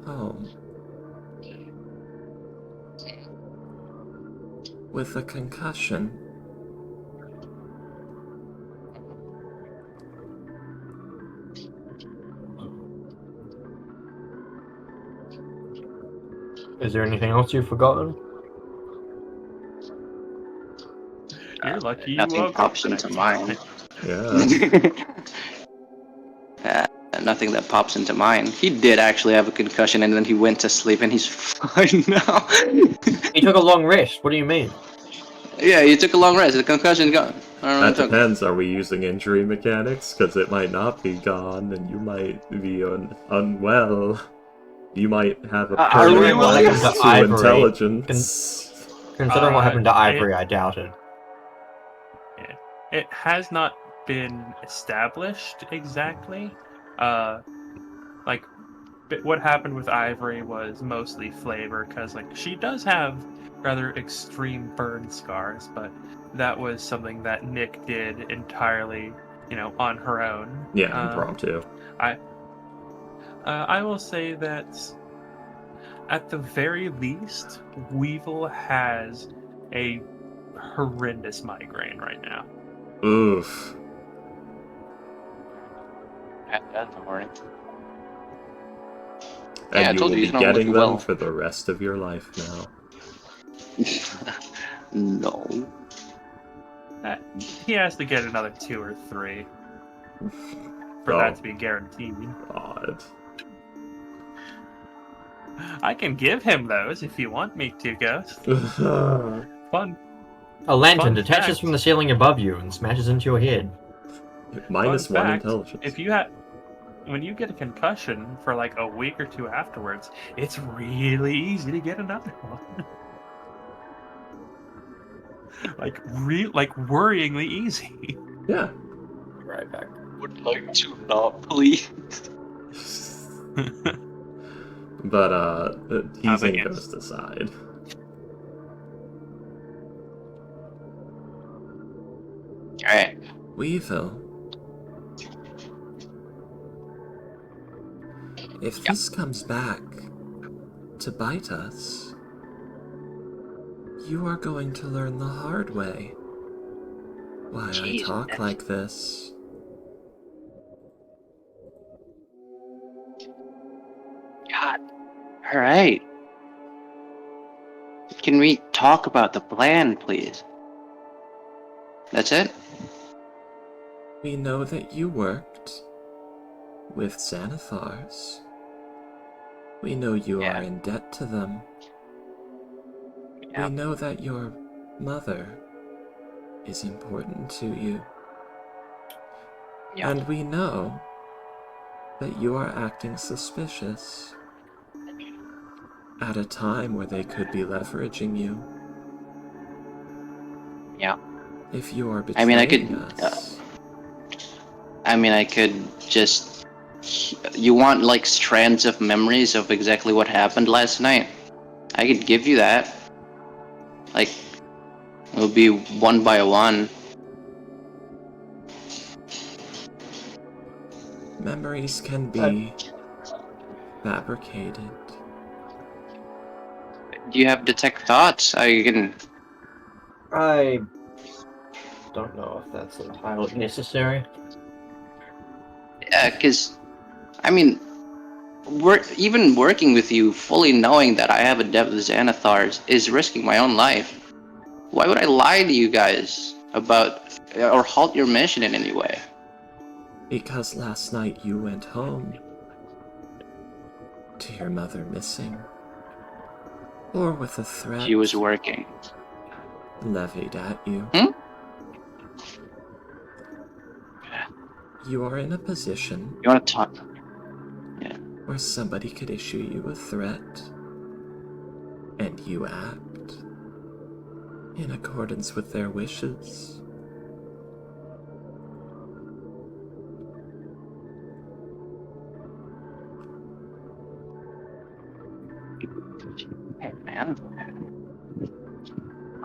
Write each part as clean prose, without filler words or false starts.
home. With a concussion. Is there anything else you've forgotten? You're lucky you Nothing woke up pops the into next mind. Yeah. Nothing that pops into mind. He did actually have a concussion, and then he went to sleep, and he's fine now. He took a long rest. What do you mean? Yeah, he took a long rest. The concussion gone. I don't know That what you're talking about. depends. Are we using injury mechanics? Because it might not be gone, and you might be unwell. You might have a Are we permanent willing? loss to Ivory. intelligence. Considering what happened to Ivory, I doubt it. It has not been established exactly. What happened with Ivory was mostly flavor, because she does have rather extreme burn scars, but that was something that Nick did entirely, on her own. Yeah, impromptu. I will say that at the very least, Weevil has a horrendous migraine right now. Oof. That's horny. And Yeah, I you told will you be he's not getting looking them well. for the rest of your life now. No. He has to get another 2 or 3 for that to be guaranteed. God. I can give him those if you want me to, Ghost. Fun. A lantern Fun detaches fact. from the ceiling above you and smashes into your head. Minus Fun 1 fact, intelligence. when you get a concussion for like a week or 2 afterwards, it's really easy to get another one. like worryingly easy. Yeah. Be right back. Would like to not, please. But, teasing yes. Ghost aside. Alright. Weevil. If this comes back to bite us, you are going to learn the hard way why I talk like this. God. Alright. Can we talk about the plan, please? That's it? We know that you worked with Xanathars. We know you are in debt to them. We know that your mother is important to you. And we know that you are acting suspicious at a time where they could be leveraging you. Yeah. If you are betraying us... I could just... You want, like, strands of memories of exactly what happened last night? I could give you that. Like, it would be one by one. Memories can be fabricated. Do you have detect thoughts? I can... I don't know if that's entirely necessary. Yeah, because... even working with you, fully knowing that I have a debt with Xanathars, is risking my own life. Why would I lie to you guys about... or halt your mission in any way? Because last night you went home to your mother missing, or with a threat She was working. levied at you. You are in a position You want to talk? where somebody could issue you a threat, and you act in accordance with their wishes. Hey, man.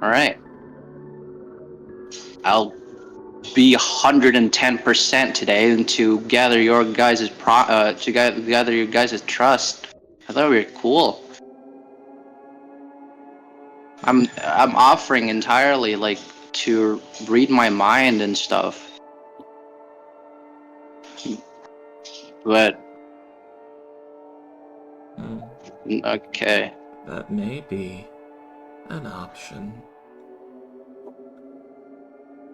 Alright. I'll be 110% today to gather your guys' gather your guys' trust. I thought we were cool. I'm offering entirely like to read my mind and stuff. But Hmm, okay. that may be an option.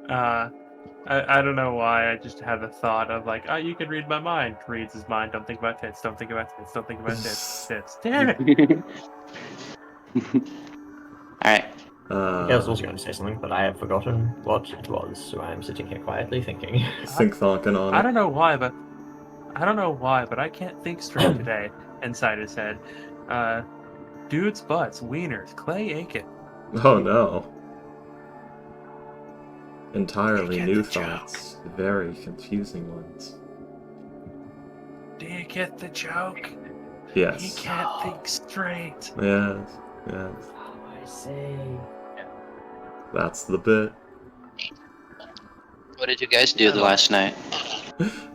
I don't know why. I just had the thought of like, oh, you can read my mind. Reads his mind. Don't think about tits. Don't think about tits. Don't think about tits. Tits. Damn it. Alright. I was also going to say something, but I have forgotten what it was, so I am sitting here quietly thinking. Think thonking on I it. don't know why, but I can't think straight today. Inside his head, dudes' butts, wieners, Clay Aiken. Oh no. Entirely You get new the joke. thoughts. Very confusing ones. Do you get the joke? Yes. He can't think straight. Yes. Yes. Oh, I see. That's the bit. What did you guys do the last night?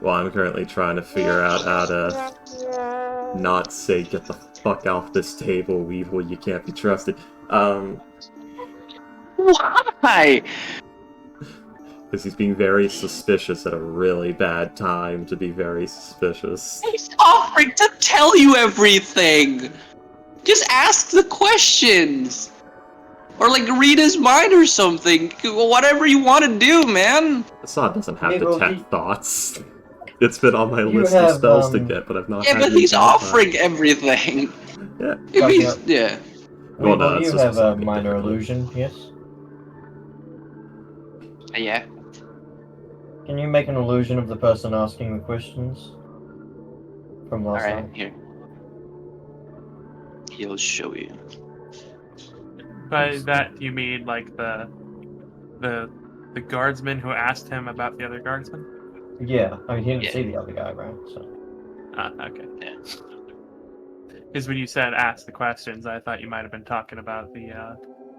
Well, I'm currently trying to figure out how to not say get the fuck off this table, Weevil, you can't be trusted. Why? Because he's being very suspicious at a really bad time to be very suspicious. He's offering to tell you everything. Just ask the questions. Or like read his mind or something. Whatever you want to do, man. Assad doesn't have Weevil, detect thoughts. It's been on my You list of have, spells to get, but I've not Yeah, had but any he's downtime. offering everything. Yeah. If Okay. he's, yeah. Well, no, Weevil, it's you just have a something minor difficult. illusion, yes? Yeah. Can you make an illusion of the person asking the questions? From last Alright, night? here. He'll show you. By that you mean like the guardsman who asked him about the other guardsman? Yeah, I mean, he didn't Yeah. see the other guy, right? So. Okay. Yeah. Because when you said ask the questions, I thought you might have been talking about the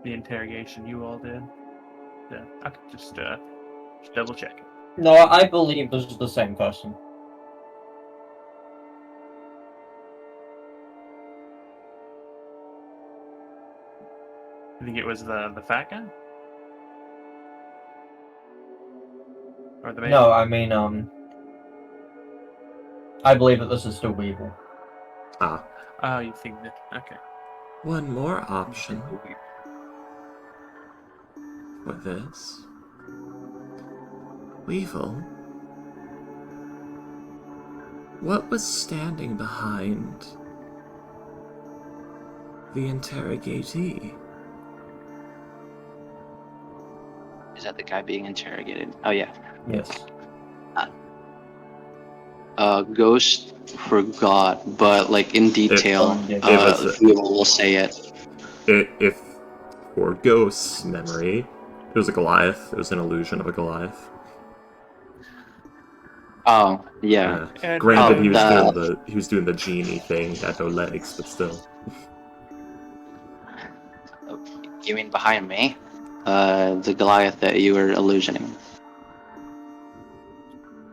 interrogation you all did. Yeah. Okay, just double check. No, I believe this is the same person. I think it was the fat guy? Or the man? No, I mean, I believe that this is still Weevil. Ah, Oh, you think that? Okay. one more option for this. Weevil, what was standing behind the interrogatee? Is that the guy being interrogated? Oh yeah. Yes. Ghost forgot, but like in detail, It was we'll say it. If for Ghost's memory, it was a Goliath. It was an illusion of a Goliath. Oh yeah. And Granted, Oh, he was doing the genie thing. He had no legs, but still. You mean behind me? The Goliath that you were illusioning.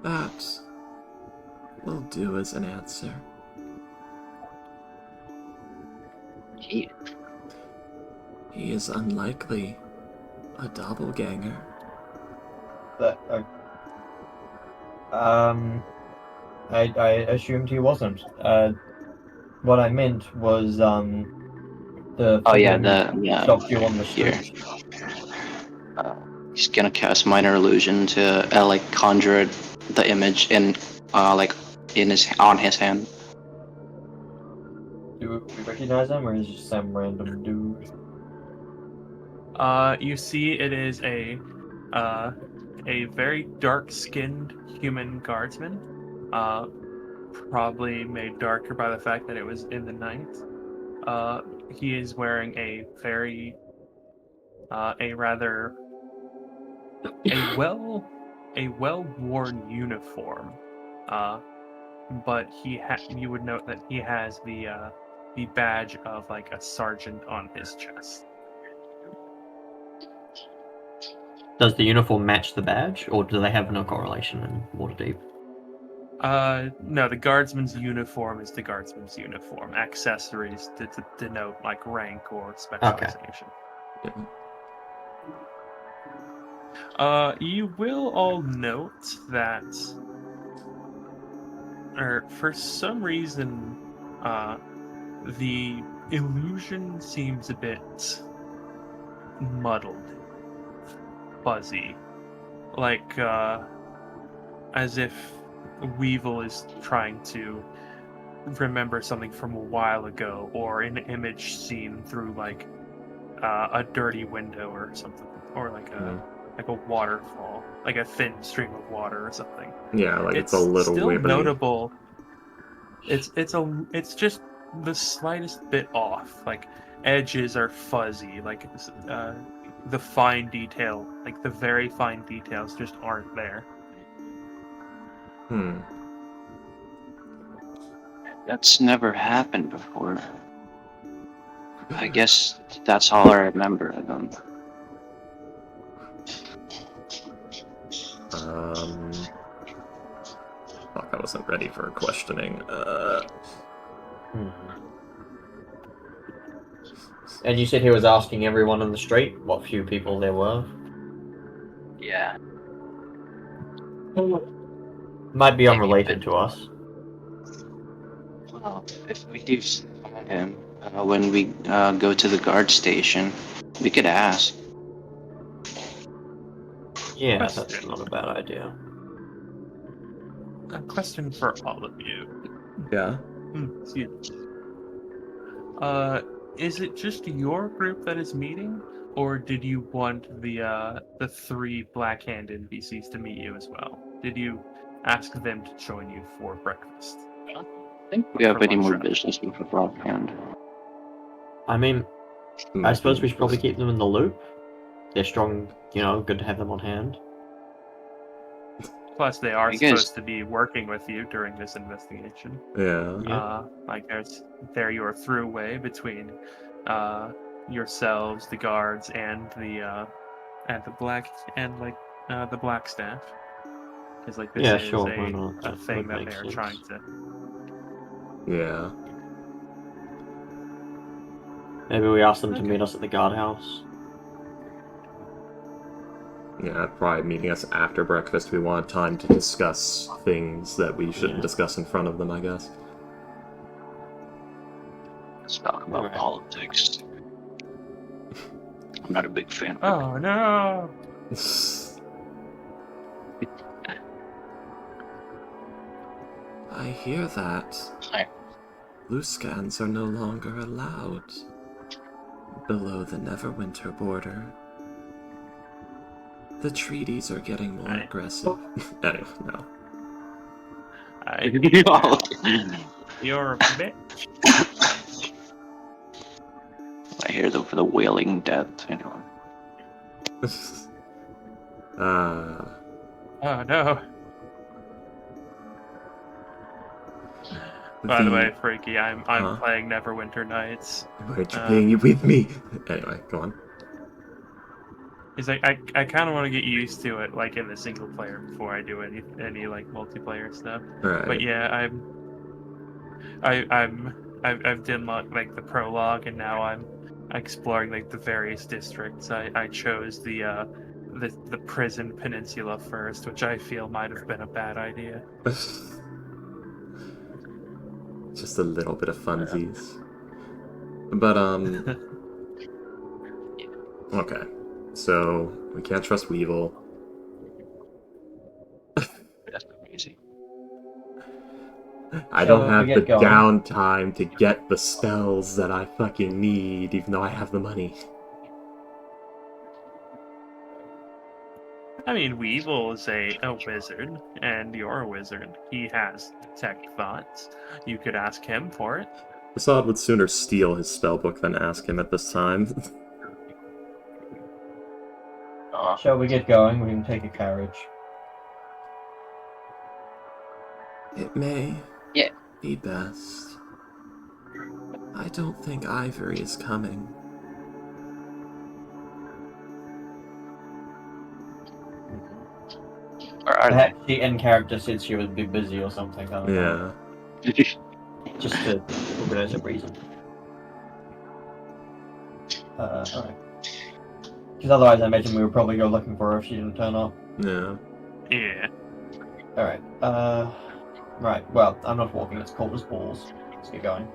That will do as an answer. He He is unlikely a doppelganger. That, I assumed he wasn't. What I meant was, the Oh yeah, figure who stopped you on the here. street. He's gonna cast minor illusion to like conjure the image in like on his hand. Do we recognize him, or is he just some random dude? You see, it is a very dark-skinned human guardsman. Probably made darker by the fact that it was in the night. He is wearing a very, a rather, a well-worn uniform. But you would note that he has the badge of like a sergeant on his chest. Does the uniform match the badge, or do they have no correlation in Waterdeep? No, the guardsman's uniform is the guardsman's uniform. Accessories to denote like rank or specialization. Yeah. You will all note that, or for some reason, the illusion seems a bit muddled, fuzzy, like as if Weevil is trying to remember something from a while ago, or an image seen through like a dirty window or something, or like a waterfall, like a thin stream of water or something. Yeah, like it's a It's little still wibbly. notable. It's just the slightest bit off. Like edges are fuzzy. Like the fine detail, like the very fine details, just aren't there. That's never happened before. I guess that's all I remember of them. Fuck, I wasn't ready for questioning. And you said he was asking everyone on the street what few people there were? Yeah. Might be Maybe a unrelated bit to us. Well, if we do summon him when we go to the guard station, we could ask. Yeah, Question. that's not a bad idea. A question for all of you. Yeah. Excuse me. Is it just your group that is meeting, or did you want the 3 Blackhand NPCs to meet you as well? Did you ask them to join you for breakfast? I think we have For any lunch, more rather. business with the Frog-Hand. I mean, I suppose we should probably keep them in the loop. They're strong, good to have them on hand. Plus, they are You guys- supposed to be working with you during this investigation. Yeah. Like they're your throughway between yourselves, the guards, and the black staff. Because like this Yeah, is sure, why not? a That thing would that make they are sense. trying to. Yeah. Maybe we ask them to Okay. meet us at the guardhouse. Yeah, probably meeting us after breakfast. We want time to discuss things that we shouldn't Yeah. discuss in front of them, I guess. Let's talk about Alright. politics. I'm not a big fan of it. Oh no! I hear that. Hi. Loose scans are no longer allowed below the Neverwinter border. The treaties are getting more aggressive. Anyway, no. You're a bitch. I hear them for the wailing death. Oh no. By the way, Freaky, I'm playing Neverwinter Nights. Weren't you playing it with me? Anyway, go on. He's like, I kind of want to get used to it, like in the single player before I do any like multiplayer stuff. Right. But yeah, I've done like the prologue, and now I'm exploring like the various districts. I chose the prison peninsula first, which I feel might have been a bad idea. Just a little bit of funsies. But, okay. So, we can't trust Weevil. That's crazy. I Shall don't have we the get going? downtime to get the spells that I fucking need, even though I have the money. I mean, Weevil is a wizard, and you're a wizard. He has detect thoughts. You could ask him for it. Assad would sooner steal his spellbook than ask him at this time. Shall we get going? We can take a carriage. It may Yeah. be best. I don't think Ivory is coming. Are are Perhaps she in character said she would be busy or something. I don't know. Yeah. they? Just to organize a reason. Alright. Because otherwise, I imagine we would probably go looking for her if she didn't turn up. Yeah. Yeah. Alright. Right. Well, I'm not walking. It's cold as balls. Let's get going.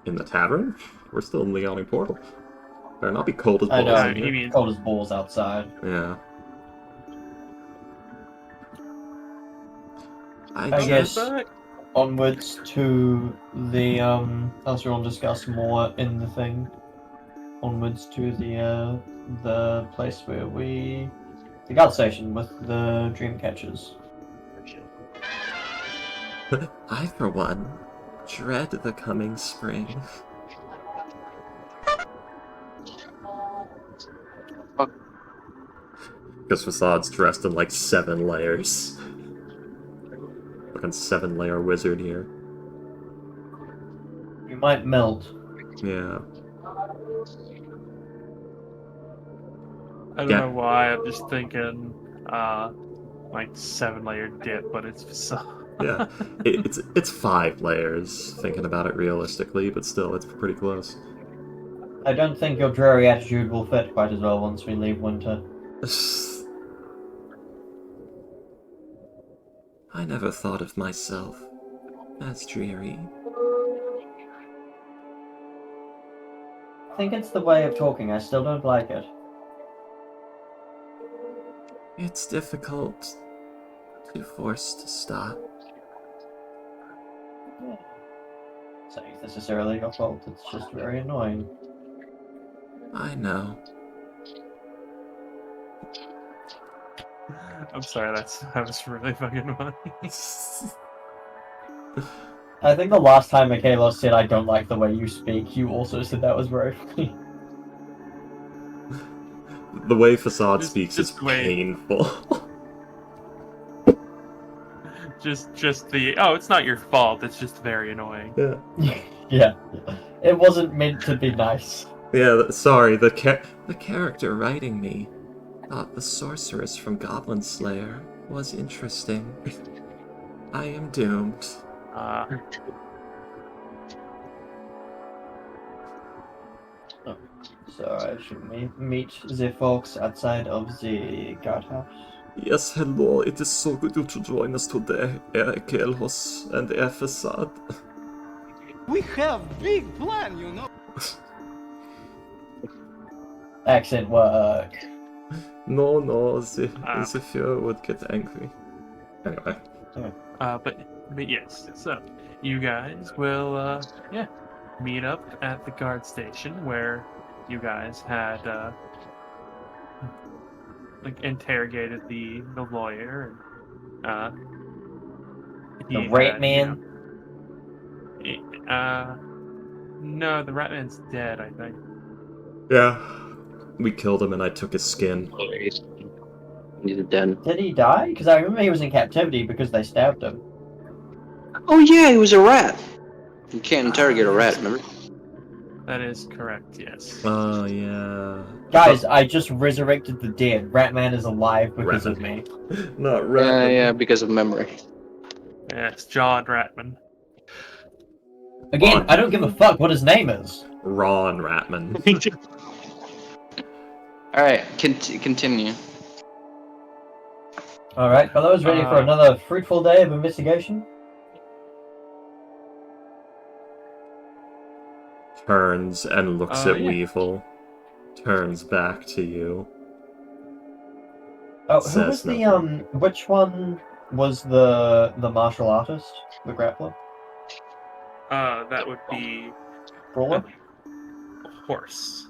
In the tavern? We're still in the yawning portal. Better not be cold as I balls know. in he here. means Cold as balls outside. Yeah. I just- guess but onwards to the as we'll discuss more in the thing. Onwards to the place where the guard station with the dream catchers. I, for one, dread the coming spring. Because Facade's dressed in like 7 layers. Fucking 7-layer wizard here. You might melt. Yeah. I don't Yeah. know why. I'm just thinking, like 7-layer dip, but it's facade. Yeah. It's 5 layers, thinking about it realistically, but still, it's pretty close. I don't think your dreary attitude will fit quite as well once we leave winter. I never thought of myself as dreary. I think it's the way of talking. I still don't like it. It's difficult to force to stop. It's not necessarily your fault. It's just very annoying. I know. I'm sorry, that was really fucking funny. I think the last time Michaela said I don't like the way you speak, you also said that was very funny. The way Facade Just- speaks just is wait. painful. just the it's not your fault. It's just very annoying. Yeah. Yeah. It wasn't meant to be nice. Yeah, sorry, the character writing me thought the sorceress from Goblin Slayer was interesting. I am doomed. So I should meet the folks outside of the guardhouse. Yes, hello, it is so good you to join us today, Kelhos and Facade. We have big plan, you know. Accent work. No, the fear would get angry. Anyway. But yes. So you guys will meet up at the guard station where you guys had like interrogated the lawyer and The rat man? no, the rat man's dead, I think. Yeah. We killed him and I took his skin. He's dead. Did he die? Because I remember he was in captivity because they stabbed him. Oh yeah, he was a rat. You can't interrogate a rat, remember? That is correct, yes. Oh, yeah. Guys, I just resurrected the dead. Ratman is alive because of me. Not rat. Yeah, because of memory. Yes, John Ratman. Again, I don't give a fuck what his name is. Ron Ratman. Alright, continue. Alright, are those ready for another fruitful day of investigation? Turns and looks at Yeah. Weevil. Turns back to you. Oh, who was Says the nothing. which one was the martial artist? The grappler? That would be Brawler? Horse.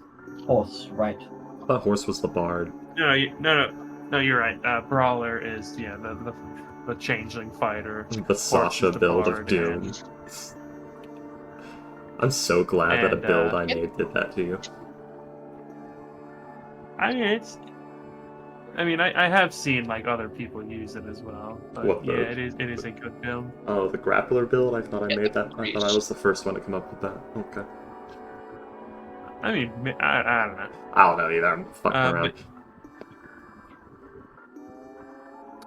Horse, right. I thought Horse was the bard. No, you're right. Brawler is the changeling fighter. The Sasha is the build of bard, Doom. and- I'm so glad that a And, build I made did that to you. I have seen like other people use it as well, but What yeah, build? it is a good build. Oh, the grappler build? I thought I Yeah, made that. I priest. thought I was the first one to come up with that. Okay. I mean, I don't know. I don't know either. I'm fucking Uh, around.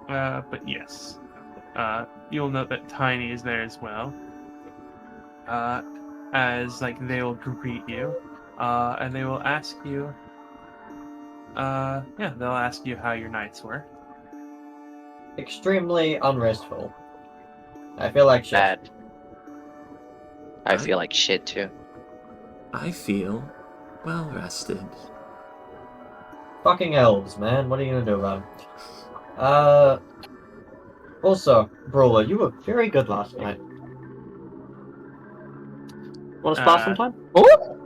But yes, you'll note that Tiny is there as well. As like they will greet you, and they will ask you. Yeah, they'll ask you how your nights were. Extremely unrestful. I feel like shit. Bad. I feel like shit too. I feel well rested. Fucking elves, man. What are you gonna do about it? Also, Brawler, you were very good last night. Want to splash sometime? Oh!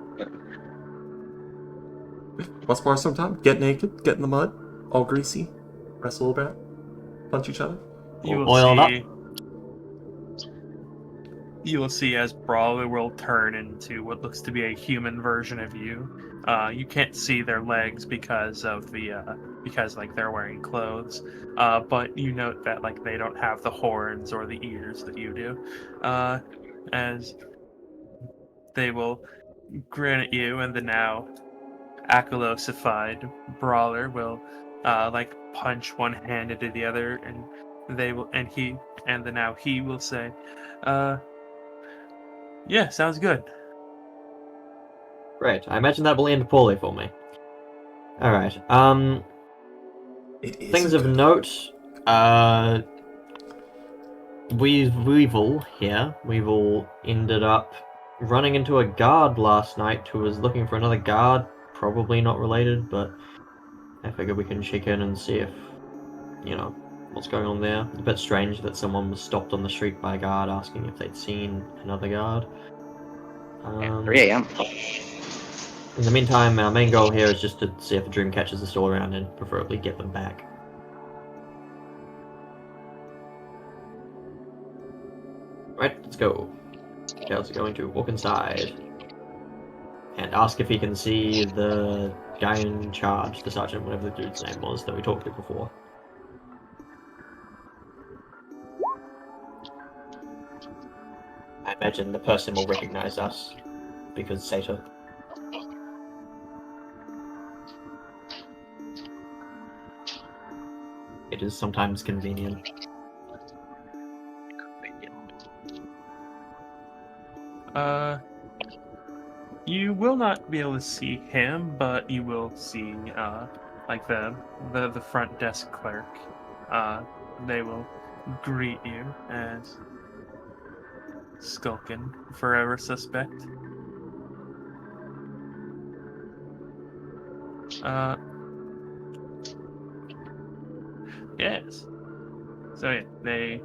What's more sometime? Get naked, get in the mud, all greasy, wrestle about, punch each other. You will Oil up. see. You will see as Brawler will turn into what looks to be a human version of you. You can't see their legs because of because like they're wearing clothes. But you note that like they don't have the horns or the ears that you do. As they will grin at you, and the now accolosified Brawler will like punch one hand into the other, and they will, and the now he will say, "Yeah, sounds good." Great. I imagine that will end poorly for me. Alright, It is things a of good note, Weevil ended up running into a guard last night who was looking for another guard, probably not related, but I figured we can check in and see if, what's going on there. It's a bit strange that someone was stopped on the street by a guard asking if they'd seen another guard. At 3 a.m. In the meantime, our main goal here is just to see if the dream catchers are still around and preferably get them back. Right, let's go. Tails are going to walk inside and ask if he can see the guy in charge, the sergeant, whatever the dude's name was that we talked to before. I imagine the person will recognize us because Sator. It is sometimes convenient. You will not be able to see him, but you will see like the front desk clerk. They will greet you as Skulkin, forever suspect. Yes. So yeah, they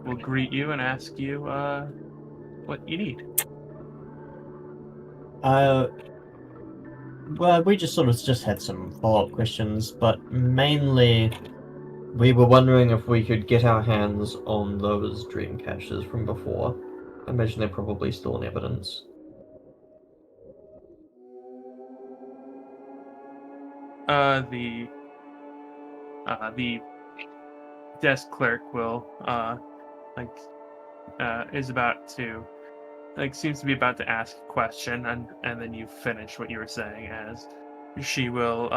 will greet you and ask you what you need. Well, we just had some follow-up questions, but mainly we were wondering if we could get our hands on those dream catchers from before. I imagine they're probably still in evidence. The desk clerk will is about to seems to be about to ask a question, and then you finish what you were saying as she will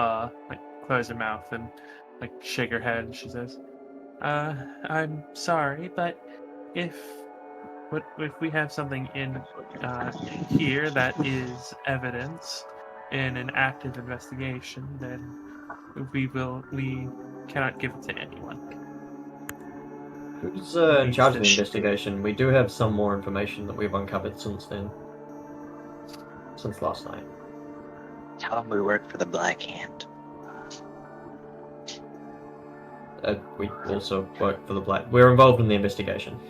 close her mouth and shake her head, and she says, I'm sorry, but if we have something in here that is evidence in an active investigation, then we cannot give it to anyone. Who's in charge of the Finish. investigation? We do have some more information that we've uncovered since then. Since last night. Tell them we work for the Black Hand. We also work for the Black... We're involved in the investigation.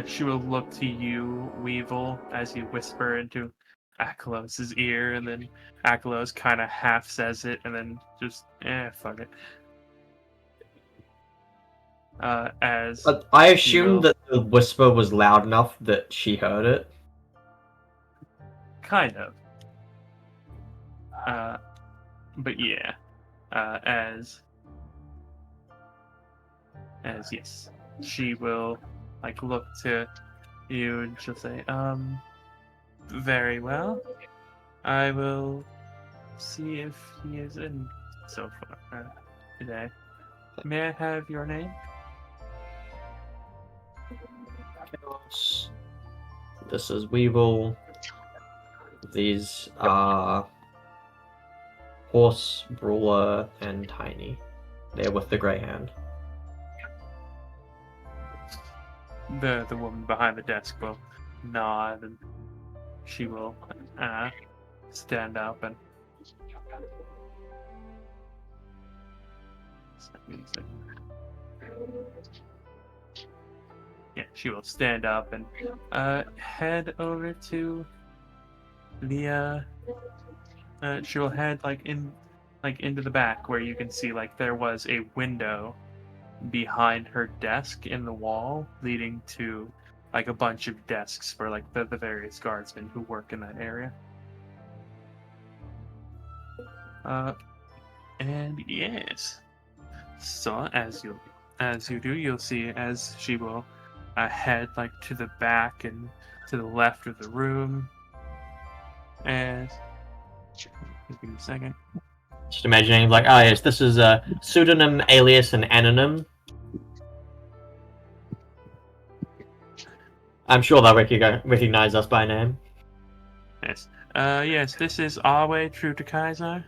She will look to you, Weevil, as you whisper into Akelos' ear, and then Akelos kind of half says it, and then just, fuck it. But I assumed that the whisper was loud enough that she heard it. Kind of. But yeah. As yes. She will, look to you and she'll say, very well. I will see if he is in so far today. May I have your name? Chaos. This is Weevil. These are Horse, Brawler, and Tiny. They're with the Grey Hand. The woman behind the desk will nod, and she will stand up and she will stand up and head over to the she will head into the back where you can see there was a window behind her desk in the wall leading to a bunch of desks for the various guardsmen who work in that area. And yes, so as you do, you'll see as she will head to the back and to the left of the room. And give me a second. Just imagining, oh yes, this is a pseudonym, alias, and anonym. I'm sure they'll recognize us by name. Yes. Yes, this is Arwe, true to Kaiser.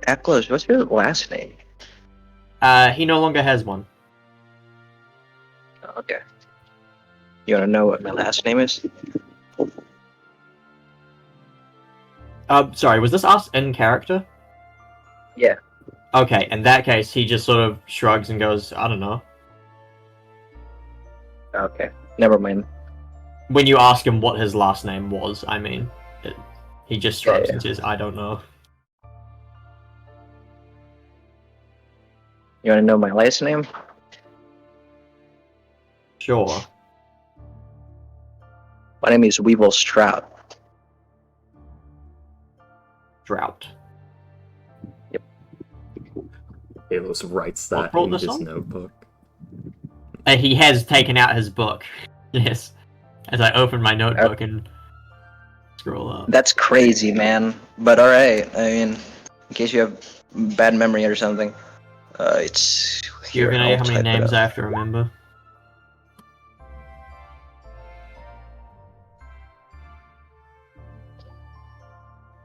Eccles, what's your last name? He no longer has one. Okay. You wanna know what my last name is? Sorry, was this us in character? Yeah. Okay, in that case, he just sort of shrugs and goes, I don't know. Okay. Never mind. When you ask him what his last name was, he just shrugs Yeah. and says, I don't know. You wanna know my last name? Sure. My name is Weevil Strout. Drought. Halos writes What that brought in this his on? notebook. He has taken out his book. Yes. As I open my notebook and scroll up. That's crazy, man. But alright, I mean, in case you have bad memory or something, it's Do you here. have any I'll how many type it names up. I have to remember?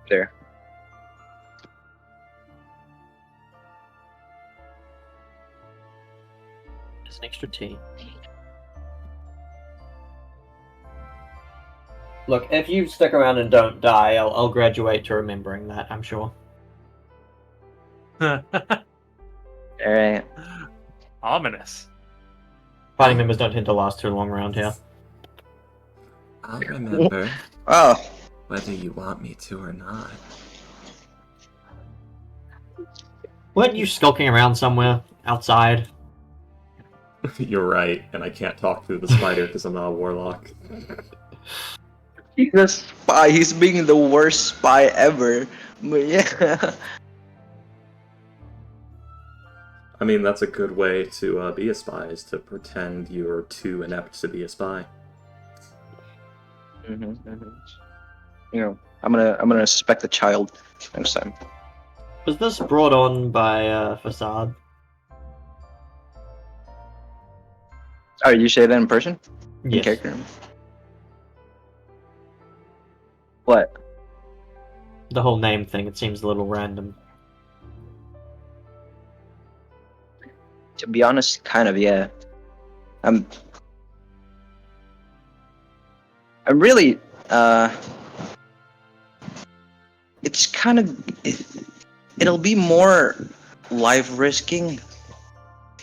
There. There's an extra T. Look, if you stick around and don't die, I'll graduate to remembering that, I'm sure. Alright. Ominous. Party members don't tend to last too long around here. I'll remember, Oh, whether you want me to or not. Weren't you skulking around somewhere outside? You're right, and I can't talk through the spider because I'm not a warlock. he's a spy. He's being the worst spy ever. But yeah. I mean, that's a good way to be a spy, is to pretend you're too inept to be a spy. You know, I'm gonna suspect the child next time. Was this brought on by Facade? Oh, you say that in person? In Yes. character? What? The whole name thing, it seems a little random. To be honest, kind of, yeah. I'm really, it's kind of, it'll be more life risking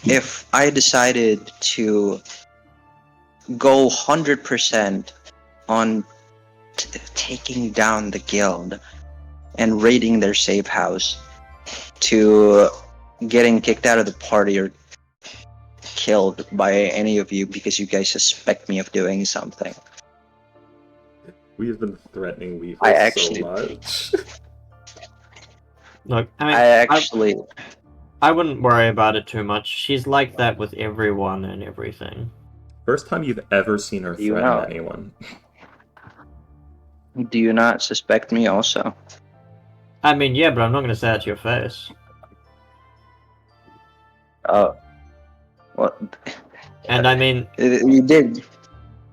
if I decided to go 100% on taking down the guild and raiding their safe house to getting kicked out of the party or killed by any of you because you guys suspect me of doing something. We have been threatening Weevil I actually- so much. Look, I mean, I actually, I wouldn't worry about it too much. She's like that with everyone and everything. First time you've ever seen her You threaten know. anyone. Do you not suspect me also? I mean, yeah, but I'm not going to say that to your face. Oh. Well, And I mean, you did.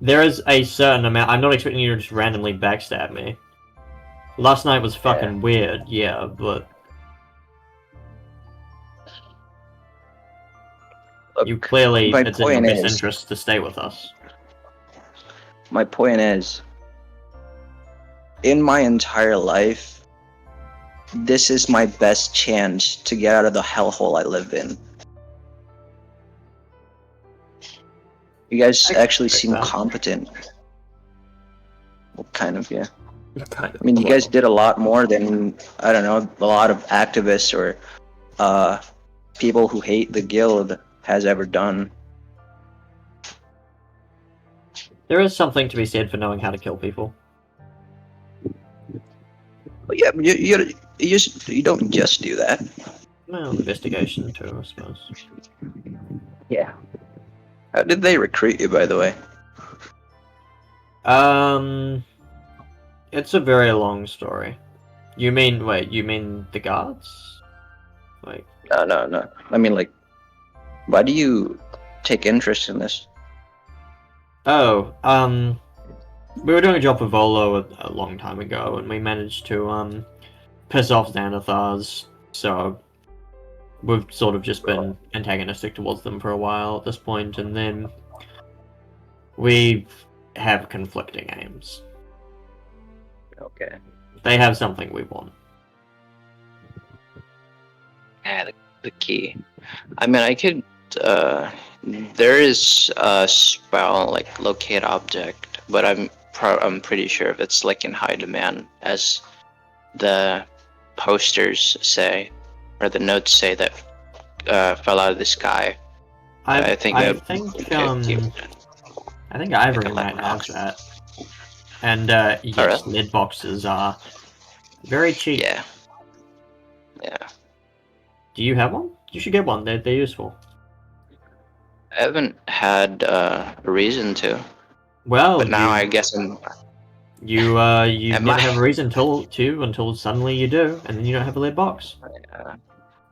there is a certain amount. I'm not expecting you to just randomly backstab me. Last night was fucking weird, yeah, but Look, you clearly, my it's in your point best is- interest to stay with us. My point is, in my entire life, this is my best chance to get out of the hellhole I live in. You guys I actually respect seem that. competent. Well, kind of, yeah. Kind of. I mean, you guys well, did a lot more than, I don't know, a lot of activists or people who hate the guild has ever done. There is something to be said for knowing how to kill people. But yeah, you don't just do that. Well, investigation too, I suppose. Yeah. How did they recruit you, by the way? It's a very long story. You mean the guards? Like, No. I mean, like, why do you take interest in this? oh, we were doing a job for Volo a long time ago, and we managed to, piss off Xanathars, so we've sort of just been antagonistic towards them for a while at this point, and then we have conflicting aims. Okay. They have something we want. Yeah, the key. I mean, I could. There is a spell like locate object, but I'm pretty sure if it's like in high demand, as the posters say, or the notes say that fell out of the sky. I think I that- think okay, I think Ivory Like a might lead have box. that. And yes, really? lid boxes are very cheap. Yeah. Yeah. Do you have one? You should get one. They're useful. I haven't had a reason to, Well, but now you I guess I'm. you Am never I? have a reason until suddenly you do, and then you don't have a lid box.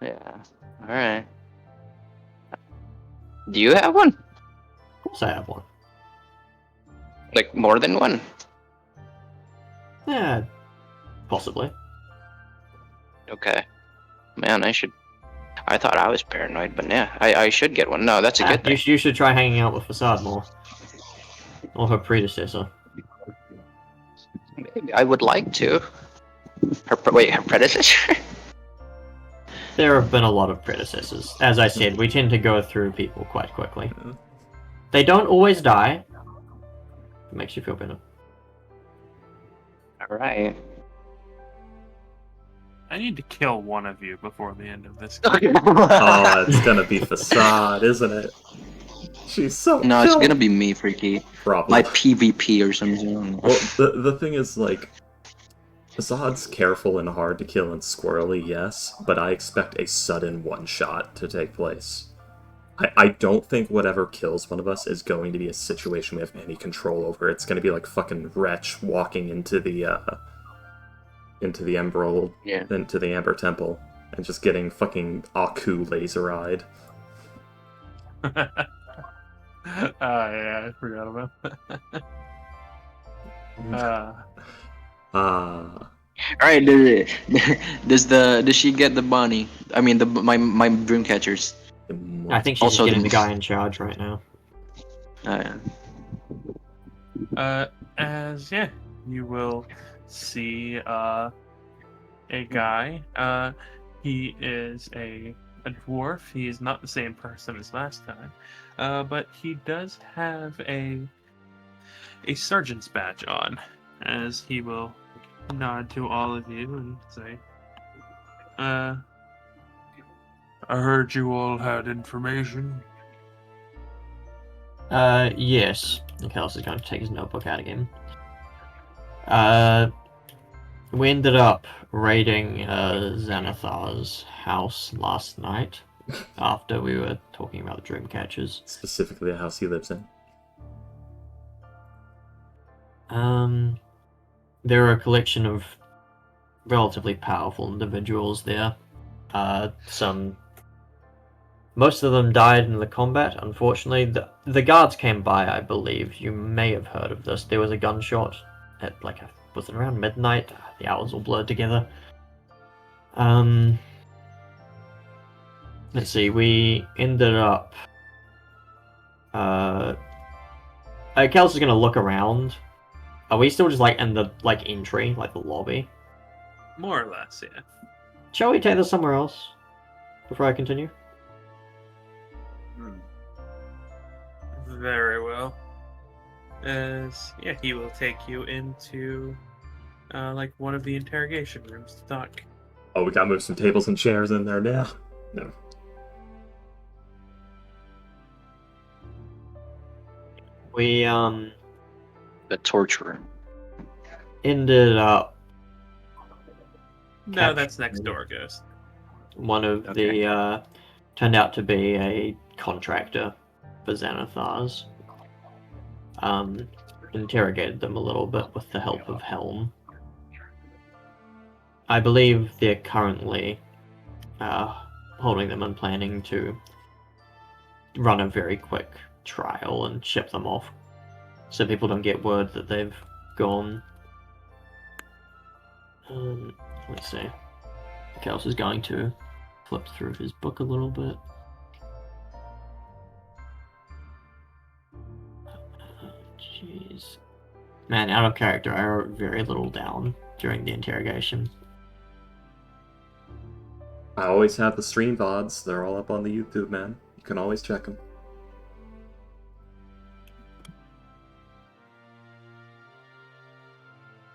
Yeah. All right. Do you have one? Of course, I have one. Like more than one? Yeah, possibly. Okay. Man, I thought I was paranoid, but yeah, I should get one. No, that's a good thing. You should try hanging out with Facade more, or her predecessor. Maybe I would like to. Her predecessor? There have been a lot of predecessors. As I said, we tend to go through people quite quickly. They don't always die. It makes you feel better. All right. I need to kill one of you before the end of this. Oh, it's gonna be Facade, isn't it? She's so. No, it's killed. gonna be me, Freaky. Probably. My PvP or something. Well, the thing is, like, Facad's careful and hard to kill and squirrely, yes, but I expect a sudden one-shot to take place. I don't think whatever kills one of us is going to be a situation we have any control over. It's going to be like fucking Wretch walking into the Emerald, into the Amber Temple, and just getting fucking Aku laser-eyed. Yeah, I forgot about that. All right, does she get the bunny? I mean, my dream catchers. I think she's Also just getting the- the guy in charge right now. As you will see a guy. He is a dwarf. He is not the same person as last time, but he does have a sergeant's badge on. As he will nod to all of you and say, I heard you all had information. Yes. Nicholas is going to take his notebook out again. We ended up raiding Xanathar's house last night after we were talking about the dream catchers. Specifically the house he lives in. there are a collection of relatively powerful individuals there. Most of them died in the combat, unfortunately. The guards came by, I believe. You may have heard of this. There was a gunshot at, was it around midnight? The hours all blurred together. Let's see, we ended up... Kels is gonna look around. Are we still just, in the, entry, the lobby? More or less, yeah. Shall we take this somewhere else before I continue? Very well. He will take you into, one of the interrogation rooms to talk. Oh, we gotta move some tables and chairs in there now. No. We, The torture room. ended up No, that's next door, Ghost. one of the, turned out to be a contractor for Xanathar's. Interrogated them a little bit with the help of Helm. I believe they're currently holding them and planning to run a very quick trial and ship them off, so people don't get word that they've gone. Let's see. Kels is going to flip through his book a little bit. Jeez. Man, out of character, I wrote very little down during the interrogation. I always have the stream VODs. They're all up on the YouTube, man. You can always check them.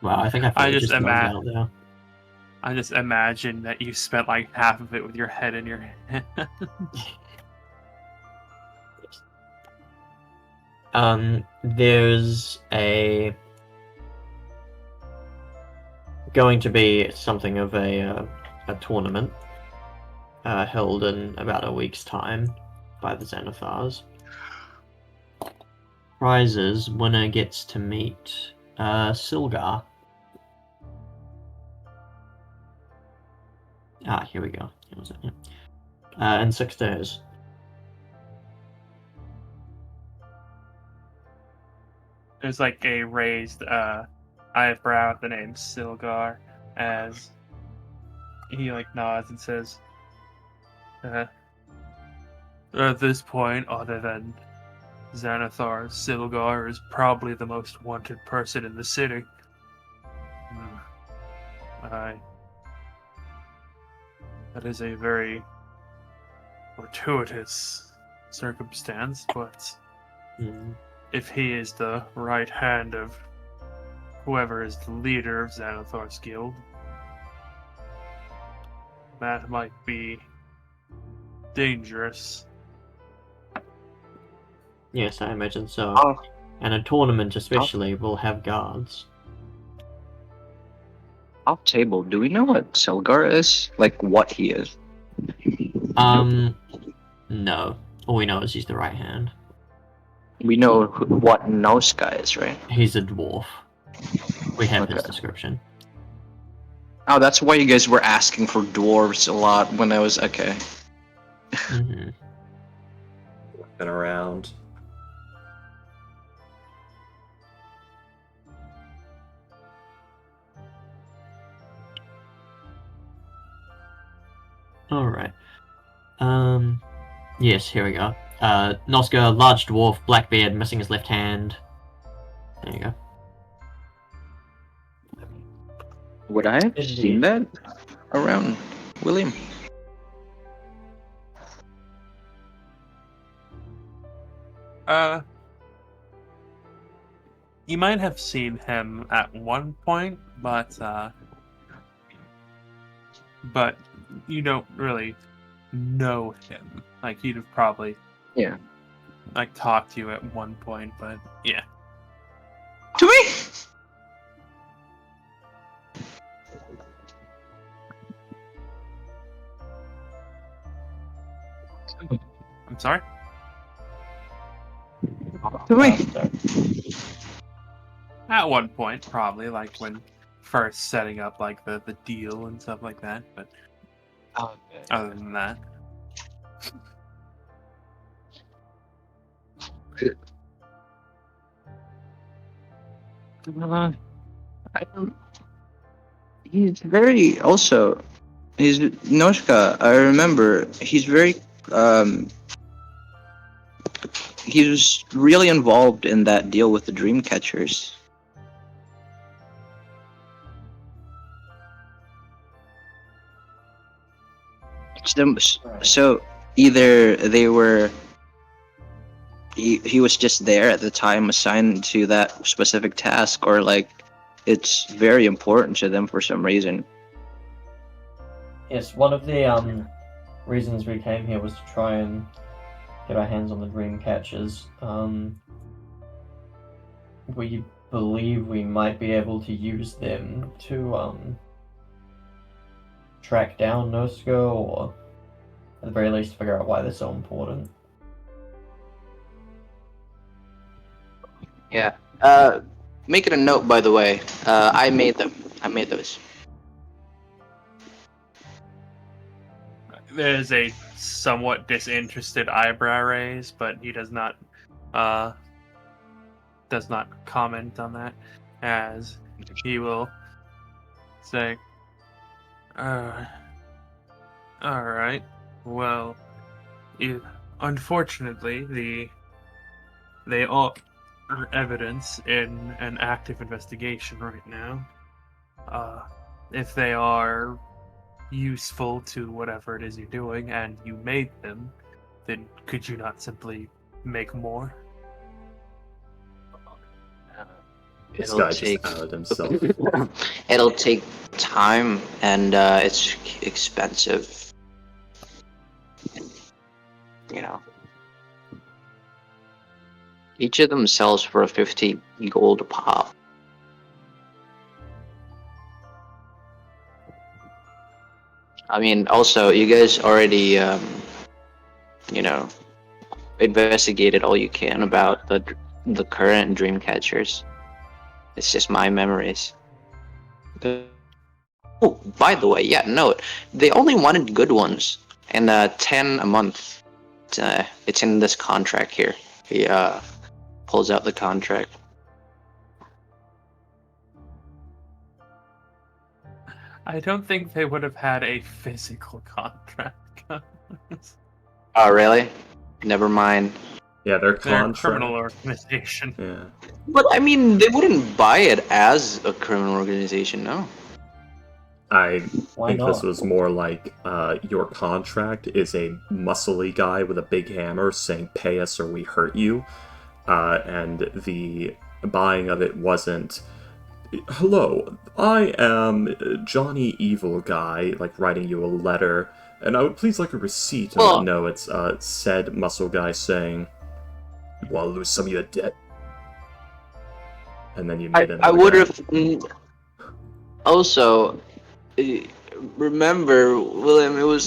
Wow, I think I just out there. I just imagine that you spent half of it with your head in your hand. There's going to be something of a tournament held in about a week's time by the Xanathars. Prizes: winner gets to meet Silgar. Here we go. Here was it? Yeah. In 6 days. There's a raised eyebrow at the name Silgar as he nods and says, at this point, other than Xanathar, Silgar is probably the most wanted person in the city. That is a very fortuitous circumstance, but if he is the right hand of whoever is the leader of Xanathar's guild, that might be dangerous. Yes, I imagine so. Oh. And a tournament especially will have guards. Off table, do we know what Selgar is? What he is? No. All we know is he's the right hand. We know what Noska is, right? He's a dwarf. We have his Okay. description. Oh, that's why you guys were asking for dwarves a lot when I was... Okay. Mm-hmm. Been around. Alright. Yes, here we go. Noska, large dwarf, black beard, missing his left hand. There you go. Would I have seen that around William? You might have seen him at one point, but you don't really know him. He'd have probably talked to you at one point, but yeah. To me? I'm sorry? To me? At one point, probably, when first setting up like the deal and stuff like that. But other than that, I don't. He's very also. He's Noshka. I remember he's very. He was really involved in that deal with the dream catchers. So either they were. He was just there at the time assigned to that specific task, or like it's very important to them for some reason. Yes, one of the reasons we came here was to try and get our hands on the dream catchers. We believe we might be able to use them to track down Nosko, or at the very least figure out why they're so important. Yeah. Make it a note, by the way. I made them. I made those. there's a somewhat disinterested eyebrow raise, but he does not comment on that, as he will say, all right, well, unfortunately, they are evidence in an active investigation right now. If they are useful to whatever it is you're doing, and you made them, then could you not simply make more? This It'll guy take- just outed himself. It'll take time, and it's expensive. You know. Each of them sells for 50 gold a pop. I mean, also, you guys already, investigated all you can about the current dream catchers. It's just my memories. Oh, by the way, yeah, no, they only wanted good ones, and 10 a month. It's in this contract here. He pulls out the contract. I don't think they would have had a physical contract. Oh, really? Never mind. Yeah, their They're a contract. criminal organization. Yeah. But I mean, they wouldn't buy it as a criminal organization, no? I Why think this not? was more like your contract is a muscly guy with a big hammer saying "pay us or we hurt you," and the buying of it wasn't. Hello, I am Johnny Evil Guy, like writing you a letter, and I would please like a receipt. And Well- no, it's said muscle guy saying, "You want to lose some of your debt?" And then you made I another would guy. have. Also, remember, William? It was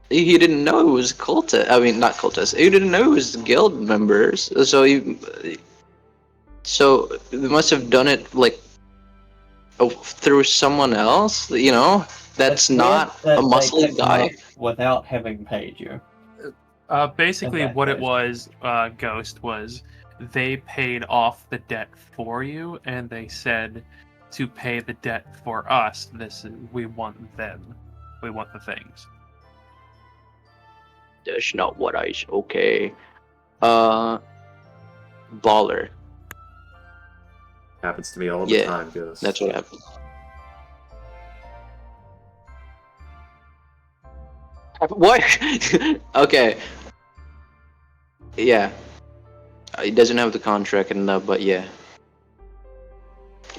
he didn't know it was cultist. I mean, not cultist. He didn't know it was guild members. So they must have done it like through someone else. You know, that's It's not weird that a they muscly picked them guy. up without having paid you. Basically, In that what it case. was, Ghost, was they paid off the debt for you, and they said to pay the debt for us. We want them. We want the things. That's not what I. Okay. Baller. Happens to me all the Yeah, time, Ghost. That's what happened. What? Okay. Yeah. He doesn't have the contract and but yeah.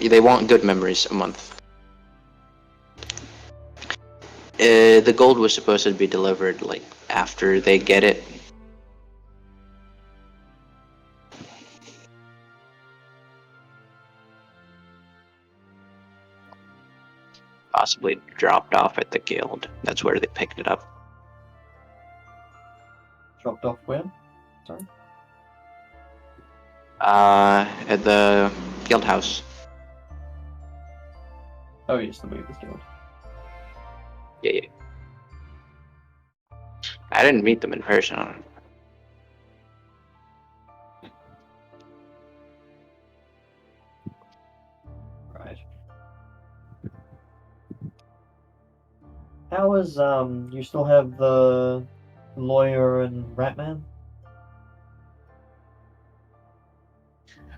They want good memories a month. The gold was supposed to be delivered like after they get it. Possibly dropped off at the guild. That's where they picked it up. Dropped off where? Sorry. At the guild house. Oh yes, the Weavers Guild. Yeah. I didn't meet them in person. Right. How is you still have the lawyer and Ratman?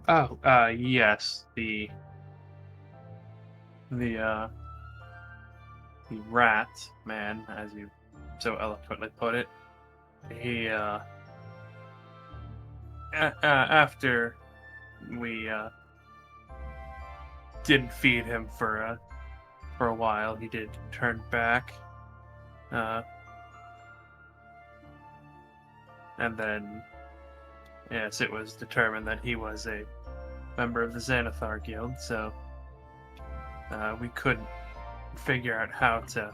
Oh, yes, the rat man, as you so eloquently put it. He after we didn't feed him for a while, he did turn back. And then, yes, it was determined that he was a member of the Xanathar Guild, so we couldn't figure out how to,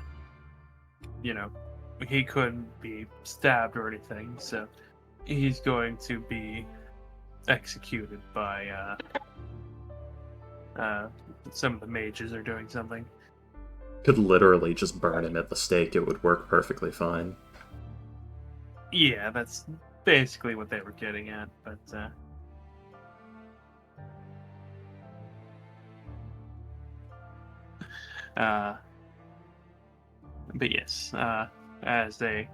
he couldn't be stabbed or anything, so he's going to be executed by some of the mages are doing something. Could literally just burn him at the stake, it would work perfectly fine. Yeah, that's basically what they were getting at, but yes, as they...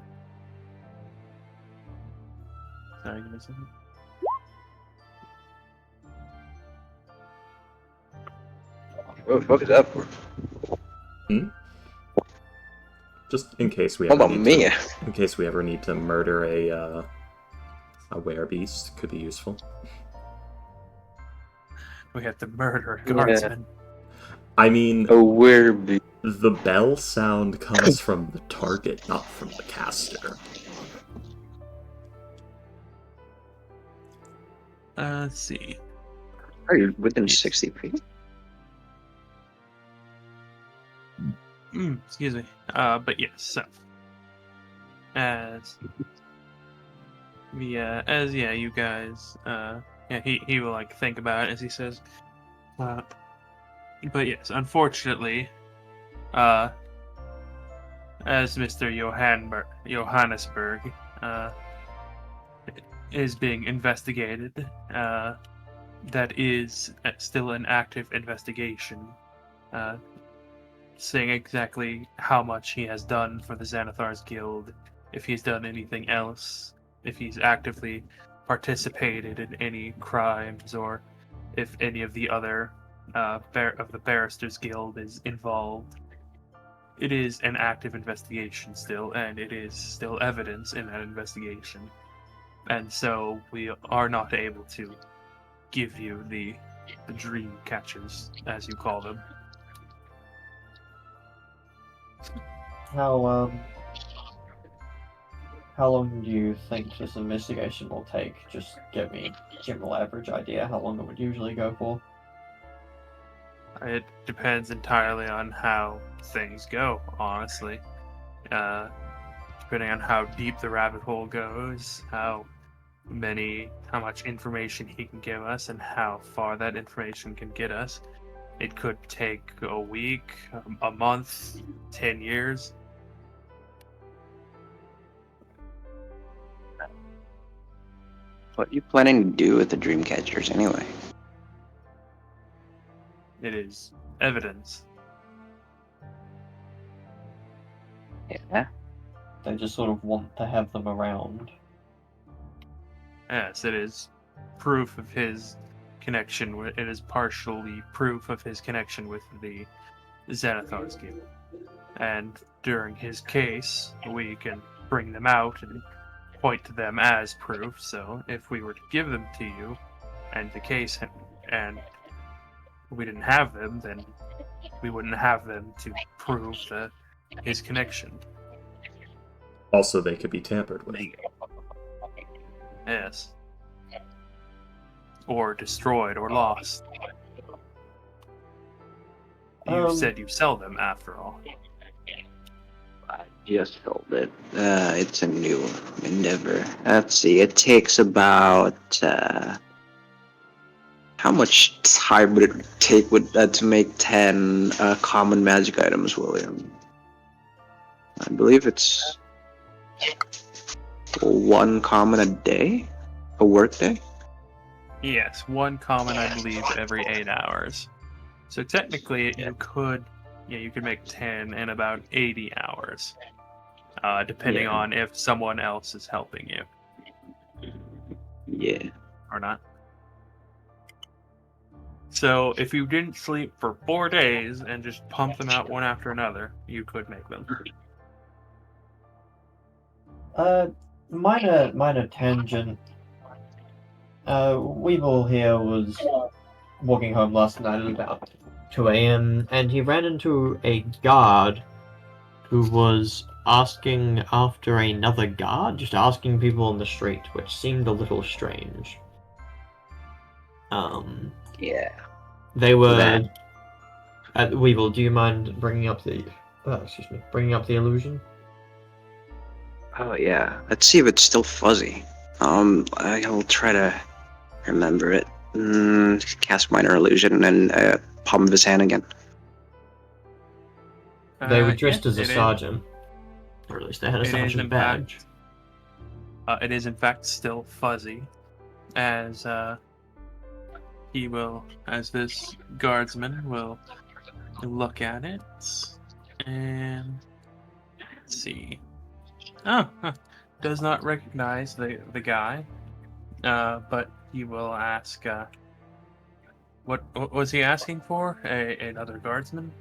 Sorry, give me a second. What the fuck is that for? Just in case we What ever about need me? in case we ever need to murder a werebeast, could be useful. We have to murder a guardsman. I mean, A werebeast. the bell sound comes from the target, not from the caster. Let's see. Are you within 60 feet? Excuse me. But yes, so as you guys, he will like think about it as he says. But yes, unfortunately, as Mr. Johannesburg is being investigated, that is still an active investigation. Saying exactly how much he has done for the Xanathar's Guild, if he's done anything else, if he's actively participated in any crimes, or if any of the other of the Barristers Guild is involved. It is an active investigation still, and it is still evidence in that investigation. And so we are not able to give you the dream catchers, as you call them. How long do you think this investigation will take? Just give me a general average idea how long it would usually go for. It depends entirely on how things go, honestly. Depending on how deep the rabbit hole goes, how much information he can give us, and how far that information can get us. It could take a week, a month, 10 years. What are you planning to do with the dream catchers anyway? It is evidence. Yeah. They just sort of want to have them around. Yes, it is proof of his connection with. It is partially proof of his connection with the Xanathar's Guild. And during his case, we can bring them out and point to them as proof. So if we were to give them to you, and the case, and we didn't have them, then we wouldn't have them to prove his connection. Also, they could be tampered with. Yes. Or destroyed or lost. You said you sell them, after all. I just sold it. It's a new endeavor. Let's see, it takes about How much time would it take to make 10 common magic items, William? I believe it's 1 common a day? A work day? Yes, 1 common, I believe, every 8 hours. So technically, you could make 10 in about 80 hours, depending Yeah. on if someone else is helping you Yeah. or not. So if you didn't sleep for 4 days and just pump them out one after another, you could make them. Minor tangent. Weevil here was walking home last night at about 2 a.m. and he ran into a guard who was asking after another guard, just asking people on the street, which seemed a little strange. Yeah. They were. That- Weevil, do you mind bringing up the illusion? Oh yeah. Let's see if it's still fuzzy. I'll try to remember it. Cast minor illusion and palm of his hand again. They were dressed Yes, as a it is. sergeant, or at least they had a It is, sergeant in badge. It is in fact still fuzzy, as this guardsman will look at it and see. Oh, does not recognize the guy, but he will ask. What was he asking for? Another guardsman?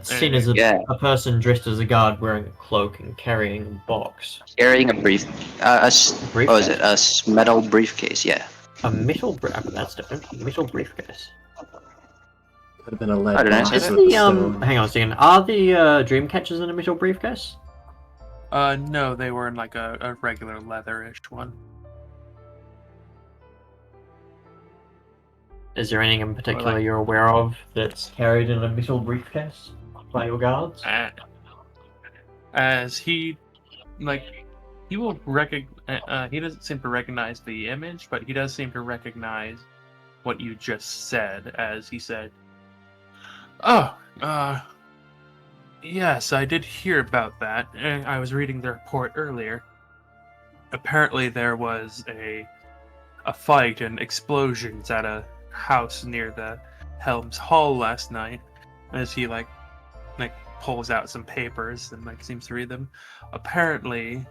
Seen as Yeah. a person dressed as a guard wearing a cloak and carrying a box. Carrying a what was it? A metal briefcase, yeah. A metal that's different. Metal briefcase. Could have been a lead Oh, did I say box that? with the stone. Hang on a second. Are the dream catchers in a metal briefcase? No, they were in like a regular leatherish one. Is there anything in particular like- you're aware of that's carried in a metal briefcase by your guards? As he will he doesn't seem to recognize the image, but he does seem to recognize what you just said, as he said, "Oh, yes, I did hear about that. I was reading the report earlier. Apparently there was a fight and explosions at a house near the Helms Hall last night." As he pulls out some papers and seems to read them. Apparently,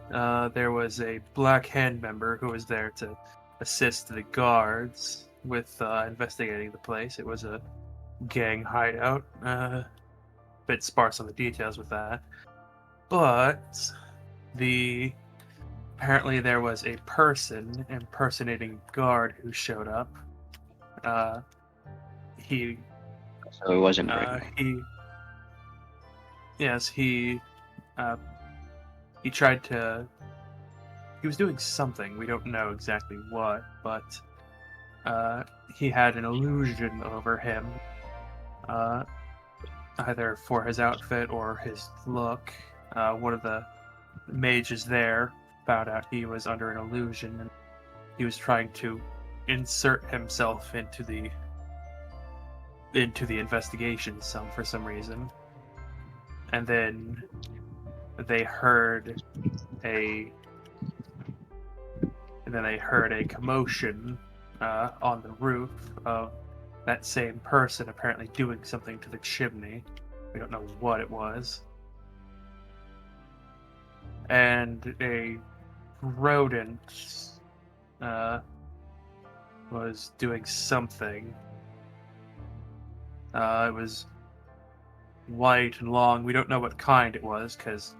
there was a Black Hand member who was there to assist the guards with investigating the place. It was a gang hideout. Bit sparse on the details with that, but apparently there was a person impersonating guard who showed up. He So it wasn't very he tried to. He was doing something. We don't know exactly what, but he had an illusion over him, either for his outfit or his look. One of the mages there found out he was under an illusion, and he was trying to insert himself into the investigation for some reason. And then they heard a commotion on the roof of that same person apparently doing something to the chimney. We don't know what it was. And a rodent was doing something. It was white and long. We don't know what kind it was, because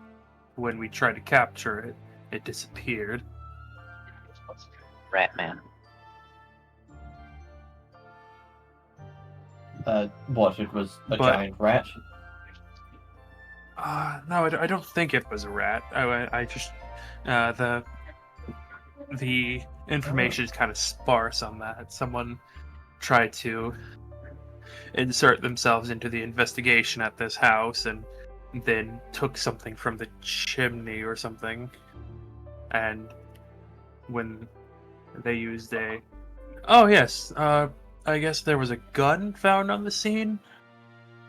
when we tried to capture it, it disappeared. Rat man. What? It was a But- giant rat? No, I don't think it was a rat. I just the information is kind of sparse on that. Someone tried to insert themselves into the investigation at this house and then took something from the chimney or something. And when they used a I guess there was a gun found on the scene,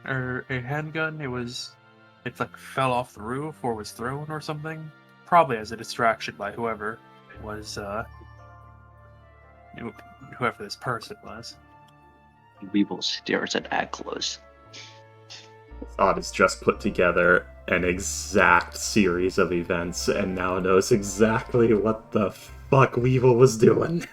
or a handgun. It like fell off the roof or was thrown or something. Probably as a distraction by whoever was, whoever this person was. Weevil stares at Aklos. Odd has just put together an exact series of events and now knows exactly what the fuck Weevil was doing.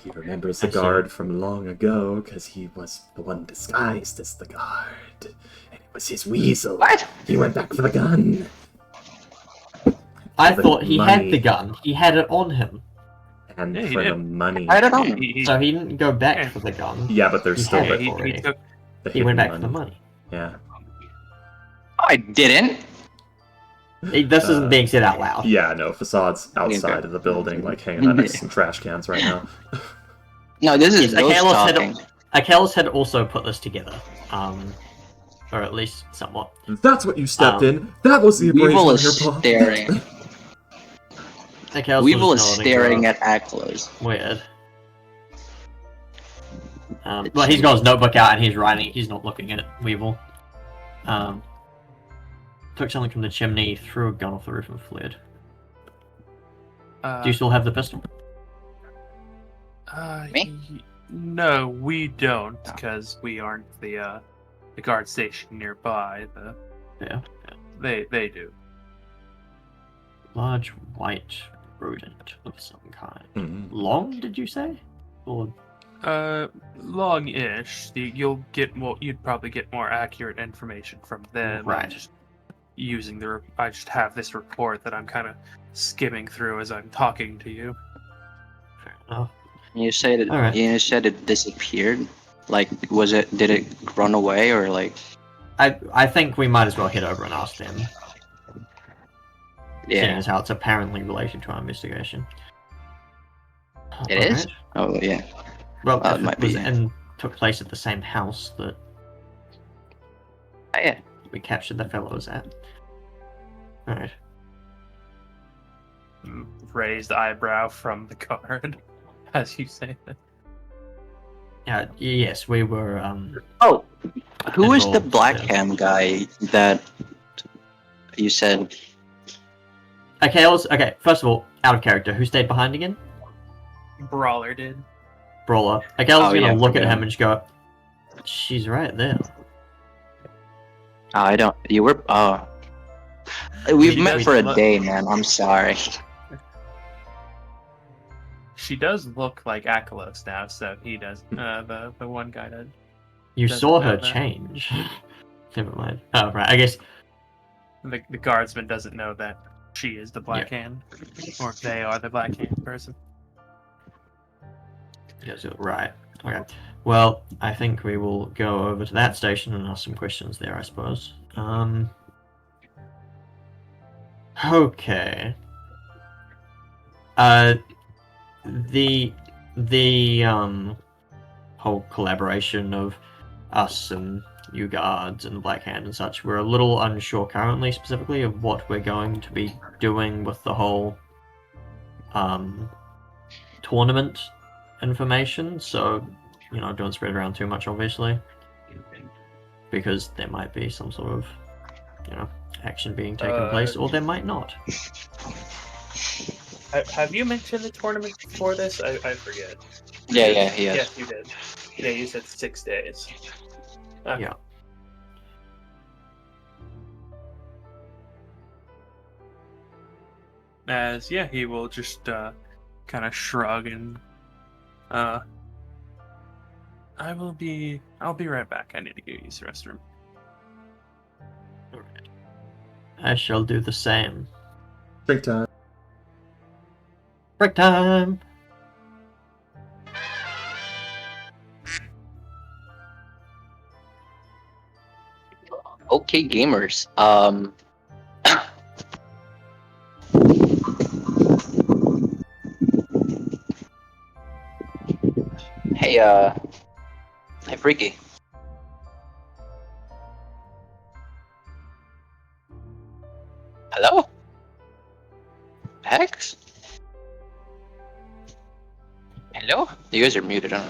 He remembers the I see. guard from long ago because he was the one disguised as the guard. And it was his weasel. What? He went back for the gun. I For the thought he had money. the gun. He had it on him. And Yeah, he for the did. money. I don't know. So he didn't go back Yeah. for the gun. Yeah, but there's He still had the, it already. took. the He went hidden back for the money. Yeah. I didn't. This isn't being said out loud. Yeah, no, Facade's outside Okay. of the building, like hanging out next to some trash cans right now. No, this is Yes, Ghost Akalis talking. had also put this together. Or at least somewhat. That's what you stepped in. That was the abrasion Weevil on is your paw. staring. Akalis Weevil was is nodding staring up. at Aklos. Weird. Well, he's got his notebook out and he's writing. He's not looking at Weevil. Took something from the chimney, threw a gun off the roof, and fled. Do you still have the pistol? Me? No, we don't, because we aren't the guard station nearby. Yeah. They do. Large white rodent of some kind. Mhm. Long, did you say? Or Long-ish. You'd probably get more accurate information from them. Right. I'm just using I just have this report that I'm kind of skimming through as I'm talking to you. fair enough. You said it. Alright. You said it disappeared. Like, did it run away or like? I think we might as well head over and ask them. Seeing Yeah, as how it's apparently related to our investigation. it is. Alright. Oh yeah. Well, Well, if it might it was be. and took place at the same house that Oh, yeah. we captured the fellows at. Alright. Raised eyebrow from the guard, as you say that. Yes, we were Oh, who is the involved, black yeah. ham guy that you said? Okay, first of all, out of character, who stayed behind again? Brawler did. Brawler. Okay, I was Oh, gonna yeah, look at forgot. him and just go, she's right there. I don't. You were. We've He met does for a look- day, man. I'm sorry. She does look like Akalos now, so he does. The one guy does. You Doesn't saw know her that. change. Never mind. Oh, right, I guess. The guardsman doesn't know that she is the Black Hand, or they are the Black Hand person. Yes, right. Okay. Well, I think we will go over to that station and ask some questions there, I suppose. Okay. The whole collaboration of us and you guards and the Black Hand and such, we're a little unsure currently specifically of what we're going to be doing with the whole tournament information, so don't spread it around too much, obviously, because there might be some sort of action being taken place, or there might not. Have you mentioned the tournament before this? I forget. Yeah, yes. Yes, you did. Yeah, you said 6 days. Okay. Yeah. As he will just kind of shrug and I'll be right back. I need to go use the restroom. I shall do the same. Drink time. Break time. Okay, gamers. Hey, Freaky. Hello? Hex? Hello? You guys are muted, huh?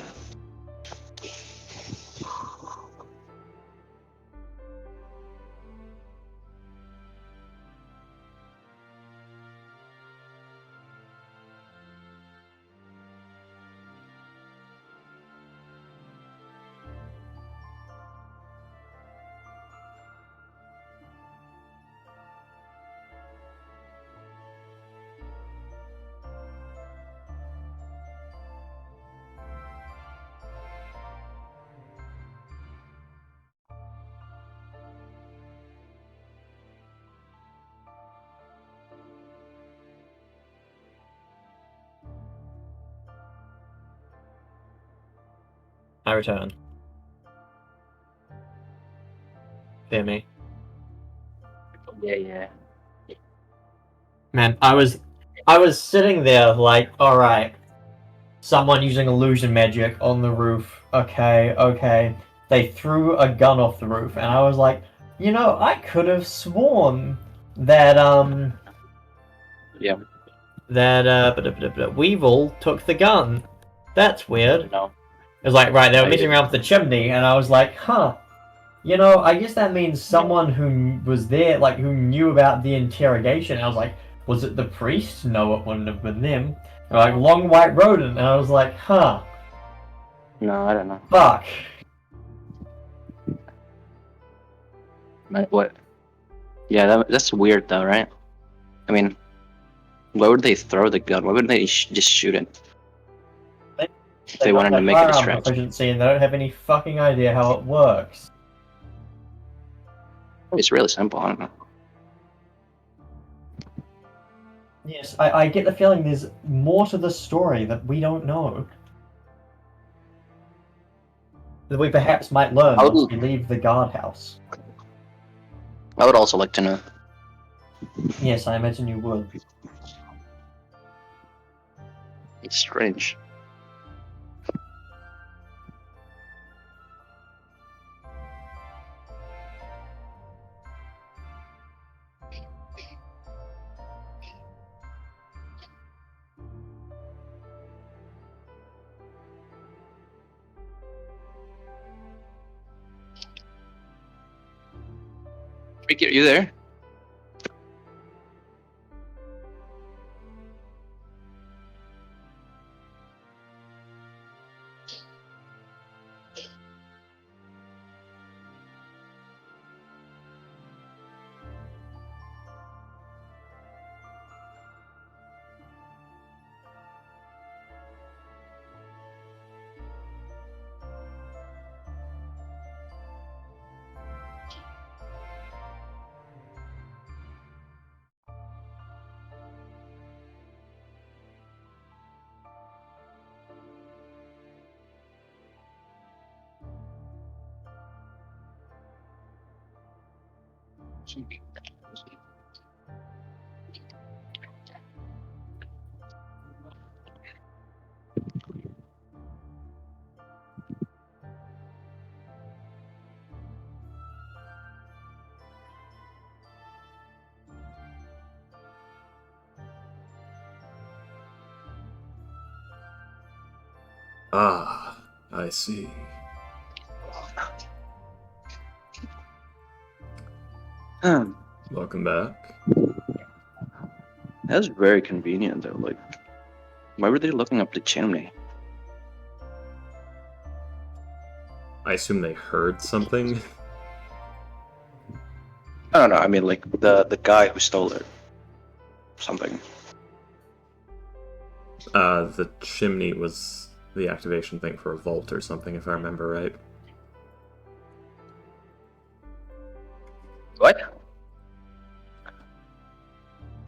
I return. Hear me? Yeah. Man, I was sitting there like, alright, someone using illusion magic on the roof. Okay. They threw a gun off the roof, and I was like, you know, I could have sworn that Yeah. that Weevil took the gun. That's weird. No. It was like, right, they were I- messing around with the chimney, and I was like, huh. You know, I guess that means someone who was there, like, who knew about the interrogation. I was like, was it the priest? No, it wouldn't have been them. They're like, long white rodent, and I was like, huh. No, I don't know. Fuck. What? Yeah, that's weird though, right? I mean, why would they throw the gun? Why wouldn't they just shoot it? They don't wanted to have make a firearm distraction. proficiency, and they don't have any fucking idea how it works. It's really simple. I don't know. Yes, I get the feeling there's more to the story that we don't know. That we perhaps might learn How once do- we leave the guardhouse. I would also like to know. Yes, I imagine you would. It's strange. Ricky, are you there? Ah, I see. Welcome back. That's very convenient though. Like, why were they looking up the chimney? I assume they heard something. I don't know. I mean, like the guy who stole it. Something. The chimney was the activation thing for a vault or something, if I remember right. What?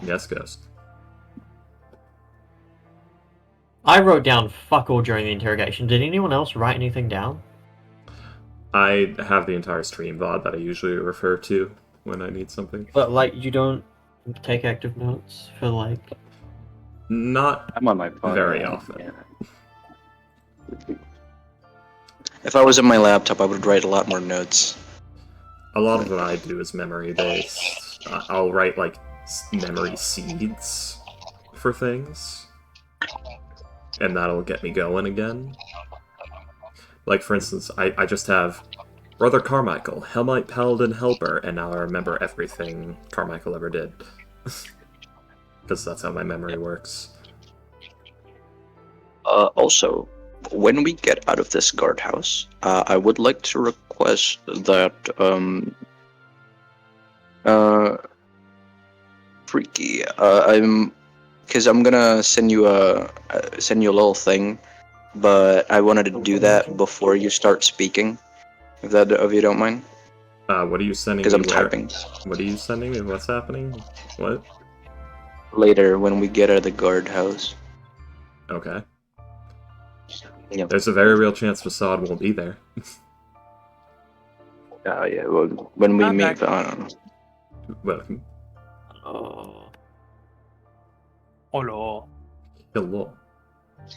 Yes, Ghost. I wrote down fuck all during the interrogation. Did anyone else write anything down? I have the entire stream VOD that I usually refer to when I need something. But, like, you don't take active notes for, like... Not I'm on my phone. very yeah. often. Yeah. If I was on my laptop, I would write a lot more notes. A lot of what I do is memory based. I'll write like memory seeds for things. and that'll get me going again. Like, for instance, I just have Brother Carmichael, Hellmite Paladin Helper, and now I remember everything Carmichael ever did. Because that's how my memory works. Also, when we get out of this guardhouse, I would like to request that Freaky, because I'm gonna send you a little thing, but I wanted to do that before you start speaking, if you don't mind. What are you sending me? Because I'm where? typing. What are you sending me? What's happening? What? Later, when we get out of the guardhouse. Okay. Yep. There's a very real chance Facade won't be there. Yeah. Well, when we I'm meet, back. I don't know. Well, Oh. Hello. hello.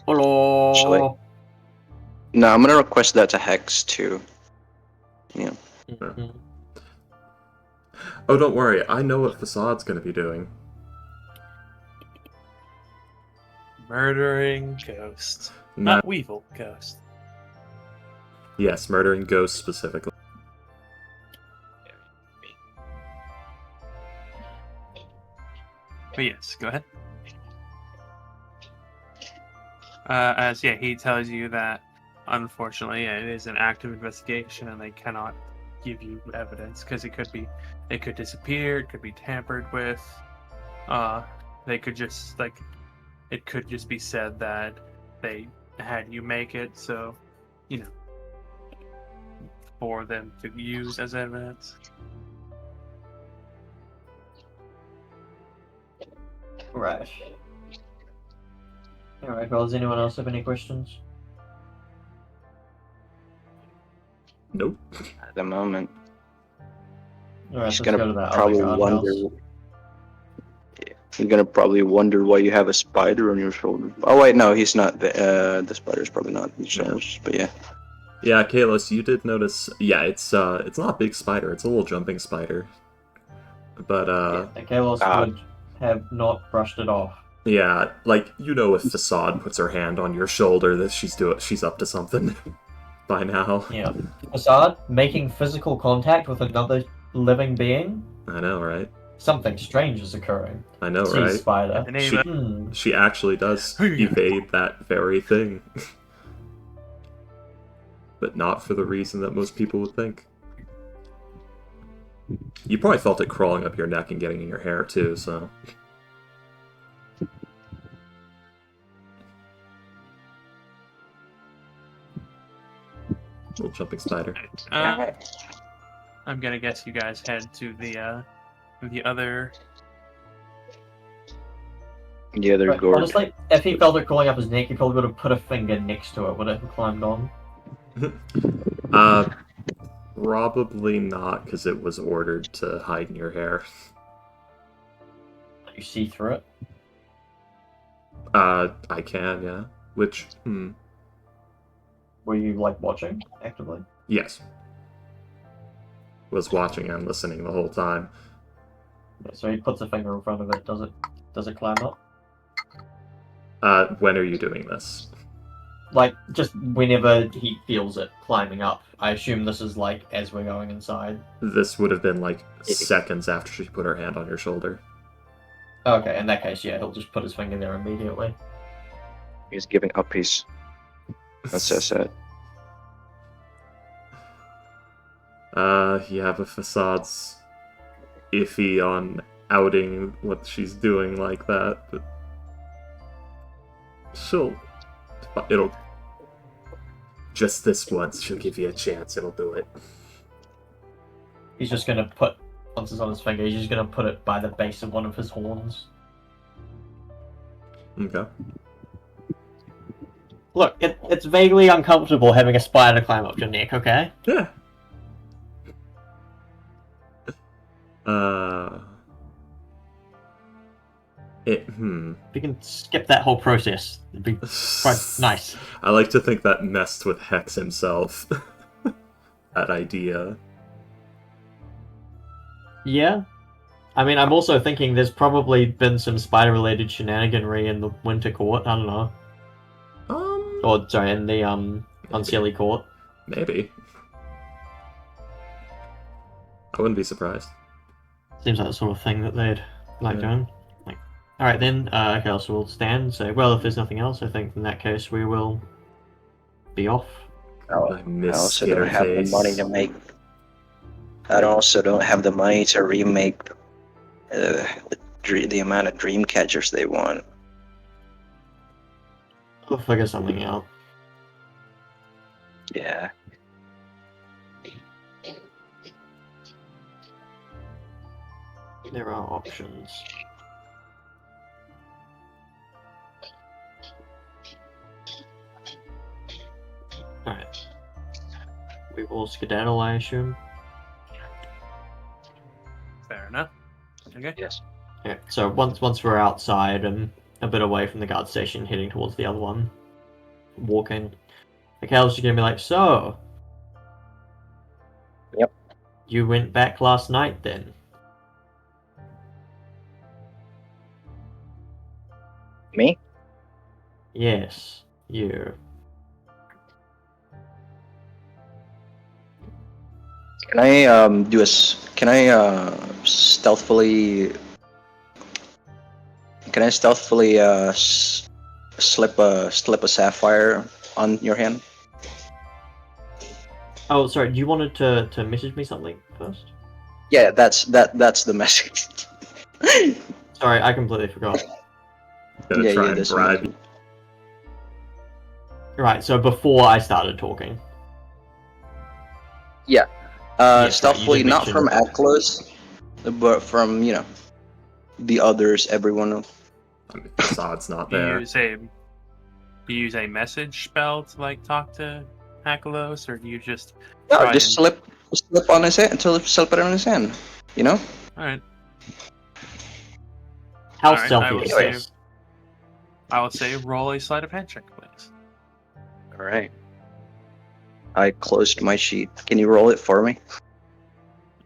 Hello. Actually- No, I'm gonna request that to Hex too. Yeah. Mhm. Oh, don't worry. I know what Facade's gonna be doing. Murdering ghosts. No. Not Weevil ghost. Yes, murdering ghosts specifically. But yes, go ahead. As he tells you that unfortunately it is an active investigation and they cannot give you evidence because it could disappear, it could be tampered with. They could just it could just be said that they had you make it, so for them to use as evidence. Right. Alright, well, does anyone else have any questions? Nope. At the moment, Alright, he's let's go gonna to that probably other wonder. guardhouse. He's gonna probably wonder why you have a spider on your shoulder. Oh wait, no, he's not. The spider's probably not on his shoulders, but yeah. Yeah, Kalos, you did notice. Yeah, it's not a big spider. It's a little jumping spider. But Yeah, Kalos would have not brushed it off. yeah, like if Facade puts her hand on your shoulder, that she's up to something by now. Yeah. Facade, making physical contact with another living being? I know, right? Something strange is occurring. I know, Gee, right? spider. The name of- Hmm. She actually does Who you got? evade that very thing. But not for the reason that most people would think. You probably felt it crawling up your neck and getting in your hair too, so. Little jumping spider. I'm gonna guess you guys head to the other. The other Right, gourd. honestly, if he felt it crawling up his neck, he probably would have put a finger next to it when it climbed on. Probably not, because it was ordered to hide in your hair. You see through it. I can, yeah. Which, Were you, like, watching actively? yes. Was watching and listening the whole time. Yeah, so he puts a finger in front of it. Does it climb up? When are you doing this? Like, just whenever he feels it climbing up. I assume this is, like, as we're going inside. This would have been, like, seconds after she put her hand on your shoulder. Okay, in that case, yeah, he'll just put his finger there immediately. He's giving up his. That's so sad. Yeah, but Facade's iffy on outing what she's doing like that, but it'll just this once, she'll give you a chance, it'll do it. He's just gonna put, once it's on his finger, he's just gonna put it by the base of one of his horns. Okay. Look, it's vaguely uncomfortable having a spider climb up your neck, okay? Yeah. We can skip that whole process. It'd be quite nice. I like to think that messed with Hex himself. That idea. Yeah. I mean, I'm also thinking there's probably been some spider-related shenaniganry in the Winter Court. I don't know. Or sorry, in the Unseelie Court. Maybe. I wouldn't be surprised. Seems like the sort of thing that they'd like Yeah. doing. Like, all right then. Okay, so we'll stand and say, well, if there's nothing else, I think in that case we will be off. I I miss also don't have the Skaterface. money to make. I also don't have the money to remake the amount of dream catchers they want. We'll figure something out. Yeah. There are options. Alright. We will skedaddle, I assume. Fair enough. Okay. Yes. Yeah, so once we're outside and a bit away from the guard station, heading towards the other one, walking, Mikhail's just gonna be like, so... Yep. You went back last night, then? Me? Yes, you. Can I can I stealthily slip a sapphire on your hand? Oh, sorry, you wanted to message me something first? Yeah, that's the message. Sorry, I completely forgot. Gonna try and this bribe one. you. Right, so before I started talking. Yeah. Yes, right, Stealthily, you did not mention- from Atlas, but from, you know, the others, everyone. I mean, Assad's not Do you there. use a message spell to like talk to Akalos, or do you just No, try just and... slip on his hand, slip it on his hand. You know? All right. How Alright, I stealthy will is say- this? I will say roll a sleight of hand check, please. Alright. I closed my sheet. Can you roll it for me?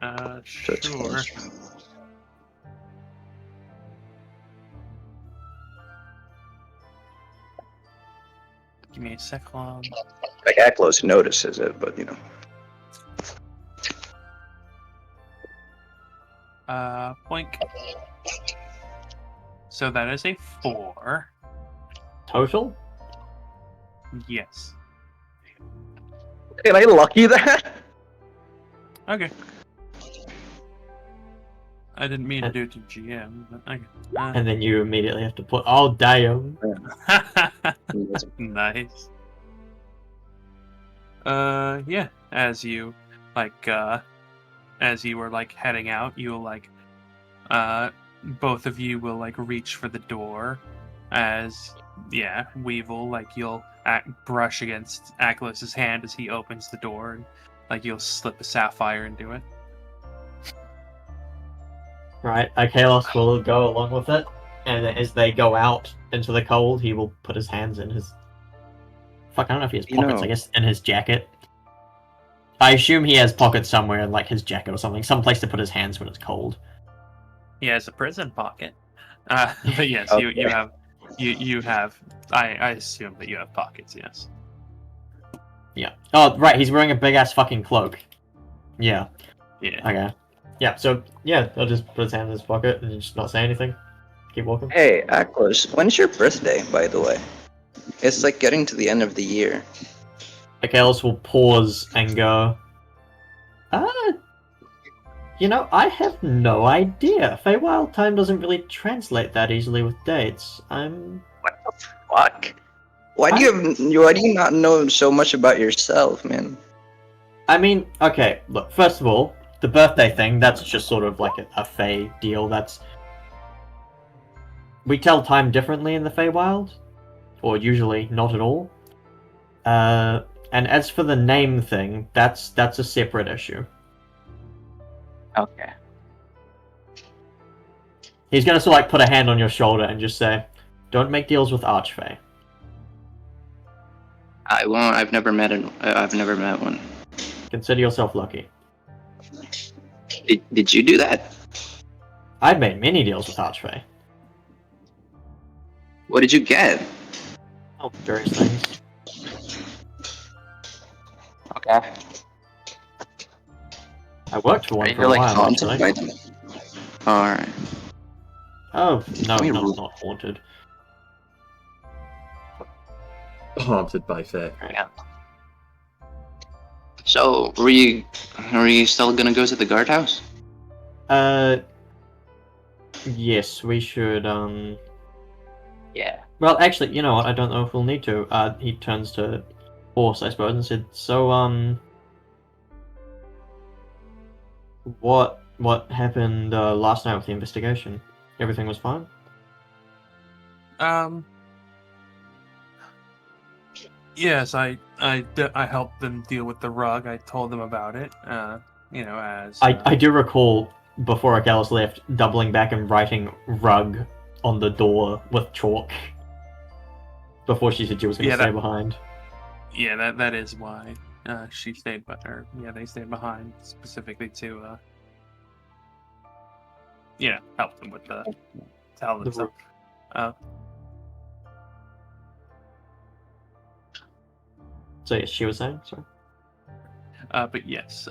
So Sure. it's closed. Give me a second. Like Atlas notices it, but you know. Boink. So that is a 4. Total? Yes. Can I lucky that? Okay. I didn't mean to do it to GM, but okay. And then you immediately have to put, oh damn. Nice. Yeah. As you were like heading out, you'll like, both of you will like reach for the door. As Weevil, like you'll brush against Aklos's hand as he opens the door, and like you'll slip a sapphire into it. Right, Kalos will go along with it, and as they go out into the cold, he will put his hands in his... Fuck, I don't know if he has You pockets, know- I guess, in his jacket. I assume he has pockets somewhere in, like, his jacket or something. Some place to put his hands when it's cold. He has a prison pocket. But yes, Okay. you have. I assume that you have pockets. Yes. Yeah. Oh, right, he's wearing a big-ass fucking cloak. Yeah. Yeah. Okay. Yeah, so, yeah, I'll just put his hand in his pocket and just not say anything. Keep walking. Hey, Atlas, when's your birthday, by the way? It's like getting to the end of the year. Kalos will pause and go, you know, I have no idea. Feywild time doesn't really translate that easily with dates. What the fuck? Why do you not know so much about yourself, man? I mean, okay, look, first of all, the birthday thing, that's just sort of like a Fey deal. We tell time differently in the Feywild, or usually not at all. And as for the name thing, that's a separate issue. Okay. He's gonna sort of like put a hand on your shoulder and just say, "Don't make deals with Archfey." I won't. I've never met one. Consider yourself lucky. Did you do that? I've made many deals with Archfey. What did you get? Oh, various things. Okay. I worked for Are one you for a like while, haunted actually. by them? Alright. Oh, no, Let me not, roll. not haunted. Haunted by Fae. Yeah. So, were you still gonna go to the guardhouse? Yes, we should, Yeah. Well, actually, you know what, I don't know if we'll need to. He turns to Horse, I suppose, and said, so, what happened, last night with the investigation? Everything was fine? Yes, I helped them deal with the rug. I told them about it. I do recall, before Akalis left, doubling back and writing rug on the door with chalk. Before she said she was going to Yeah, stay that- behind. Yeah, that is why she stayed, they stayed behind specifically to help them with the towel The and stuff. So yes, she was saying, sorry. But yes,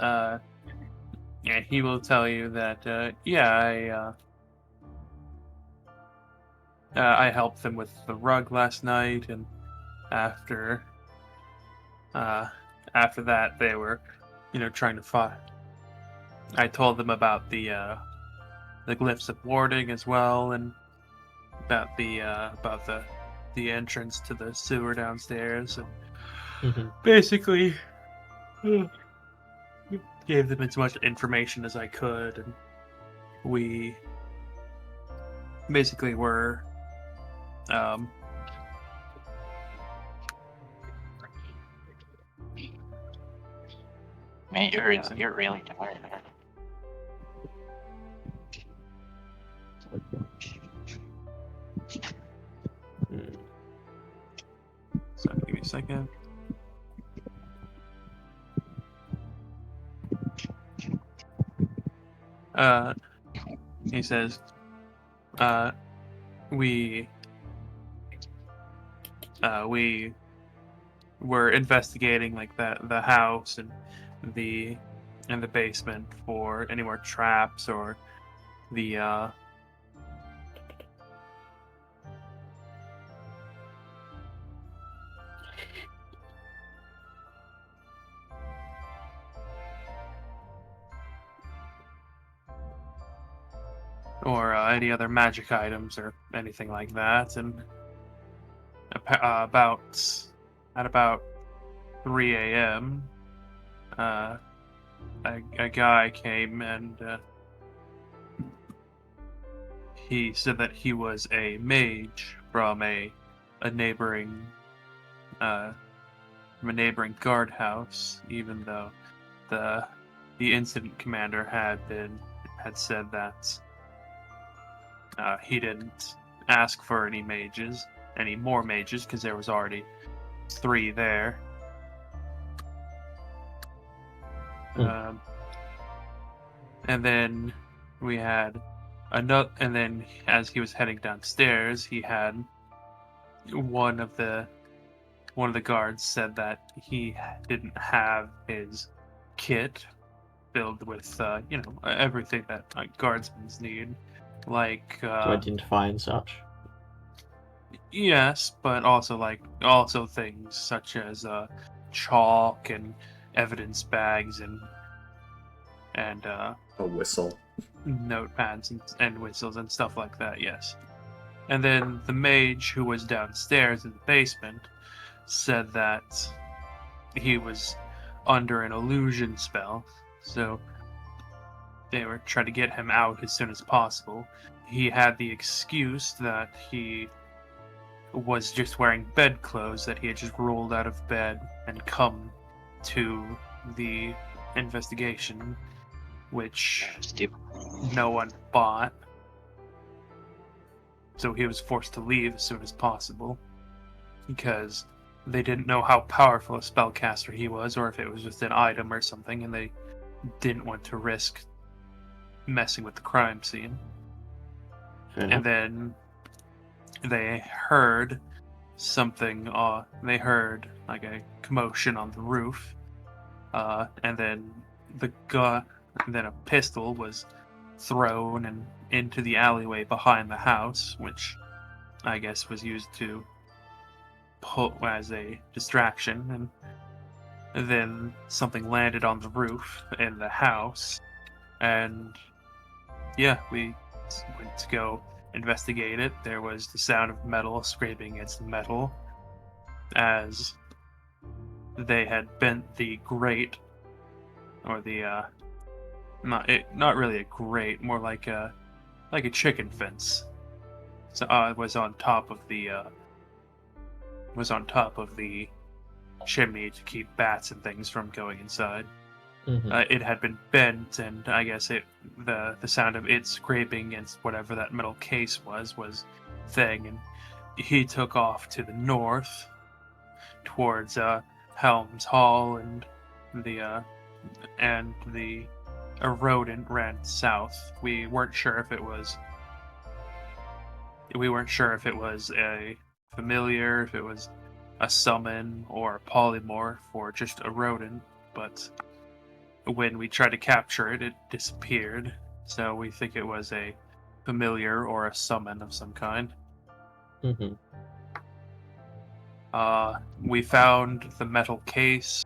he will tell you that I helped them with the rug last night, and after that they were, trying to find. I told them about the glyphs of warding as well, and about the entrance to the sewer downstairs, and basically gave them as much information as I could, and we basically were Man, you're really tired. so give me a second. He says, we were investigating like the house and the basement for any more traps or the any other magic items or anything like that. And at about 3 a.m., a guy came and he said that he was a mage from a neighboring guardhouse, even though the incident commander had said that he didn't ask for any more mages, because there was already 3 there. And then we had another. And then, as he was heading downstairs, he had one of the guards said that he didn't have his kit filled with everything that guardsmen need, like To identify and such. yes, but also things such as chalk and evidence bags and A whistle. notepads and whistles and stuff like that. Yes, and then the mage who was downstairs in the basement said that he was under an illusion spell, so they were trying to get him out as soon as possible. He had the excuse that he was just wearing bedclothes, that he had just rolled out of bed and come to the investigation, which no one bought. So he was forced to leave as soon as possible, because they didn't know how powerful a spellcaster he was, or if it was just an item or something, and they didn't want to risk messing with the crime scene. And then they heard something. They heard like a commotion on the roof, and then then a pistol was thrown and into the alleyway behind the house, which I guess was used to put as a distraction, and then something landed on the roof in the house, and yeah, we went to go investigate it. There was the sound of metal scraping against metal as they had bent the grate, or the not really a grate, more like a chicken fence. So it was on top of the chimney to keep bats and things from going inside. It had been bent, and I guess the sound of it scraping against whatever that metal case was thing, and he took off to the north towards Helms Hall, and a rodent ran south. We weren't sure if it was a familiar, if it was a summon or a polymorph or just a rodent, but when we tried to capture it, it disappeared. So we think it was a familiar or a summon of some kind. We found the metal case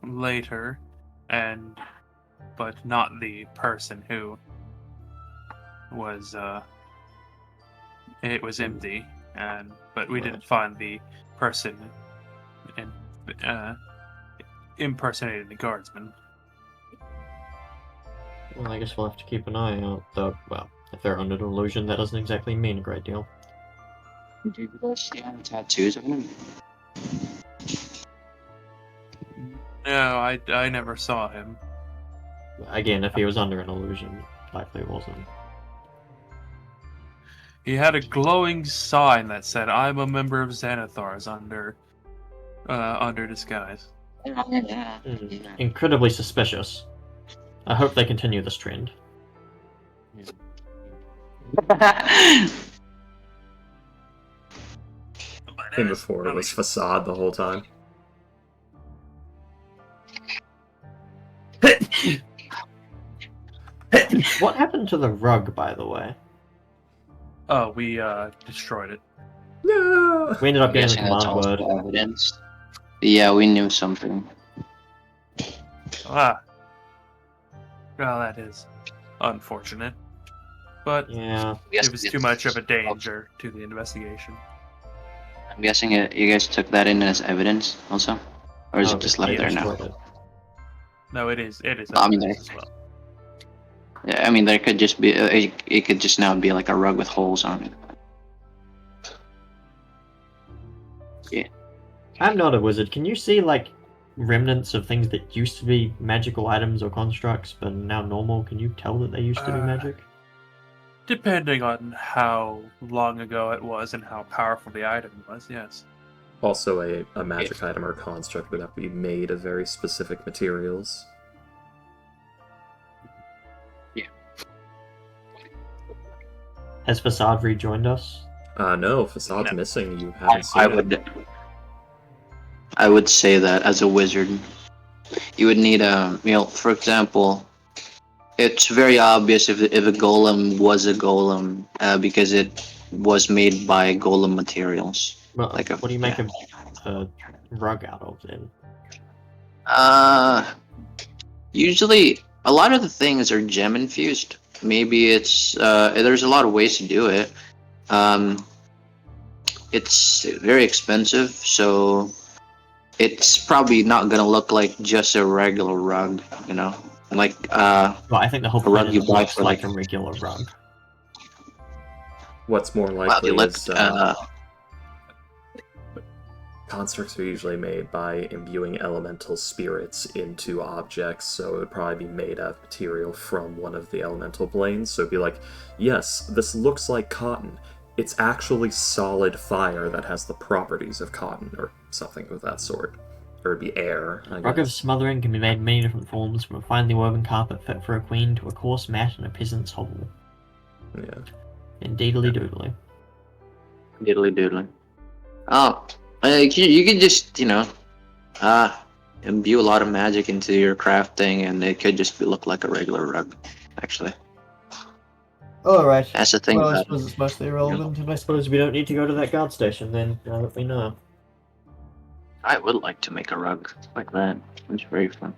later, but not the person who was. It was empty, but we didn't find the person impersonating the guardsman. Well, I guess we'll have to keep an eye out, though. Well, if they're under the illusion, that doesn't exactly mean a great deal. Do you guys see any tattoos of him? No, I never saw him. Again, if he was under an illusion, likely it wasn't. He had a glowing sign that said, "I'm a member of Xanathar's," under disguise. Incredibly suspicious. I hope they continue this trend. And before it was facade the whole time. What happened to the rug, by the way? Oh, we destroyed it. No! We ended up getting a Guessing that's command also word. evidence. Yeah, we knew something. Ah. Well, that is unfortunate. But Yeah. it was too much of a danger to the investigation. I'm guessing you guys took that in as evidence also? Or is Oh, it just left there now? destroyed it. No, it is. It is I mean, evidence as well. Yeah, I mean, there could just be, it could just now be like a rug with holes on it. I'm not a wizard. Can you see, like, remnants of things that used to be magical items or constructs, but now normal? Can you tell that they used to be magic? Depending on how long ago it was and how powerful the item was, yes. Also, a magic item or construct would have to be made of very specific materials. Has Facade rejoined us? No, Facade's No. missing. You haven't seen it. I would say that as a wizard, you would need for example, it's very obvious if a golem was a golem because it was made by golem materials. Well, Like what do you make a rug out of, then? Usually a lot of the things are gem infused. Maybe it's there's a lot of ways to do it. It's very expensive, so it's probably not gonna look like just a regular rug, you know, like Well, I think the whole a rug point you is it buy looks for, like like- a regular rug. What's more well, likely they look, is constructs are usually made by imbuing elemental spirits into objects, so it would probably be made out of material from one of the elemental planes. So it'd be like, yes, this looks like cotton. It's actually solid fire that has the properties of cotton, or something of that sort. Or it'd be air, I Rug of guess. smothering can be made in many different forms, from a finely woven carpet fit for a queen to a coarse mat in a peasant's hovel. Yeah. Indeedly doodly. diddly doodly. Oh, you could just, you know, imbue a lot of magic into your crafting, and it could just look like a regular rug. Actually, Alright. that's the thing Well, I about it. suppose it's mostly irrelevant. And I suppose we don't need to go to that guard station then, now that we know. I would like to make a rug like that. It's very fun.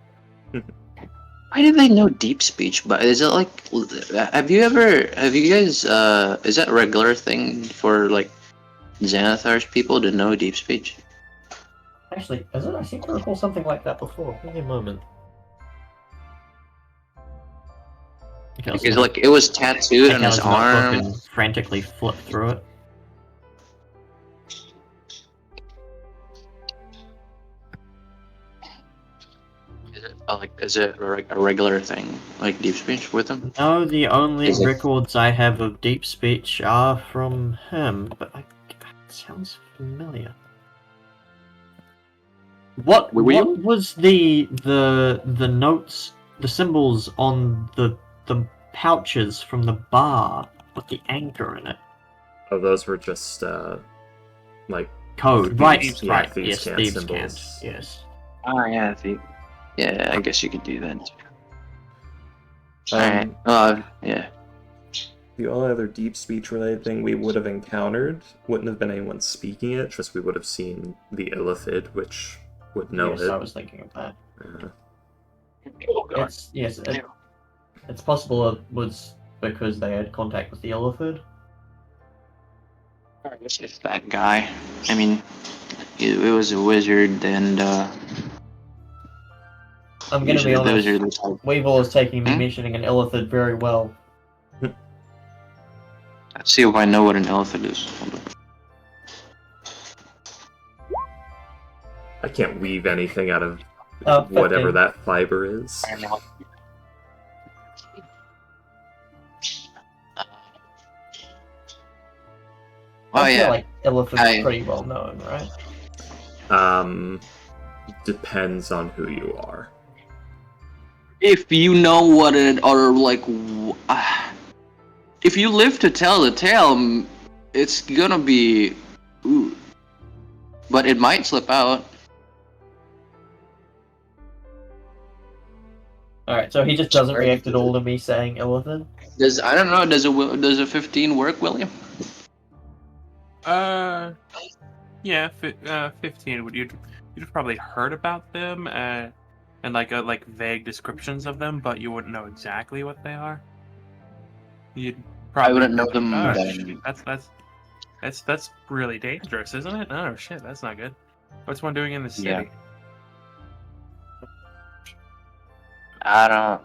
Why do they know deep speech? But is it like, have you guys, is that a regular thing for like Xanathar's people to know deep speech? Actually, is it? I seem to recall something like that before. Give me a moment. Because like it was tattooed on his arm. And frantically flip through it. Is it a regular thing, like deep speech with him? No, the only Is it- records I have of deep speech are from him, but it sounds familiar. What was the notes, the symbols on the pouches from the bar with the anchor in it? Oh, those were just like Code, right? Right. thieves' Yes, cant thieves' symbols. cant. Yes. Oh yeah, yeah. I guess you could do that. Um, Alright. Yeah. The only other deep speech related thing we would have encountered wouldn't have been anyone speaking it, just we would have seen the illithid, which would know yes, it. I was thinking of that. Yeah. It's possible it was because they had contact with the illithid. I guess it's that guy. I mean, it was a wizard, and I'm gonna be honest, those are the type. Weevil is taking me Hmm? mentioning an illithid very well. Let's see if I know what an elephant is. Hold on. I can't weave anything out of 15. whatever that fiber is. Oh I feel yeah. like illithid's I- pretty well known, right? Depends on who you are. If you know what it, or like, if you live to tell the tale, it's gonna be, ooh. But it might slip out. Alright, so he just doesn't react at all to me saying illithid? I don't know. Does a 15 work, William? Yeah, 15. You'd have probably heard about them and like vague descriptions of them, but you wouldn't know exactly what they are. You'd probably I wouldn't know them. Oh, then. that's really dangerous, isn't it? Oh shit, that's not good. What's one doing in the city? Yeah. I don't.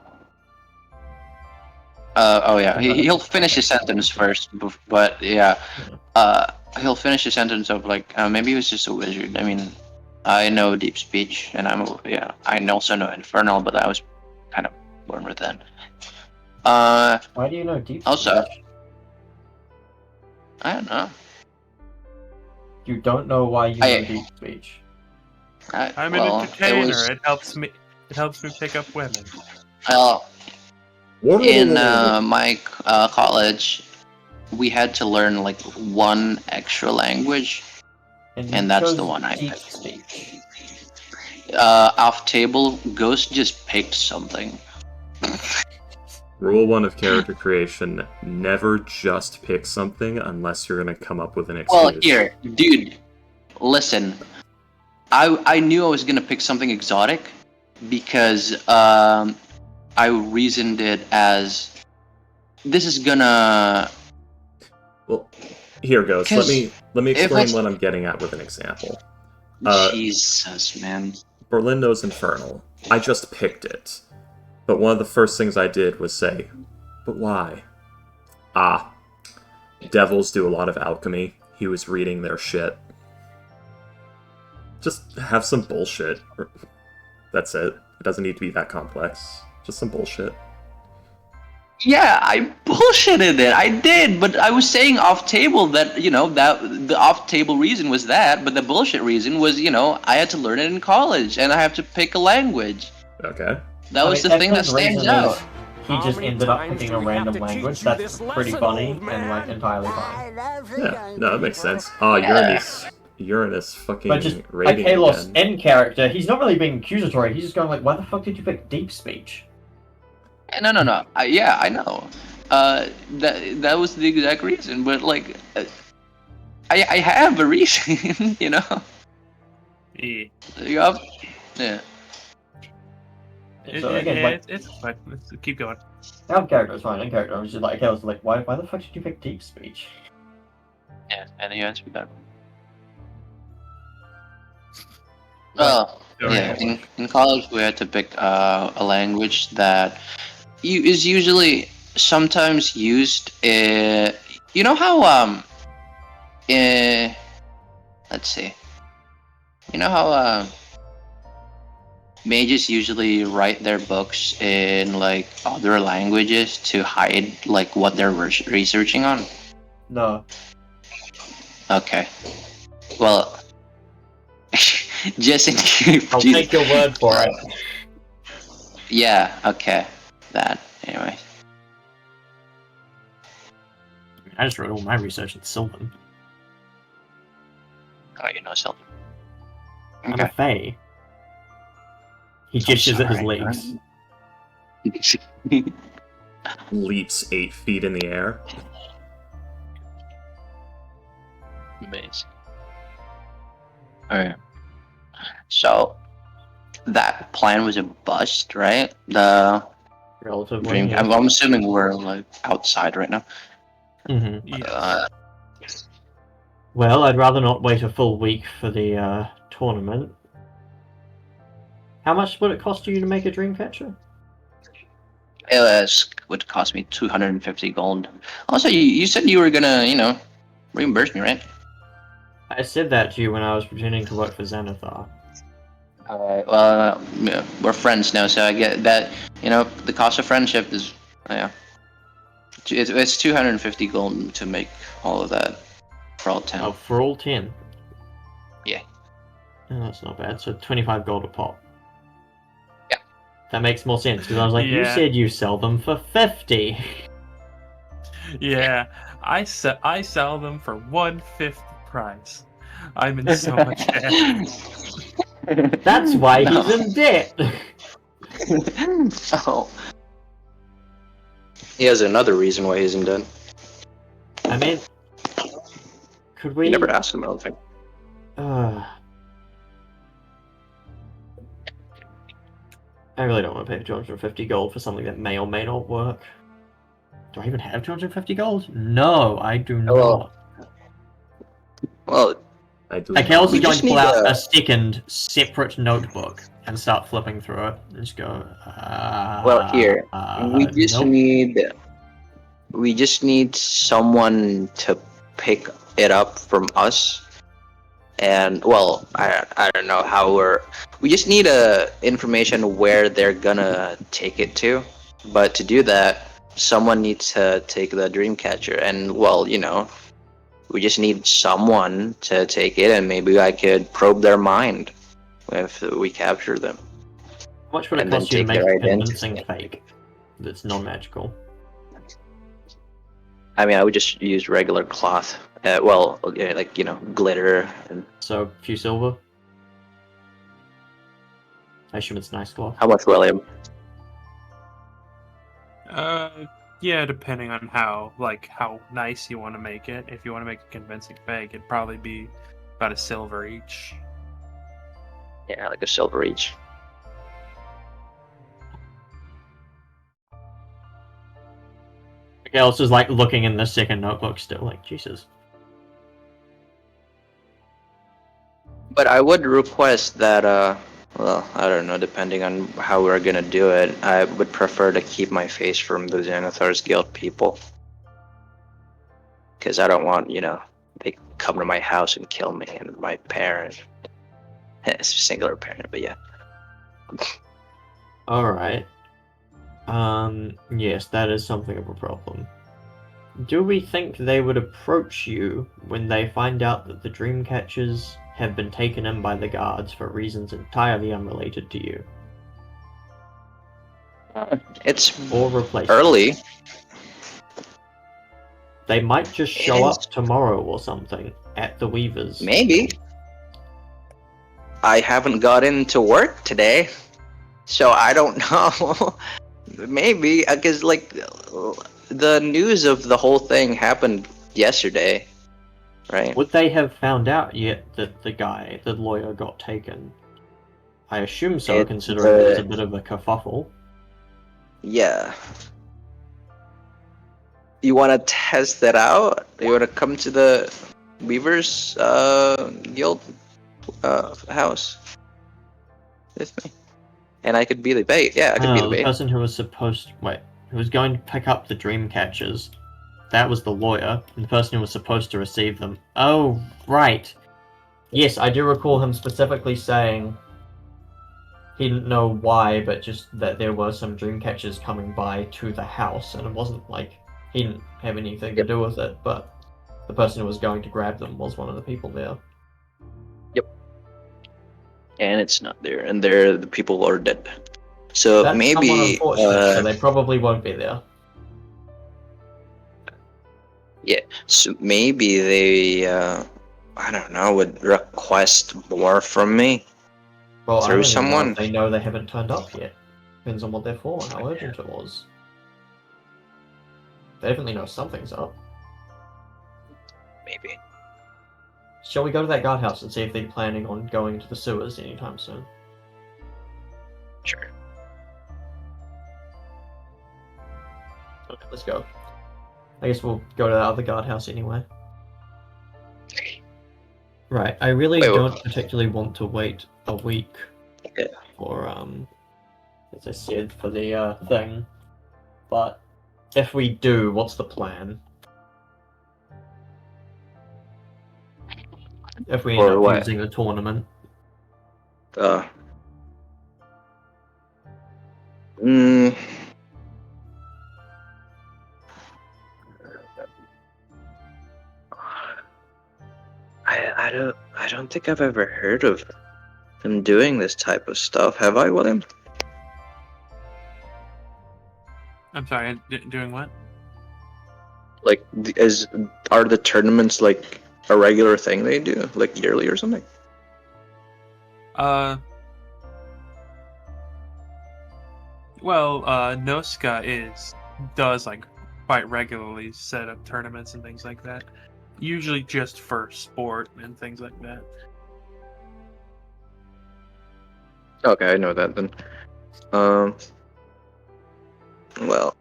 Oh yeah, he'll finish his sentence first, but yeah, he'll finish his sentence of like, maybe he was just a wizard. I mean, I know deep speech, and I also know infernal, but I was kind of born with that. Why do you know deep Also, speech? I don't know. You don't know why you know deep speech. I'm Well, an entertainer. was- It helps me pick up women. Well, in my college, we had to learn like one extra language, you and that's chose the one I deep picked. speech. Off table, Ghost just picked something. Rule 1 of character creation, never just pick something unless you're going to come up with an excuse. Well, here, dude, listen. I knew I was gonna pick something exotic because I reasoned it as this is gonna. Well, here goes. Let me if explain it's- what I'm getting at with an example. Jesus, man. Berlindo's Infernal. I just picked it. But one of the first things I did was say, but why? Devils do a lot of alchemy. He was reading their shit. Just have some bullshit. That's it. It doesn't need to be that complex. Just some bullshit. Yeah, I bullshitted it. I did, but I was saying off table that that the off table reason was that, but the bullshit reason was I had to learn it in college and I have to pick a language. Okay. That was the thing that stands out. He just ended up picking a random language. That's pretty funny and like entirely fine. Yeah, no, that makes sense. Uranus fucking But just raiding Kalos again. in character, he's not really being accusatory. He's just going like, "Why the fuck did you pick deep speech?" No. Yeah, I know. That was the exact reason. But like, I have a reason. You know. Yeah. You have, yeah. So again, like, It's fine. Let's keep going. out of character is fine. In character, I was just like, Kalos is like, "Why the fuck did you pick deep speech?" Yeah, and you answered that. Well, yeah. In college, we had to pick a language that is usually sometimes used. You know how let's see. You know how mages usually write their books in like other languages to hide like what they're researching on? No. Okay. Well, just in case. I'll take your word for it. Yeah. Okay. That. Anyway. I just wrote all my research in Sylvan. Oh, you know something. I'm a Fae. He gestures at his sorry, legs. Leaps 8 feet in the air. Amazing. Alright. So that plan was a bust, right? The Relatively. dream. Yeah. I'm assuming we're like outside right now. Mhm. Yeah. Well, I'd rather not wait a full week for the tournament. How much would it cost you to make a Dreamcatcher? It would cost me 250 gold. Also, you said you were gonna, reimburse me, right? I said that to you when I was pretending to work for Xanathar. Alright, well, yeah, we're friends now, so I get that, the cost of friendship is, yeah. It's 250 gold to make all of that for all 10. Oh, for all 10? Yeah. Oh, that's not bad. So 25 gold a pop. Yeah. That makes more sense, because I was like, you Yeah. said you sell them for 50. Yeah, I sell them for 1/5 the price. I'm in so much debt. That's why No. he's in debt. Oh. He has another reason why he's in debt. I mean, could we... You never asked him, I don't think. I really don't want to pay 250 gold for something that may or may not work. Do I even have 250 gold? No, I do not. Well, I do. Okay, Kelsey's We going just to pull need out a- a second separate notebook and start flipping through it. And just go. here, we just nope. need someone to pick it up from us. And well, I don't know how we just need information where they're gonna take it to. But to do that, someone needs to take the Dreamcatcher, and well, we just need someone to take it, and maybe I could probe their mind if we capture them. How much would it and then cost you to take make their a convincing identity. fake that's non-magical? I mean, I would just use regular cloth. Glitter. And So, a few silver? I assume it's nice cloth. how much, William? Yeah, depending on how nice you want to make it. If you want to make a convincing fake, it'd probably be about a silver each. Yeah, like a silver each. Gals is like looking in the second notebook still, like, Jesus. But I would request that, well, I don't know, depending on how we're gonna do it, I would prefer to keep my face from the Xanathar's Guild people. Because I don't want, they come to my house and kill me and my parent. It's a singular parent, but yeah. Alright. Yes, that is something of a problem. Do we think they would approach you when they find out that the Dreamcatchers have been taken in by the guards for reasons entirely unrelated to you? It's Or replace early. They might just show up tomorrow or something at the Weavers. Maybe. I haven't got into work today, so I don't know. Maybe because like the news of the whole thing happened yesterday, right? Would they have found out yet that the lawyer got taken? I assume so, It, considering there was a bit of a kerfuffle. Yeah. You want to test that out? You want to come to the Weavers Guild house with me? And I could be the bait. Yeah, I could be the The bait. person who was who was going to pick up the dream catchers, that was the lawyer, and the person who was supposed to receive them. Oh, right. Yes, I do recall him specifically saying he didn't know why, but just that there were some dream catchers coming by to the house, and it wasn't like he didn't have anything to do with it, but the person who was going to grab them was one of the people there. And it's not there, and the people are dead. So That's somewhat maybe unfortunate, so they probably won't be there. so maybe they I don't know, would request more from me. Well, I Through don't even know someone? if they know they haven't turned up yet. Depends on what they're for, how urgent it was. They definitely know something's up. Maybe. Shall we go to that guardhouse and see if they're planning on going to the sewers anytime soon? Sure. Okay, let's go. I guess we'll go to the other guardhouse anyway. Right, I really Wait, don't particularly want to wait a week Yeah. for, as I said, for the thing. But if we do, what's the plan? If we end For up what? using the tournament. Mm, I don't think I've ever heard of them doing this type of stuff. Have I, William? I'm sorry, doing what? Like, are the tournaments like a regular thing they do, like yearly or something? Well, Noska does like quite regularly set up tournaments and things like that. Usually just for sport and things like that. Okay, I know that then. Well,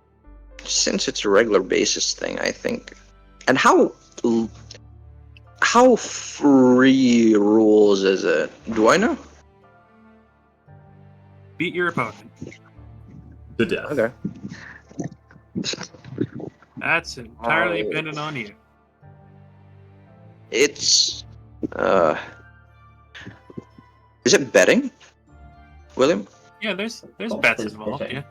since it's a regular basis thing, I think. And how free rules is it? Do I know? Beat your opponent. To death. Okay. That's entirely dependent on you. It's is it betting, William? Yeah, there's Oh, bets it's involved. betting.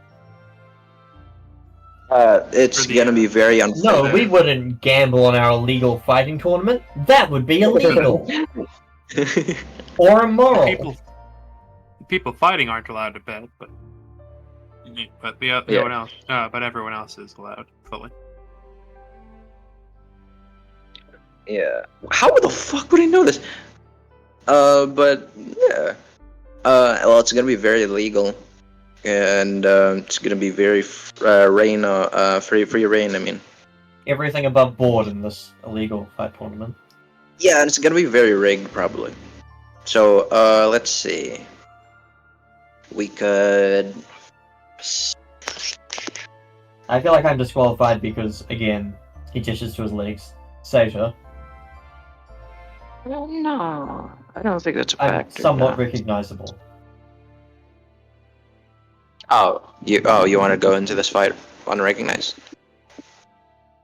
Yeah. It's For the, gonna be very unfair. No, we wouldn't gamble on our illegal fighting tournament. That would be illegal or immoral. People fighting aren't allowed to bet, but everyone else, but everyone else is allowed fully. Yeah. How the fuck would I know this? But yeah. Well, it's gonna be very legal, and it's gonna be very free reign. I mean. Everything above board in this illegal fight tournament. Yeah, and it's gonna be very rigged, probably. So, let's see. We could. I feel like I'm disqualified because, again, he gestures to his legs. Seja, No, I don't think that's a I'm factor. somewhat no. recognizable. You want to go into this fight unrecognized?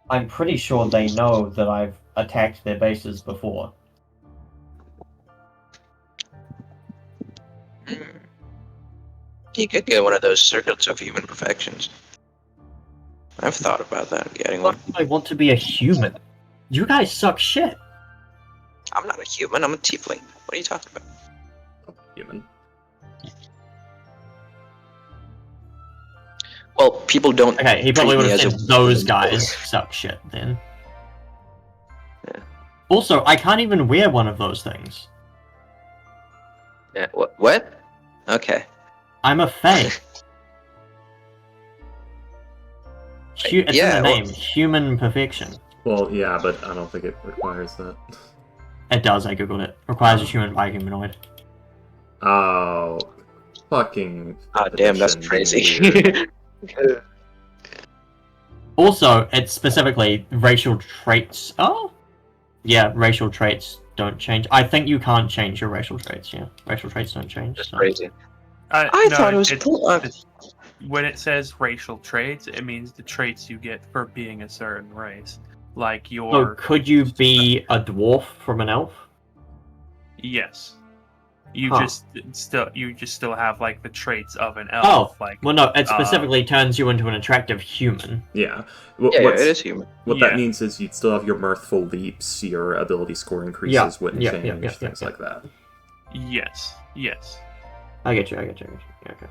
I'm pretty sure they know that I've attacked their bases before. You could get one of those circuits of human perfections. I've thought about that, getting Why one. do I want to be a human? You guys suck shit. I'm not a human, I'm a tiefling. What are you talking about? Human. Well, people don't. Okay, he probably treat would me have as said a- those guys suck shit then. Yeah. Also, I can't even wear one of those things. Yeah, what? Okay. I'm a fae. It's in Yeah, the well- name, human perfection. Well, yeah, but I don't think it requires that. It does, I googled it. Requires a human by humanoid. Oh, fucking. Oh, damn, that's definition being crazy. weird. Also, it's specifically racial traits. Oh? Yeah, racial traits don't change. I think you can't change your racial traits, yeah. Racial traits don't change. That's So. crazy. I No, thought it was when it says racial traits, it means the traits you get for being a certain race. Like So your could you be a dwarf from an elf? yes. You Huh. just still have like the traits of an elf. Oh, Like well no, it specifically turns you into an attractive human. Yeah. Yeah, it is human. What Yeah. that means is you'd still have your mirthful leaps, your ability score increases wouldn't change, things like that. yes. I get you. Yeah, okay.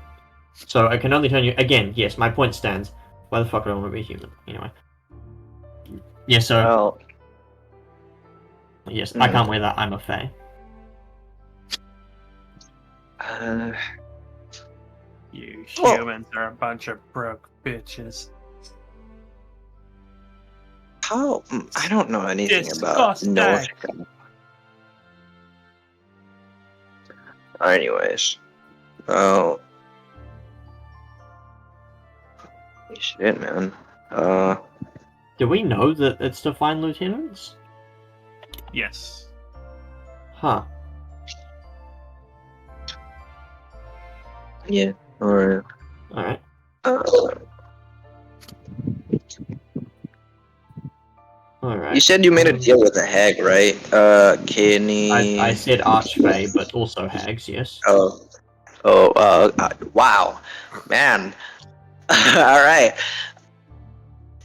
So I can only turn you again. Yes, my point stands. Why the fuck would I want to be human? Anyway. Yeah. So Well, yes, I can't wear that. I'm a fae. You Well- humans are a bunch of broke bitches. how? I don't know anything about Disgusting. North. Anyways, well, shit, man. Do we know that it's to find lieutenants? Yes. Huh. Yeah. Alright. Alright. Alright. You said you made a deal with the hag, right? Kenny. I said archfey, but also hags, yes. Wow, man. All right.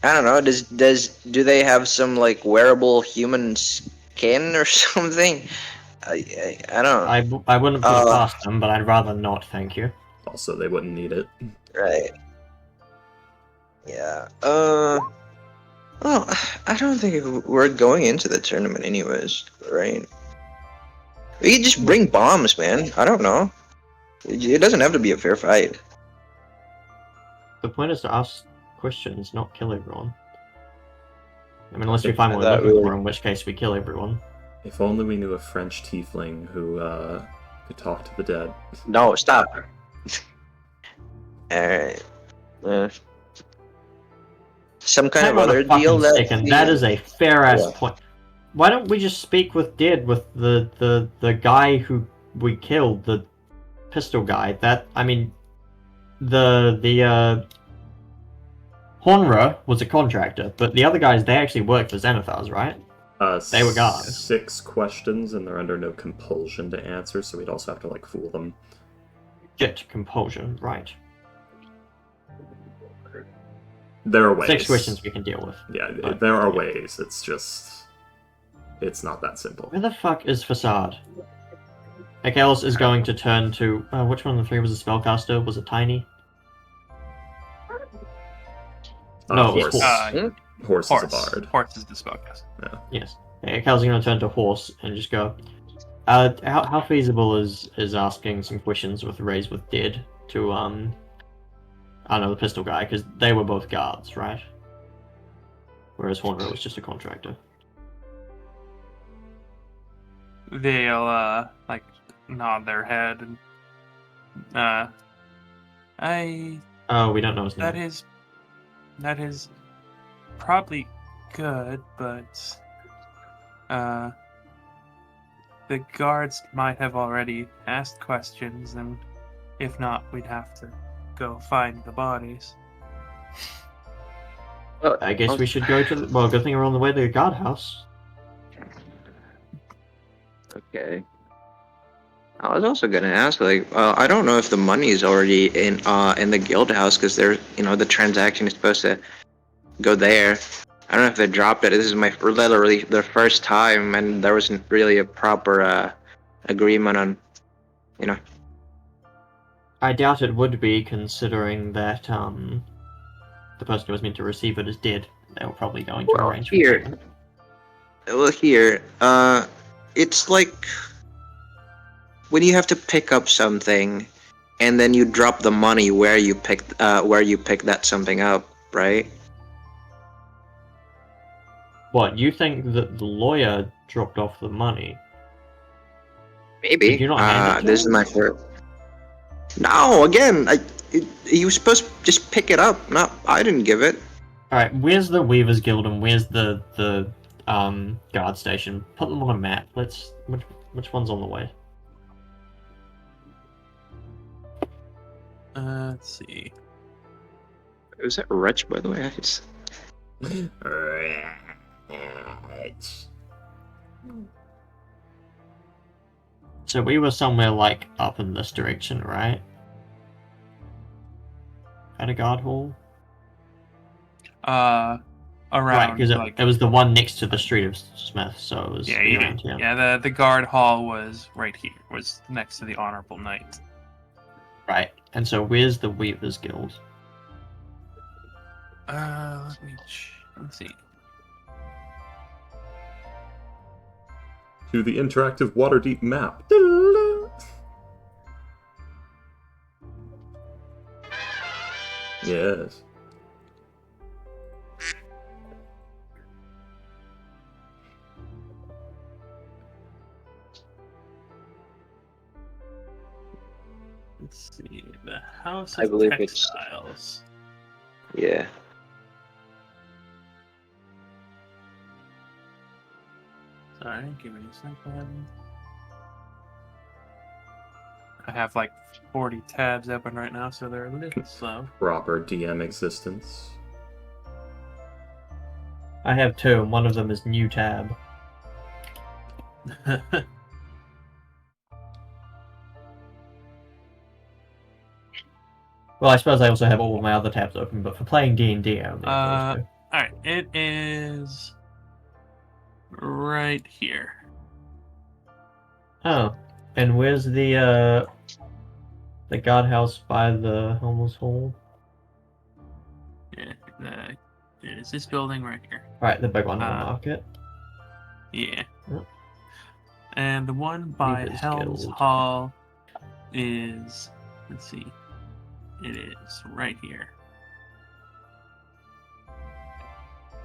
I don't know. Do they have some like wearable human skin or something? I don't. I wouldn't put it past them, but I'd rather not, thank you. Also, they wouldn't need it. Right. Yeah. Well, I don't think we're going into the tournament anyways, right? We could just bring bombs, man. I don't know. It doesn't have to be a fair fight. The point is to ask questions, not kill everyone. I mean, unless we I find what we're thought looking we- for, in which case we kill everyone. If only we knew a French tiefling who could talk to the dead. No, stop. Alright. Some kind Hang of on a other fucking deal that. second. That is a fair ass Yeah. point. Why don't we just speak with Dead, with the guy who we killed, the pistol guy? The Honra was a contractor, but the other guys, they actually worked for Xanathars, right? They were guards. 6 questions, and they're under no compulsion to answer, so we'd also have to, like, fool them. Shit, compulsion, right. There are ways. 6 questions we can deal with. Yeah, But- there are ways. It's just... It's not that simple. Where the fuck is Facade? Akalis is going to turn to... which one of the 3 was a spellcaster? Was it Tiny? No, it was Horse. Horse. Horse is a bard. Horse is the spellcaster. Yes. Akalis is going to turn to Horse and just go... how feasible is asking some questions with Raise with Dead to, I don't know, the pistol guy, because they were both guards, right? Whereas Horner was just a contractor. They'll like nod their head and Oh, we don't know his name. that is probably good, but the guards might have already asked questions, and if not, we'd have to go find the bodies. I guess we should go to the... Well, good thing we're on the way to the guardhouse. Okay. I was also gonna ask, like, I don't know if the money is already in the guild house, because they're, the transaction is supposed to go there. I don't know if they dropped it. This is my literally the first time, and there wasn't really a proper agreement on, I doubt it would be, considering that the person who was meant to receive it is dead. They were probably going to Well, arrange for here- treatment. Well, here, it's like when you have to pick up something, and then you drop the money where you picked that something up, right? What, you think that the lawyer dropped off the money? Maybe. Did you not hand it to This is him? my first. No, again, he was supposed to just pick it up. No, I didn't give it. Alright, where's the Weavers Guild and where's the guard station? Put them on a map. Which one's on the way? Let's see. Was that Wretch, by the way? I just... So we were somewhere like up in this direction, right? At a guard hall? Around Right, because like it was the one next to the Street of Smith, so it was yeah, around here. yeah. The guard hall was right here. Was next to the Honorable Knight. Right, and so where's the Weavers Guild? Let's see. To the interactive Waterdeep map. Yes. Let's see. The House I of believe it's- Textiles. Yeah. Sorry, give me a second. I have like 40 tabs open right now, so they're a little slow. Proper DM existence. I have two, and one of them is new tab. Well, I suppose I also have all of my other tabs open, but for playing D&D, I only have those two. Alright, it is right here. Oh, and where's the guardhouse by the Helmers Hall? Yeah, it is this building right here. Right, the big one on the Uh, market. Yeah. Yep. And the one by Weavers Helm's Guild. Hall is, let's see, it is right here.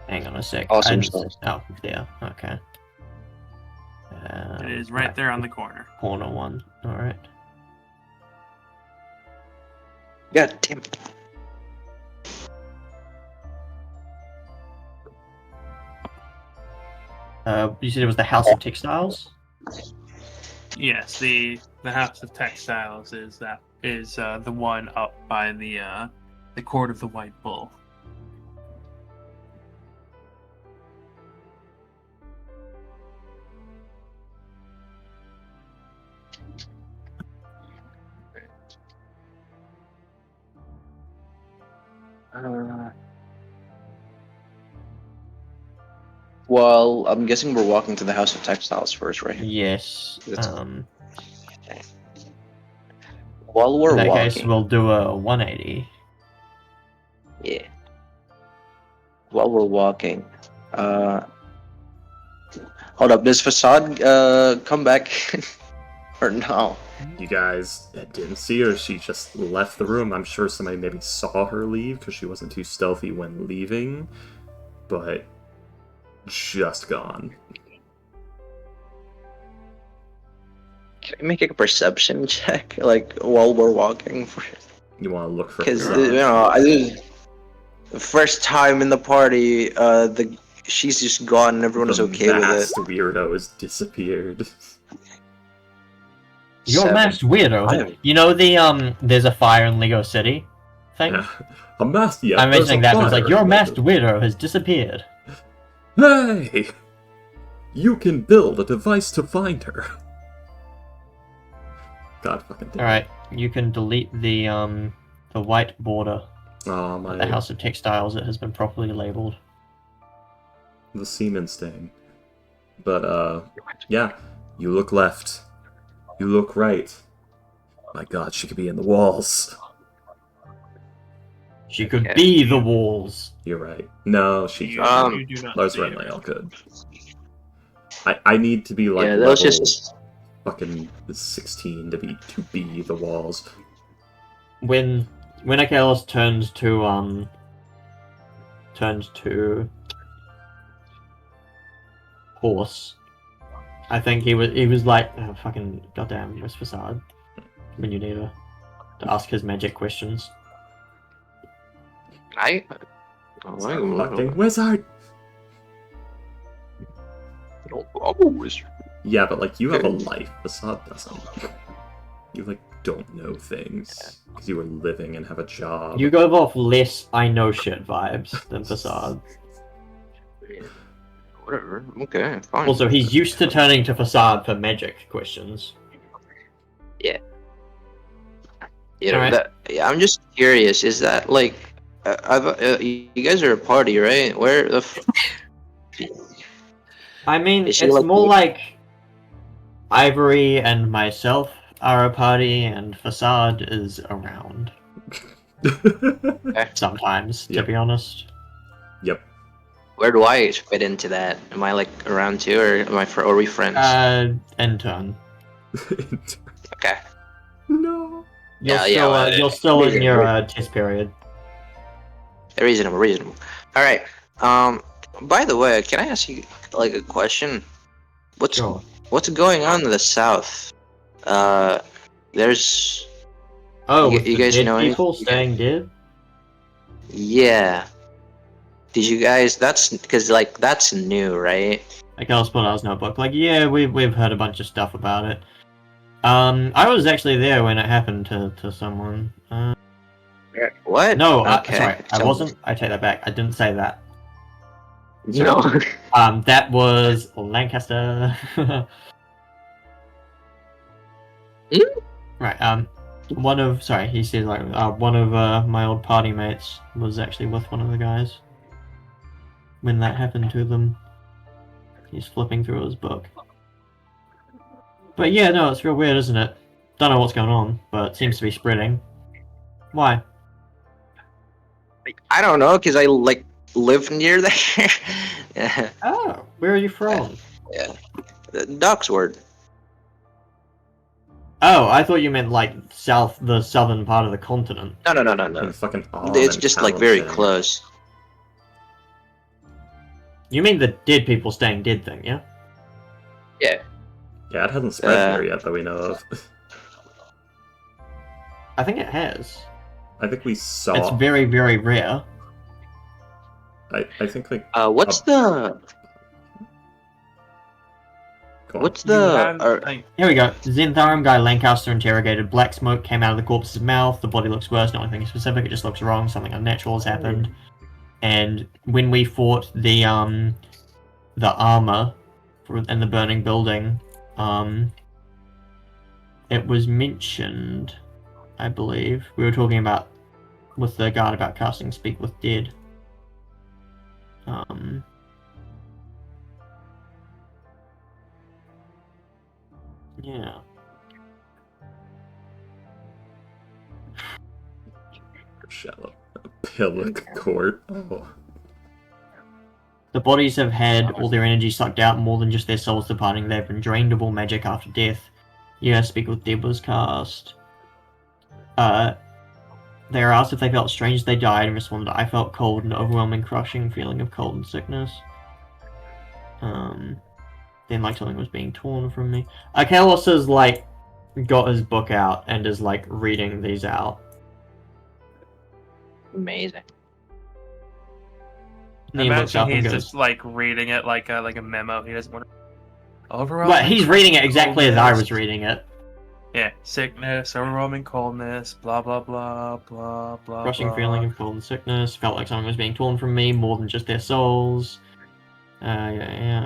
Hang on a sec. Awesome I stuff. Oh, yeah, okay. It is right there on the corner. Corner one, alright. God damn it. You said it was the House of Textiles? Yes, the House of Textiles is the one up by the Court of the White Bull. Well, I'm guessing we're walking to the House of Textiles first, right? Yes. That's- In While we're that walking, case, we'll do a 180. yeah. While we're walking, hold up. Does Facade come back or no? You guys didn't see her. She just left the room. I'm sure somebody maybe saw her leave because she wasn't too stealthy when leaving, but just gone. Can I make a perception check, like while we're walking? You want to look for Because her. the first time in the party, she's just gone and everyone is okay with it. Masked weirdo has disappeared. You're a Seven. masked weirdo. I- You know the there's a fire in Lego City thing? Yeah. A masked, yeah. I'm there's mentioning a that, but it's like, fire. your masked weirdo has disappeared. Hey! You can build a device to find her. God fucking damn. Alright, you can delete the white border Oh, of my. the House of Textiles. It has been properly labeled. The semen stain. But, yeah. You look left. You look right. My god, she could be in the walls. She could Okay. be the walls. You're right. No, she You, can't. you do not Lars see it. Renlail could. I need to be like Yeah, that was level just fucking 16 to be the walls. When Achilles turned to horse, I think he was like, oh, fucking goddamn, where's Facade? When you need to ask his magic questions. Fucking wizard! I'm a wizard. Yeah, but like you have a life. Facade doesn't. You like don't know things because you were living and have a job. You go off less I know shit vibes than Facade. Whatever. Okay, fine. Also, he's used to turning to Facade for magic questions. You know, Alright. yeah, I'm just curious. Is that like, you guys are a party, right? Where the? I mean, Is it's she more like Ivory and myself are a party, and Facade is around sometimes. To Yep. be honest, Yep. Where do I fit into that? Am I like around too, or am I are we friends? intern. Okay. No. You're still in your test period. Reasonable. All right. By the way, can I ask you like a question? Sure. What's going on in the south? There's Oh, You- with you the guys dead know people anything? staying dead? yeah. Did you guys? That's because like that's new, right? Like I'll put out his notebook. Like, yeah, we've heard a bunch of stuff about it. I was actually there when it happened to someone. What? No, Okay. sorry, I So- wasn't. I take that back. I didn't say that. No. That was Lancaster. Right. He said like one of my old party mates was actually with one of the guys when that happened to them. He's flipping through his book. But yeah, no, it's real weird, isn't it? Don't know what's going on, but it seems to be spreading. Why? I don't know, cause I like live near there. yeah. Oh, where are you from? Docksword. Oh, I thought you meant like the southern part of the continent. No. And fucking It's just like very close. You mean the dead people staying dead thing, yeah? Yeah. Yeah, it hasn't spread there yet that we know of. I think it has. I think we saw. It's very, very rare. I think like. What's the? Go on. What's You have, the? like, Here we go. Zentharum guy Lancaster interrogated. Black smoke came out of the corpse's mouth. The body looks worse. Not anything specific. It just looks wrong. Something unnatural has happened. And when we fought the armor in the burning building, it was mentioned, I believe. We were talking about with the guard about casting Speak with Dead. Yeah. Shallow. Pillock court. Oh. The bodies have had all their energy sucked out, more than just their souls departing. They've been drained of all magic after death. Yeah, Speak with Dead was cast. They were asked if they felt strange as they died and responded, I felt cold, an overwhelming, crushing feeling of cold and sickness. Then like something was being torn from me. Kalos has like got his book out and is like reading these out. Amazing. And he looks up imagine and he's goes, just like reading it like a memo. He doesn't want to. Overwhelming. but he's reading it exactly as I coldness. was reading it. Yeah, sickness, overwhelming coldness, blah blah blah blah blah. Crushing blah. feeling of cold and sickness. Felt like something was being torn from me, more than just their souls. Yeah.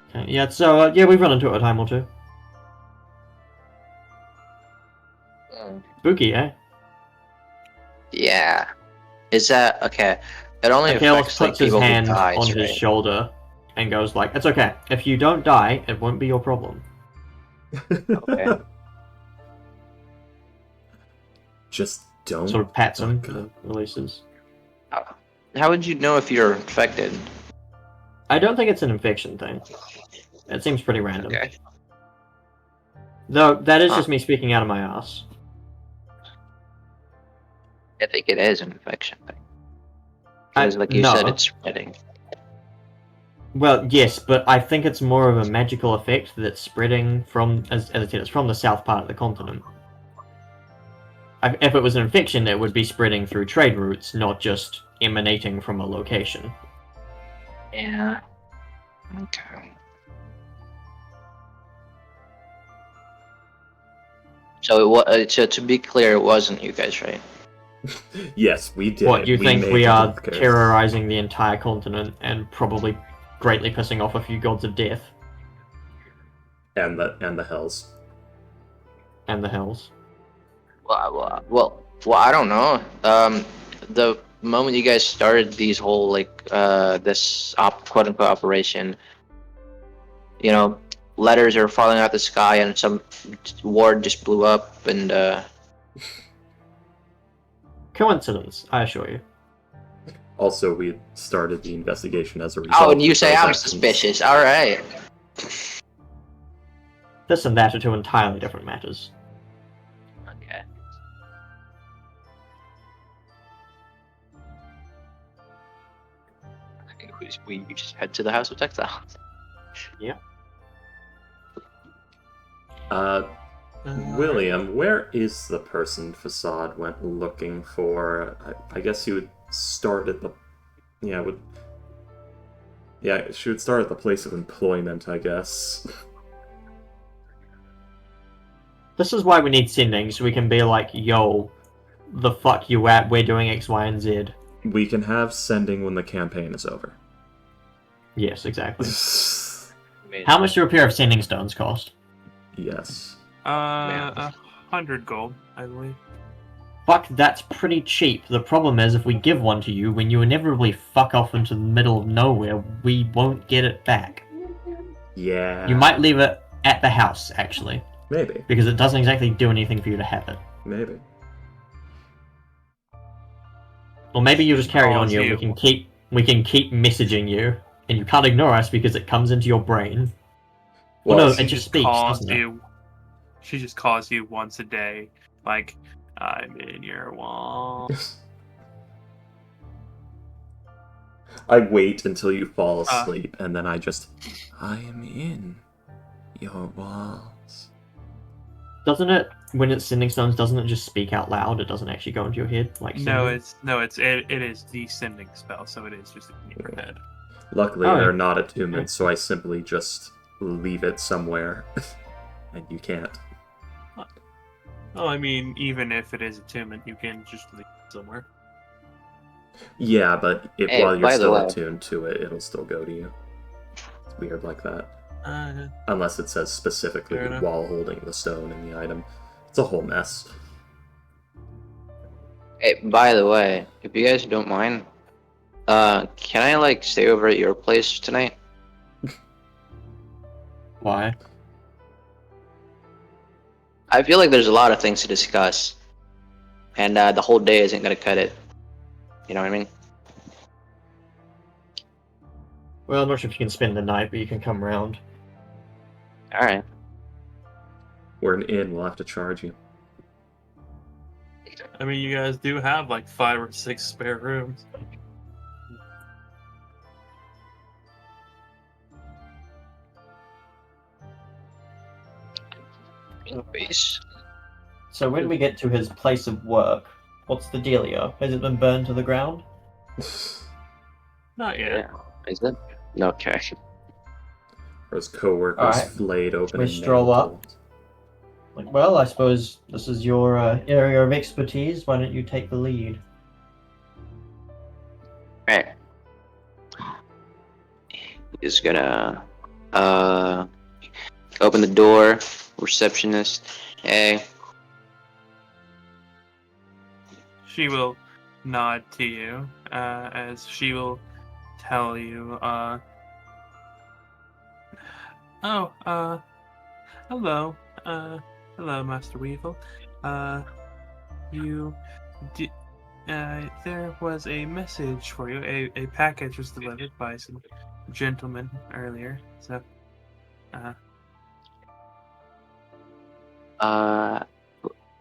So yeah, we've run into it a time or two. Spooky, eh? Yeah. Is that okay? It only Kalos affects like puts his people who hand dies, on right? his shoulder and goes like, "It's okay. If you don't die, it won't be your problem." Okay. Just don't. Sort of pats him fuck up. and releases. How would you know if you're infected? I don't think it's an infection thing. It seems pretty random. Okay. Though that is Huh. just me speaking out of my ass. I think it is an infection thing. Because, like you no. said, it's spreading. Well, yes, but I think it's more of a magical effect that's spreading from, as I said, it's from the south part of the continent. If it was an infection, it would be spreading through trade routes, not just emanating from a location. Yeah. Okay. So so to be clear, it wasn't you guys, right? Yes, we did. What, you We think made we the are death curse. terrorizing the entire continent and probably greatly pissing off a few gods of death And the hells. and the hells? Well, I don't know. The moment you guys started these whole this quote unquote operation, you know, letters are falling out the sky and some ward just blew up and Coincidence, I assure you. Also, we started the investigation as a result. oh, and you of say those I'm actions. suspicious. All right. This and that are two entirely different matters. Okay. I think we just head to the House of Textiles. William, where is the person Facade went looking for? I guess he would start at the... Yeah, she would start at the place of employment, I guess. This is why we need sending, so we can be like, yo, the fuck you at, we're doing X, Y, and Z. We can have sending when the campaign is over. Yes, exactly. Amazing. How much do a pair of sending stones cost? Yes. 100 gold, I believe. Fuck, that's pretty cheap. The problem is, if we give one to you, when you inevitably fuck off into the middle of nowhere, we won't get it back. Yeah. You might leave it at the house, actually, Maybe. because it doesn't exactly do anything for you to have it. Maybe. Or maybe you just carry it on Calls you, you. we can keep messaging you, and you can't ignore us because it comes into your brain. Well, Well, no, She it just speaks, doesn't it? She just calls you once a day, like, I'm in your wall. I wait until you fall asleep, and then I am in your walls. Doesn't it, when it's sending stones, doesn't it just speak out loud? It doesn't actually go into your head, like No, sending? it is the sending spell, so it is just in your head. Luckily, Oh, they're yeah. not attunements, so I simply just leave it somewhere, and you can't. Oh, I mean, even if it is attunement, you can just leave it somewhere. Yeah, but Hey, while you're by the still way- attuned to it, it'll still go to you. It's weird like that. Uh, Unless it says specifically Fair enough. while holding the stone in the item. It's a whole mess. Hey, by the way, if you guys don't mind, can I stay over at your place tonight? Why? I feel like there's a lot of things to discuss, and the whole day isn't gonna cut it. You know what I mean? Well, I'm not sure if you can spend the night, but you can come round. All right. We're an inn, we'll have to charge you. I mean, you guys do have like 5 or 6 spare rooms. Base. So when we get to his place of work, what's the dealio? Has it been burned to the ground? Not yet. Yeah. Is it? Okay. Or his co-workers Alright. flayed open We and stroll nailed. Like, well, I suppose this is your area of expertise. Why don't you take the lead? Right. Just gonna open the door. Receptionist. Hey. She will nod to you as she will tell you, hello, hello, Master Weevil. There was a message for you. A package was delivered by some gentlemen earlier. So, We left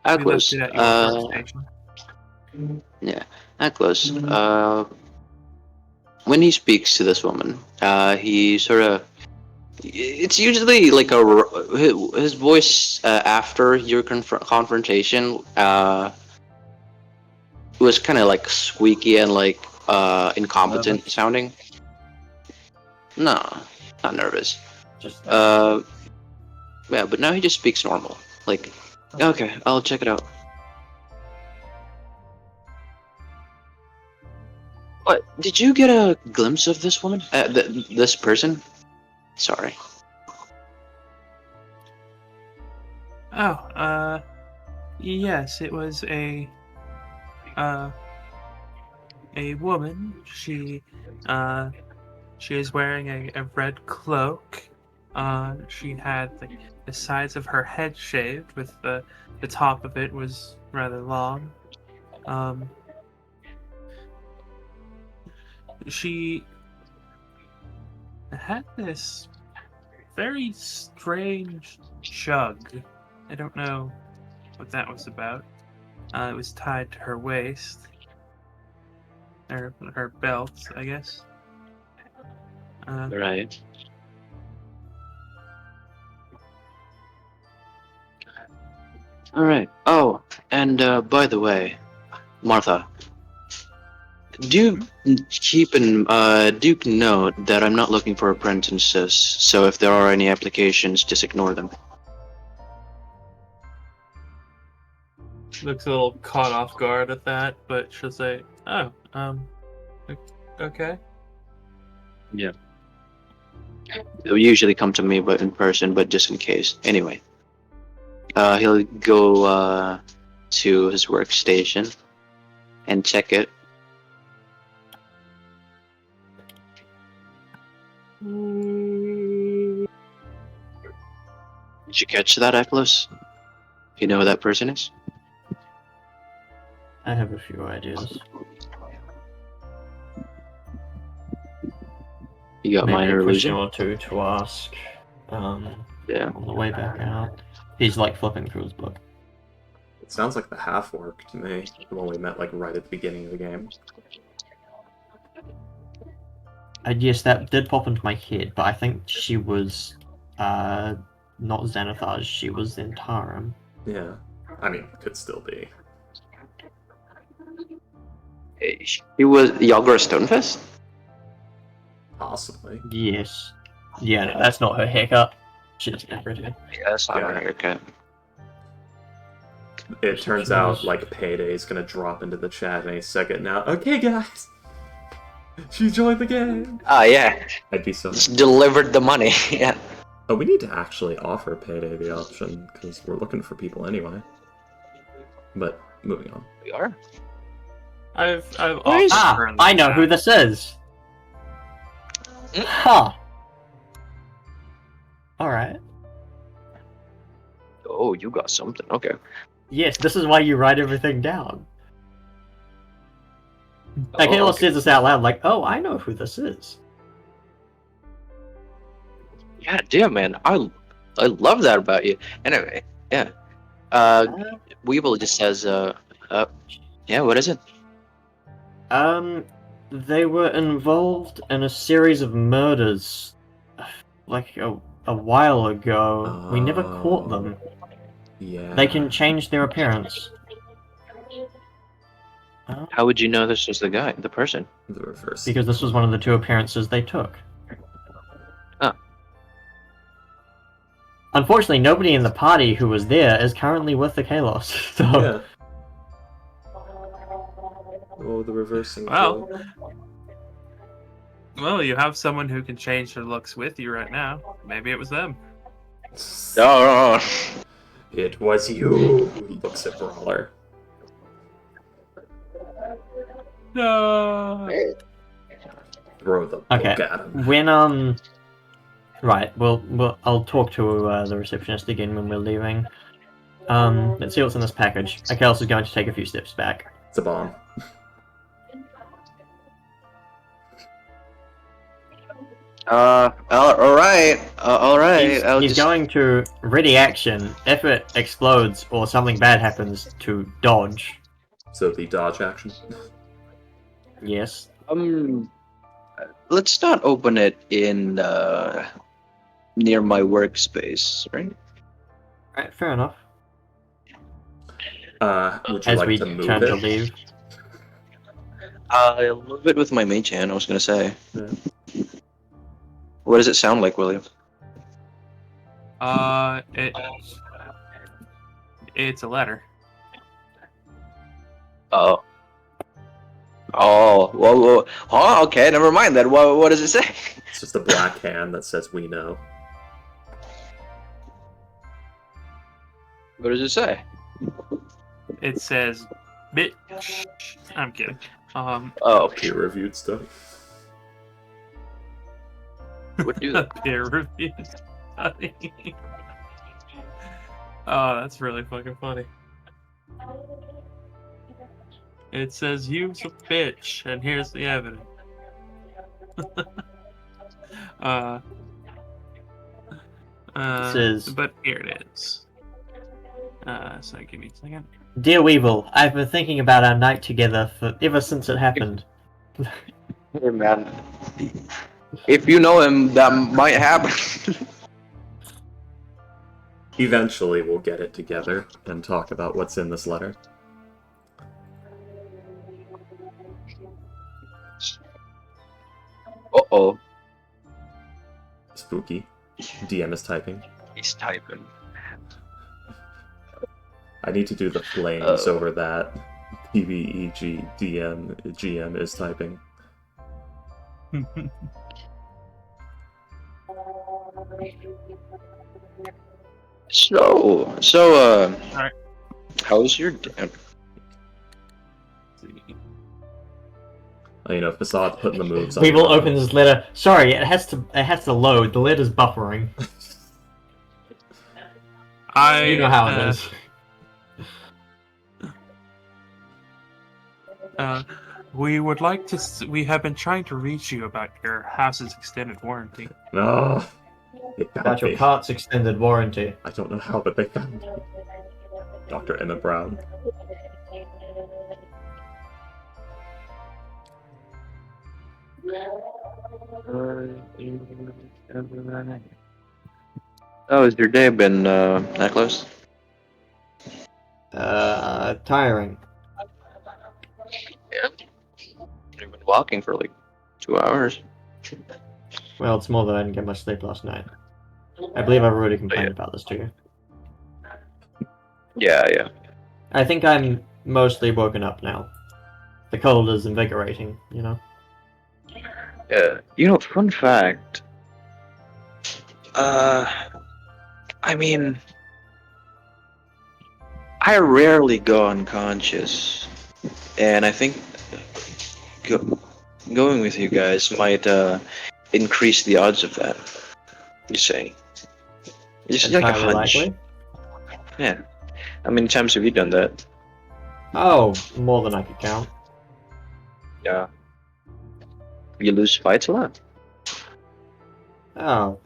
Atlas. it at your workstation. Yeah, Atlas. When he speaks to this woman, he sort of. It's usually like his voice after your confrontation was kind of like squeaky and like incompetent Nervous? sounding. No, not nervous. Just Yeah, but now he just speaks normal. Like, okay, I'll check it out. What? Did you get a glimpse of this woman? This person? Sorry. Oh, yes, it was a woman. She is wearing a red cloak. She had like the sides of her head shaved, with the top of it was rather long. She had this very strange jug. I don't know what that was about. It was tied to her waist. Or her belt, I guess. Right. All right. Oh, and by the way, Martha, do keep note that I'm not looking for apprentices. So if there are any applications, just ignore them. Looks a little caught off guard at that, but she'll say, "Oh, okay." Yeah. They'll usually come to me, but in person. But just in case. Anyway, he'll go to his workstation and check it. Did you catch that, Atlas? You know who that person is? I have a few ideas. You got Maybe minor a question illusion? or two to ask Yeah. on the way back out. He's like flipping through his book. It sounds like the half-orc to me, the one we met like right at the beginning of the game. Yes, that did pop into my head, but I think she was not Xanathars, she was Zentarum. Yeah. I mean, could still be. He was Yagra Stonefist? Possibly. Yes. Yeah, no, that's not her haircut. She doesn't have red hair. Yeah, that's not Yeah. her haircut. It turns out, like, Payday's gonna drop into the chat any second now. Okay, guys! She joined the game! Ah, yeah. I'd be so... Just delivered the money. Yeah. Oh, we need to actually offer Payday the option, because we're looking for people anyway. But, moving on. We are. I've Where's- offered Ah, her in the I know chat. who this is! Hmm? Huh. Alright. Oh, you got something. Okay. Yes, this is why you write everything down. Like, Oh, Halo okay. says this out loud, like, oh, I know who this is. Yeah, damn, man. I love that about you. Anyway, yeah. Weeble just says, yeah, what is it? They were involved in a series of murders, like a while ago. We never caught them. Yeah. They can change their appearance. How would you know this was the guy, the person? The reverse. Because this was one of the two appearances they took. Oh. Unfortunately, nobody in the party who was there is currently with the Kalos. So Yeah. Oh, the reversing. Well. flow. Well, you have someone who can change their looks with you right now. Maybe it was them. No. It was you. He looks at Brawler. No. Throw the Okay. book at him. when right, I'll talk to the receptionist again when we're leaving. Let's see what's in this package. Akalis is going to take a few steps back. It's a bomb. All right. All right. I'll He's just. going to ready action. If it explodes or something bad happens, to dodge. So the dodge action. Yes. Let's not open it in near my workspace, right? Right, fair enough. Would you As like we to move turn to it? leave. A little bit with my mage hand. I was gonna say. Yeah. What does it sound like, William? It's a letter. Oh. Oh. Whoa. Oh. Okay. Never mind then. What does it say? It's just a black hand that says "We know." What does it say? It says, "Bitch." I'm kidding. Oh. Peer-reviewed stuff. What do that? Peer review study. Oh, that's really fucking funny. It says, "You's a bitch," and here's the evidence. Says- But here it is. So give me a second. Dear Weevil, I've been thinking about our night together ever since it happened. Hey man. If you know him, that might happen. Eventually, we'll get it together and talk about what's in this letter. Uh-oh. Spooky. DM is typing. He's typing. I need to do the flames Oh. over that. GM is typing. So, Alright. how's your day? You know, Facade putting the moves on. Weevil opens his letter. Sorry, it has to load. The letter's buffering. You know how it is. We would like to. We have been trying to reach you about your house's extended warranty. No. They About found your me. cart's extended warranty. I don't know how, but they found me. Dr. Emma Brown. How has your day been, Necklace? Tiring. Yeah. You've been walking for like 2 hours. Well, it's more that I didn't get much sleep last night. I believe I've already complained about this to you. Yeah. I think I'm mostly woken up now. The cold is invigorating, you know? Yeah. Fun fact. I mean, I rarely go unconscious, and I think going with you guys might increase the odds of that. You say? Just like a Entirely hunch. likely. Yeah. How many times have you done that? Oh, more than I could count. Yeah. You lose fights a lot. Oh.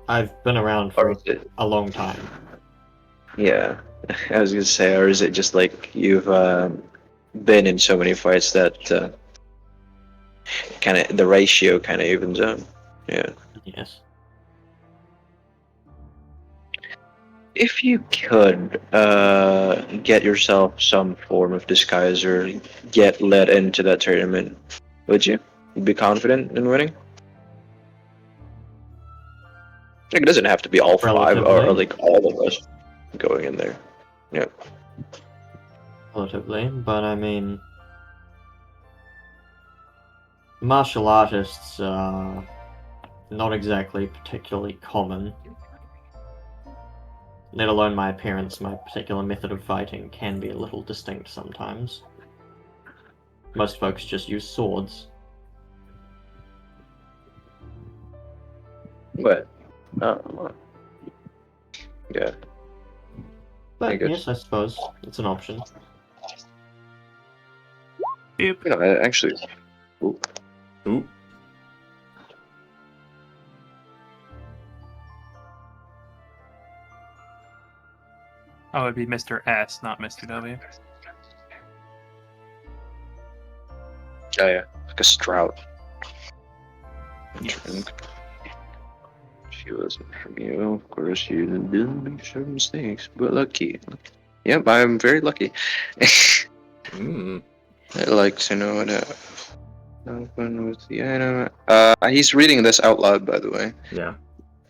I've been around Or for is it? a long time. Yeah. I was gonna say, or is it just like you've been in so many fights that kind of the ratio kind of evens out? Yeah. Yes. If you could get yourself some form of disguise or get let into that tournament, would you? You'd be confident in winning? Like, it doesn't have to be all five or Relatively. like all of us going in there. Yeah. Relatively, but I mean... Martial artists are not exactly particularly common. Let alone my appearance, my particular method of fighting can be a little distinct sometimes. Most folks just use swords. But yeah. But guess. yes, I suppose it's an option. Yep. Actually, Ooh. Oh, it'd be Mr. S, not Mr. W. Oh yeah, like a Stroud. Yes. She wasn't from you, of course. You didn't make some mistakes, but lucky. Yep, I'm very lucky. Mm. I like to know what happened with the item. He's reading this out loud, by the way. Yeah.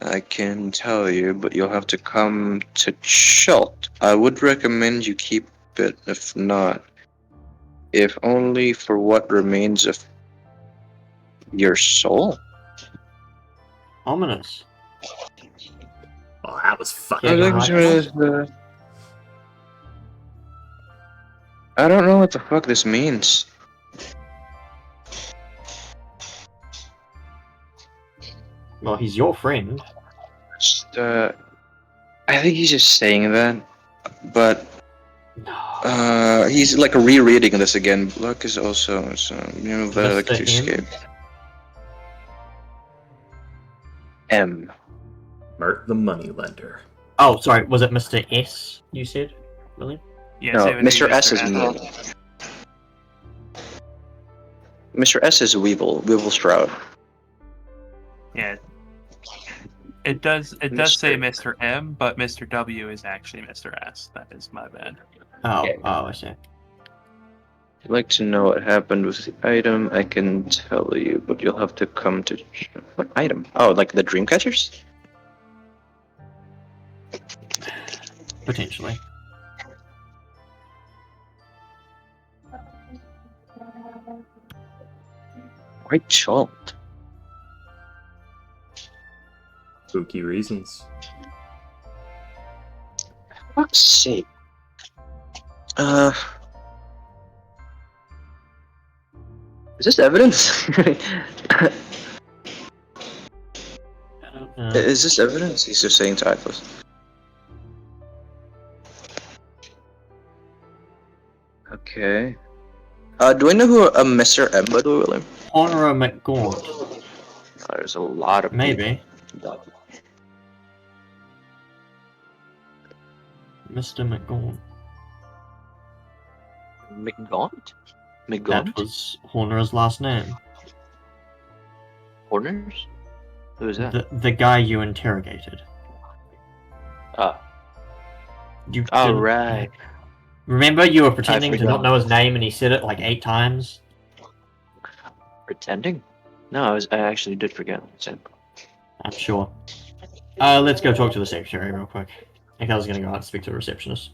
I can tell you, but you'll have to come to Chult. I would recommend you keep it, if not, if only for what remains of your soul. Ominous. Oh, that was fucking. Yeah, go ahead. I don't know what the fuck this means. Well, he's your friend. Just, I think he's just saying that, but he's like rereading this again. Luck is also better like to Mr. M? escape. M. Mert the moneylender. Oh, sorry. Was it Mr. S? You said, William? Yes, No, it would be Mr. S is S. me. Mr. S is Weevil Stroud. Yeah. It does say Mr. Mr. M, but Mr. W is actually Mr. S. That is my bad. Oh, I see. If you'd like to know what happened with the item, I can tell you, but you'll have to come to... What item? Oh, like the Dreamcatchers? Potentially. Why Chult? Spooky reasons. Fuck's sake. Is this evidence? Is this evidence? He's just saying typos. Okay. Do I know who Mr. M, by the way, William? Honora McGaunt. There's a lot of Maybe. people. Mr. McGaunt. McGaunt? That McGaunt? was Horner's last name. Horners? Who is that? The guy you interrogated. Oh. You Oh, didn't- right. Remember, you were pretending to forgot. not know his name, and he said it like 8 times. Pretending? No, I actually did forget. I'm sure. Let's go talk to the secretary real quick. I think I was gonna go out and speak to the receptionist.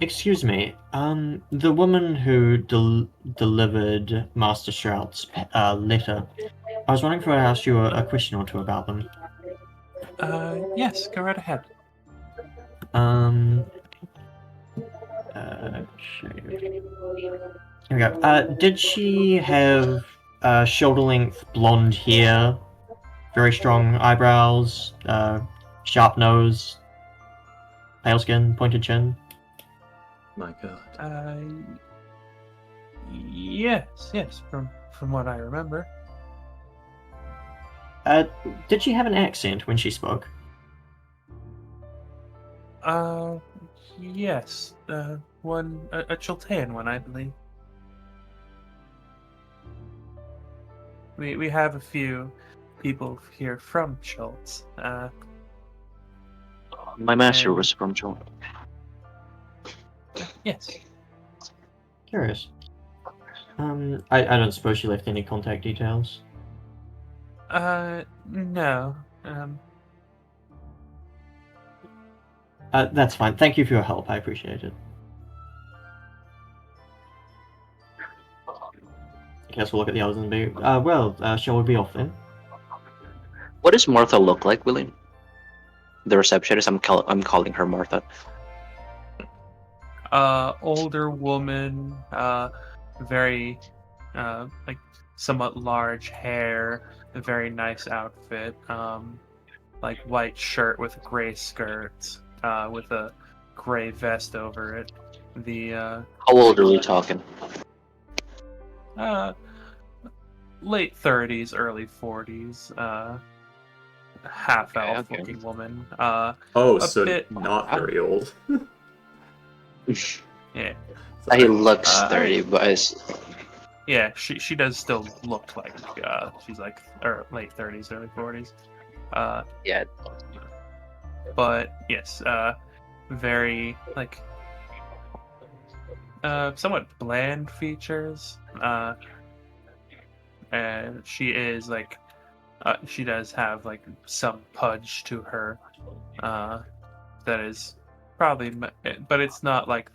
Excuse me. The woman who delivered Master Strout's letter. I was wondering if I asked you a question or two about them. Yes, go right ahead. Here we go. Did she have shoulder-length blonde hair, very strong eyebrows, sharp nose, pale skin, pointed chin? My god. Yes, from what I remember. Did she have an accent when she spoke? Yes, a Chiltean one, I believe. We have a few people here from Schultz. My master was from Chult. Yes. Curious. I don't suppose she left any contact details. No. That's fine. Thank you for your help. I appreciate it. I guess we'll look at the others and be. Shall we be off then? What does Martha look like, William? The receptionist. I'm calling her Martha. Older woman, very, like, somewhat large hair, a very nice outfit, like white shirt with gray skirts, with a gray vest over it. How old are we talking? Late 30s, early 40s. half-elf Okay. looking woman. Oh, A so bit- not very old. Yeah, He looks Uh, 30, but it's, yeah. She does still look like she's like late 30s, early 40s. yeah. But yes, very like somewhat bland features. And she is like she does have like some pudge to her. That is probably, but it's not like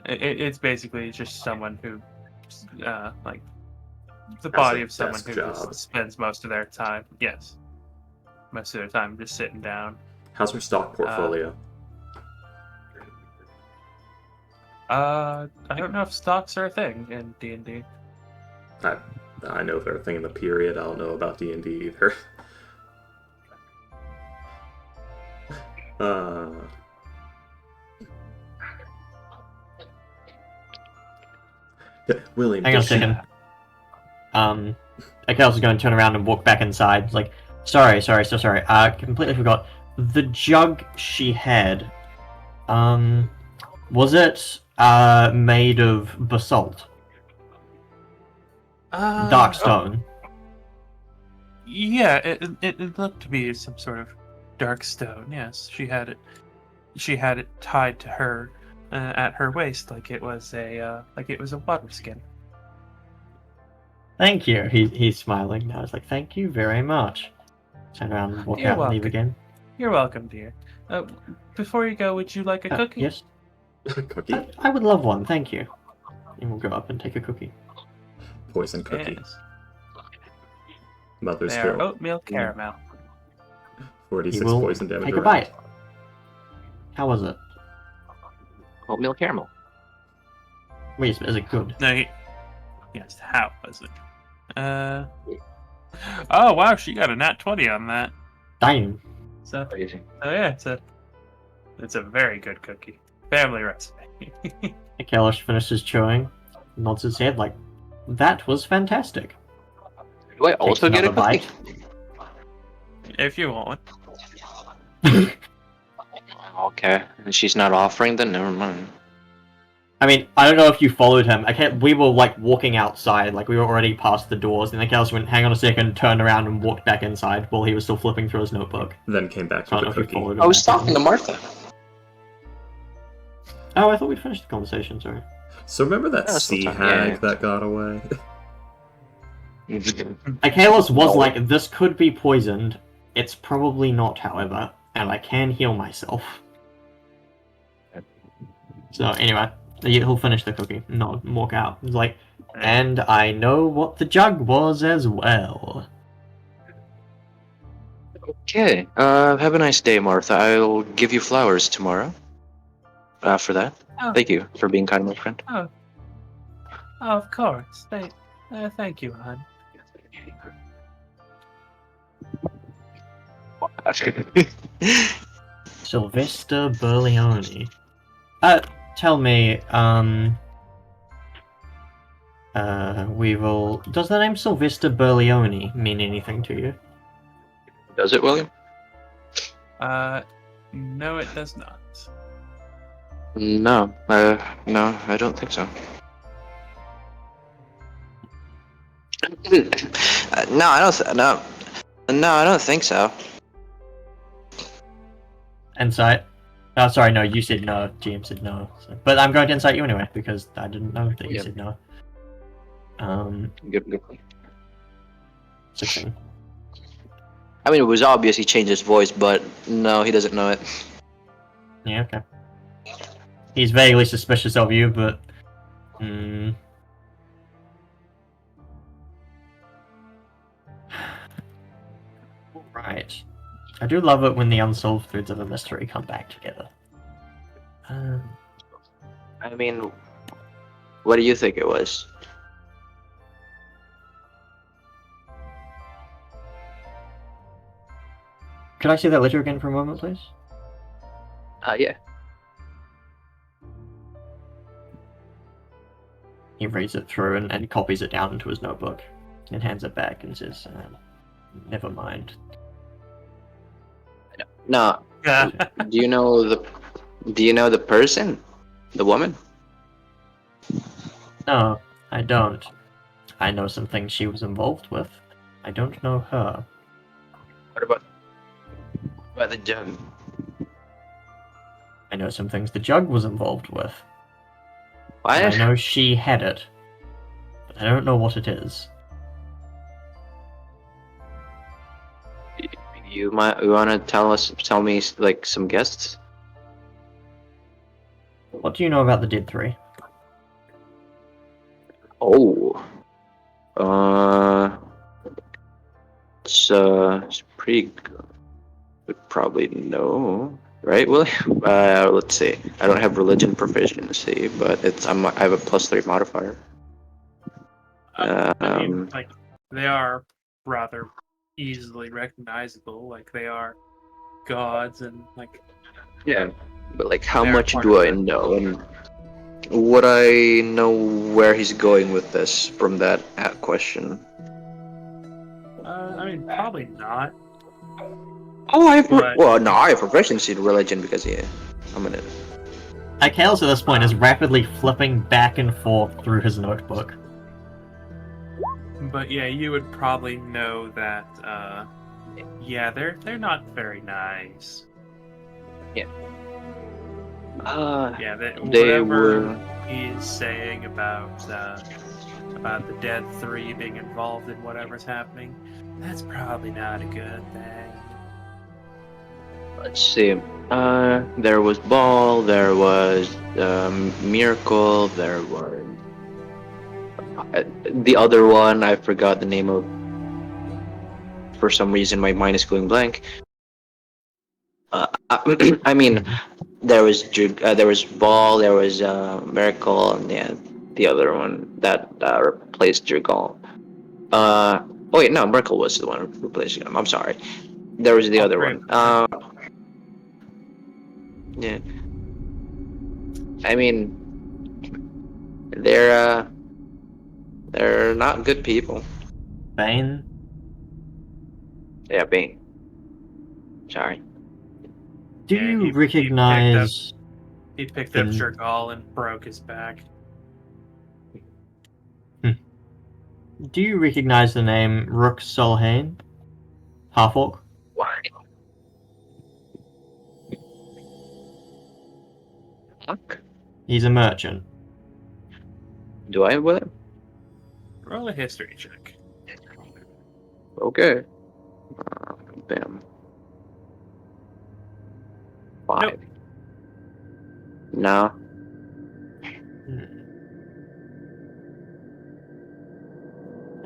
it's basically just someone who, like the Has body a of someone desk who job. just spends most of their time. Yes, most of their time just sitting down. How's her stock portfolio? I don't know if stocks are a thing in D&D. I know they're a thing in the period. I don't know about D&D either. William, Hang on a does she- second. Akel's is going to turn around and walk back inside. Like, sorry. Completely forgot. The jug she had, was it made of basalt, dark stone? Yeah, it looked to be some sort of dark stone. Yes, she had it. She had it tied to her at her waist, like it was a water skin. Thank you. He's smiling now. It's like, thank you very much. Turn around and walk You're out and leave welcome. again. You're welcome, dear. Before you go, would you like a cookie? Yes, Cookie? I would love one. Thank you. And we'll go up and take a cookie. Poison cookie. Yes. Mother's They are Hill. oatmeal caramel. 46 He will poison damage. take a around. bite. How was it? Oatmeal caramel. Wait, is it good? No, yes. How was it? Oh wow, she got a nat 20 on that. Damn. So, Crazy. oh yeah, it's a very good cookie. Family recipe. Akelish finishes chewing, nods his head like, that was fantastic. Do I also Takes get a another cookie? If you want. Okay. And she's not offering, then never mind. I mean, I don't know if you followed him. We were like walking outside, like we were already past the doors, and Akelish went, hang on a second, turned around and walked back inside while he was still flipping through his notebook. Then came back So I with don't a know if you cookie. followed him. I was back talking to in. Martha. Oh, I thought we'd finished the conversation, sorry. So remember that Yeah, sea sometime, hag yeah. that got away? Akelish was like, this could be poisoned. It's probably not, however, and I can heal myself. So anyway, he'll finish the cookie, not walk out. He's like, and I know what the jug was as well. Okay. Have a nice day, Martha. I'll give you flowers tomorrow. For that. Oh. Thank you for being kind, my friend. Oh, of course. Thank you, hon. Sylvester Berlioni. Tell me, Weevil, does the name Sylvester Berlioni mean anything to you? Does it, William? No, it does not. No. No, I don't think so. No, I don't. No, I don't think so. Insight? Oh, sorry, no, you said no. GM said no. So. But I'm going to insight you anyway, because I didn't know that you Yep. said no. Good. 16. I mean, it was obvious he changed his voice, but no, he doesn't know it. Yeah, okay. He's vaguely suspicious of you, but... Right. I do love it when the unsolved threads of a mystery come back together. I mean, what do you think it was? Could I see that letter again for a moment, please? Yeah. He reads it through and copies it down into his notebook and hands it back and says, never mind. No. Yeah. Do you know the person? The woman? No, I don't. I know some things she was involved with. I don't know her. What about the jug? I know some things the jug was involved with. What? And I know she had it. But I don't know what it is. You wanna tell me like some guests? What do you know about the Dead Three? Oh. It's pretty good. Would probably know, right? Well, let's see. I don't have religion proficiency, but I have a +3 modifier. I mean, Um, like, they are rather easily recognizable. Like, they are gods, and like, yeah. But like, how They're much part do of I it. know, and would I know where he's going with this from that question? I mean, probably not. Oh, But well, no, I have proficiency in religion because yeah, I'm gonna. Chaos at this point is rapidly flipping back and forth through his notebook. But yeah, you would probably know that. Yeah, they're not very nice. Yeah, They whatever were. he's saying about the Dead Three being involved in whatever's happening, that's probably not a good thing. Let's see. There was Ball. There was Miracle. There was the other one. I forgot the name of. For some reason, my mind is going blank. I mean, there was there was Ball. There was Miracle, and yeah, the other one that replaced Jugal. Oh wait, no, Miracle was the one who replaced him. I'm sorry. There was the All other three one. of them, Yeah. I mean, they're not good people. Bane? Yeah, Bane. Sorry. Do yeah, you he recognize picked up the... Jergal and broke his back. Do you recognize the name Rook Solhain? Half-orc? Why? Fuck. He's a merchant. Do I with it? Roll a history check. Okay. Bam. 5. Nope. No.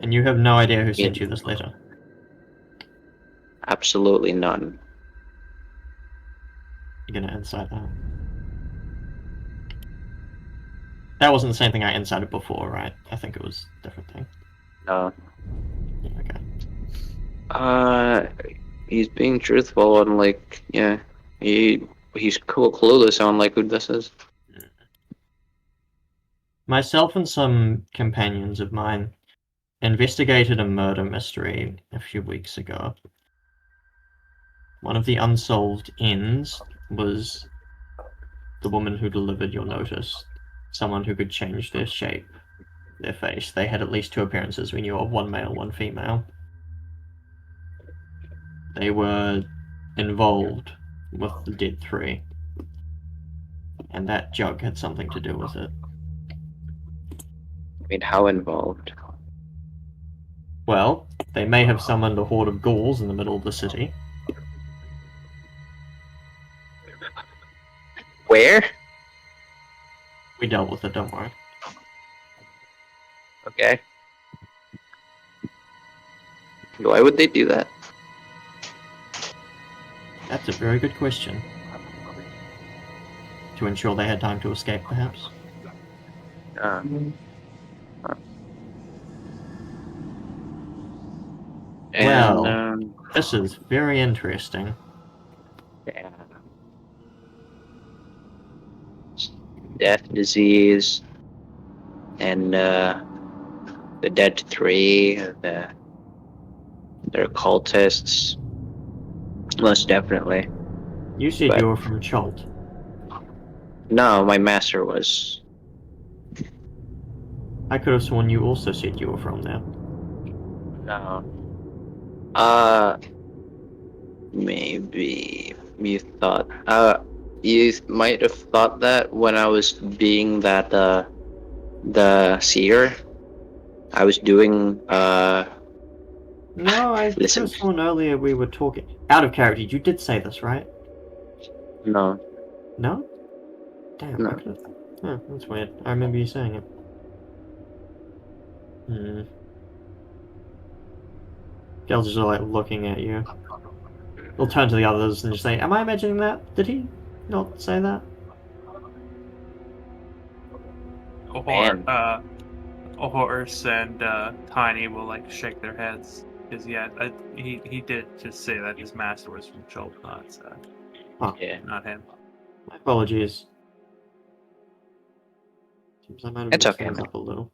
And you have no idea who sent Yeah. you this letter. Absolutely none. You're gonna insight that. That wasn't the same thing I incited before, right? I think it was a different thing. No. Yeah, okay. He's being truthful and like, yeah, he's clueless on like who this is. Myself and some companions of mine investigated a murder mystery a few weeks ago. One of the unsolved ends was the woman who delivered your notice. Someone who could change their shape, their face. They had at least 2 appearances. We knew of 1 male, 1 female. They were involved with the Dead Three. And that jug had something to do with it. I mean, how involved? Well, they may have summoned a horde of ghouls in the middle of the city. Where? We dealt with it, don't worry. Okay. Why would they do that? That's a very good question. To ensure they had time to escape, perhaps? And, Well, this is very interesting. yeah. Death, disease, and the Dead Three, they're cultists. Most definitely. You said But- you were from Cholt. No, my master was. I could have sworn you also said you were from there. No. Maybe you thought. You might have thought that when I was being that the seer. I was doing No, I could Listen. have sworn earlier we were talking out of character. You did say this, right? No. No? Damn, I No. could have. Oh, that's weird. I remember you saying it. Girls just like looking at you. We'll turn to the others and just say, "Am I imagining that? Did he not say that?" Man. Horse and Tiny will like shake their heads because he did just say that his master was from Jolt, Yeah. not him. My apologies. Seems I might have It's mixed okay, things man. up a little.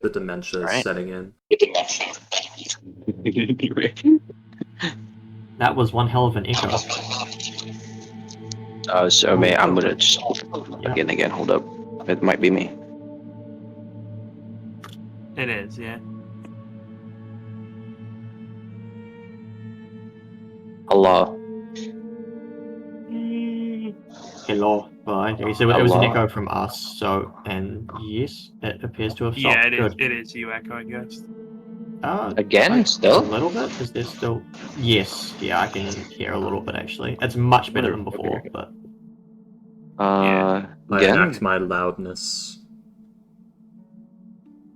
The dementia is Alright. setting in. That was one hell of an echo. So man, I'm gonna just Yeah. again. Hold up. It might be me. It is, yeah. Allah. Hello. Well, okay, so it was an Allah. echo from us, so, and yes, it appears to have stopped. Yeah, it is. Good. It is you, Echo, I guess. Again, A still? little bit? Is there still... Yes, yeah, I can hear a little bit, actually. It's much better than before, Okay. but... I Again? enact my loudness.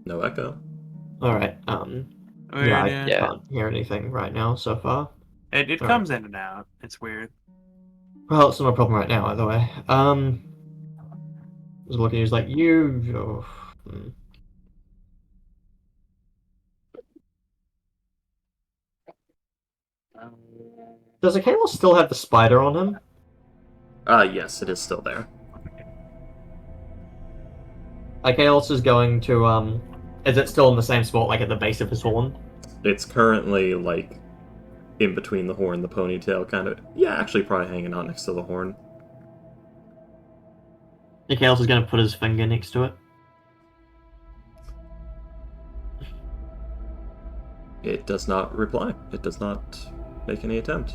No echo. Alright, yeah, I Yeah. can't hear anything right now so far. It Alright. comes in and out. It's weird. Well, it's not a problem right now, either way. I was looking, he was like, you... Oh, Does Akalos still have the spider on him? Yes, it is still there. Akalos is going to, is it still in the same spot, like at the base of his horn? It's currently, like, in between the horn and the ponytail, kind of. Yeah, actually, probably hanging out next to the horn. Akalos is going to put his finger next to it. It does not reply. It does not make any attempt.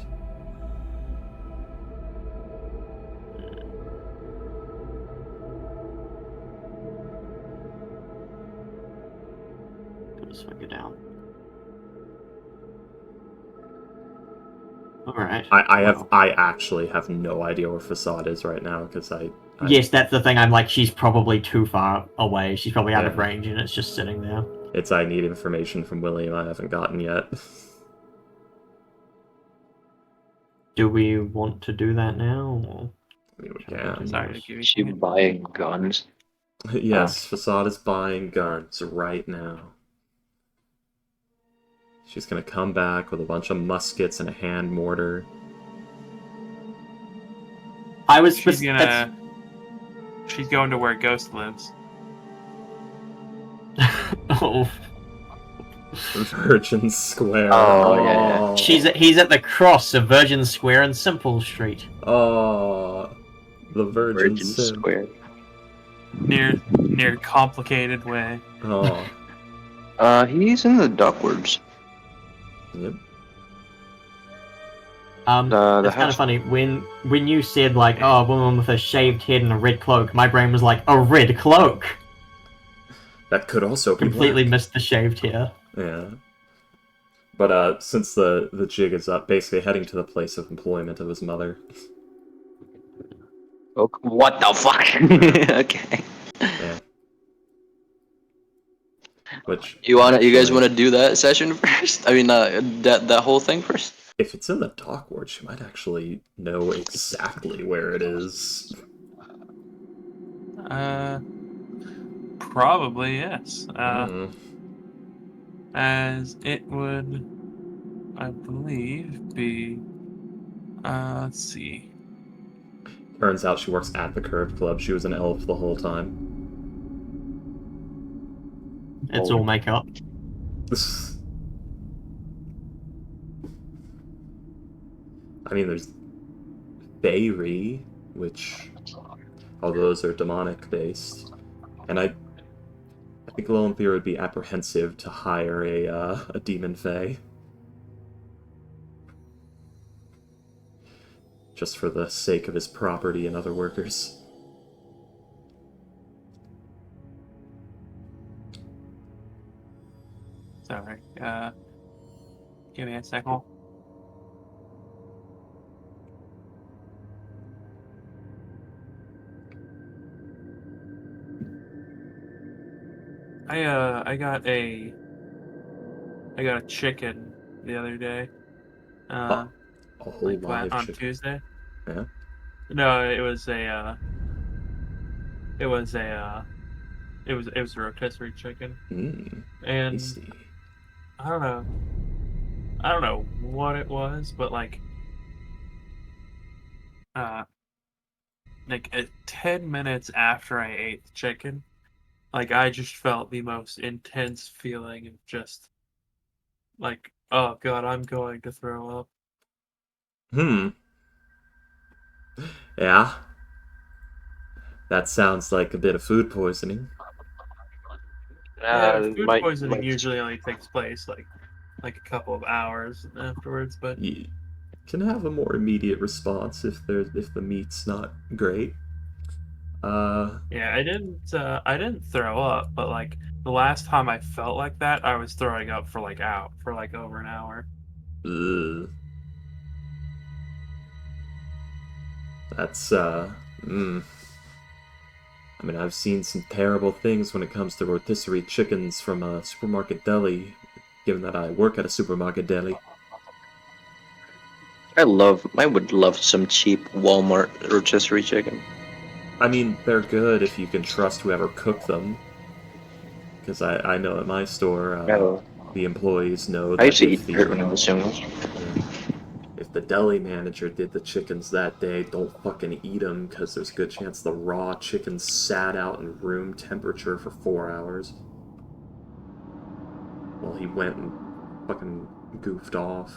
Put his finger down. Alright. I actually have no idea where Facade is right now, because I Yes, that's the thing. I'm like, she's probably too far away. She's probably out of Yeah. range, and it's just sitting there. I need information from William I haven't gotten yet. Do we want to do that now? Or... I mean, we can. Sorry to give you. She buying guns. Yes, Facade is buying guns right now. She's gonna come back with a bunch of muskets and a hand mortar. I was She's spec- gonna. She's going to where Ghost lives. Oh, Virgin Square. Oh, yeah. he's at the cross of Virgin Square and Simple Street. Oh, the Virgin Sim. Square. Near Complicated Way. Oh, He's in the Duckwards. yep. The It's kind house- of funny when you said like, oh, a woman with a shaved head and a red cloak. My brain was like, a red cloak. That could also be Completely black. missed the shaved hair. Yeah. But since the jig is up, basically heading to the place of employment of his mother. Oh, what the fuck? Okay. Yeah. Which You guys actually, wanna do that session first? I mean, that whole thing first. if it's in the dock ward, she might actually know exactly where it is. Probably yes. Mm. As it would, I believe, be. Let's see. Turns out she works at the Curved Club. She was an elf the whole time. It's all makeup. I mean, there's pt3, which, all those are demonic based, and I think Lone Fear would be apprehensive to hire a demon fae. Just for the sake of his property and other workers. Sorry. Give me a second. I got a chicken the other day. A whole Like live on chicken. Tuesday. Yeah. No, it was a rotisserie chicken, and Tasty. I don't know what it was, but like 10 minutes after I ate the chicken, like I just felt the most intense feeling of just like, oh god, I'm going to throw up. Yeah. That sounds like a bit of food poisoning. Yeah, food My poisoning usually only takes place like a couple of hours afterwards, but You can have a more immediate response if the meat's not great. yeah, I didn't throw up, but like the last time I felt like that, I was throwing up for like over an hour. Ugh. That's I mean, I've seen some terrible things when it comes to rotisserie chickens from a supermarket deli, given that I work at a supermarket deli. I would love some cheap Walmart rotisserie chicken. I mean, they're good if you can trust whoever cooked them. Because I know at my store, the employees know I that used to eat dirt when I was young. if the deli manager did the chickens that day, don't fucking eat them, because there's a good chance the raw chicken sat out in room temperature for 4 hours. While he went and fucking goofed off.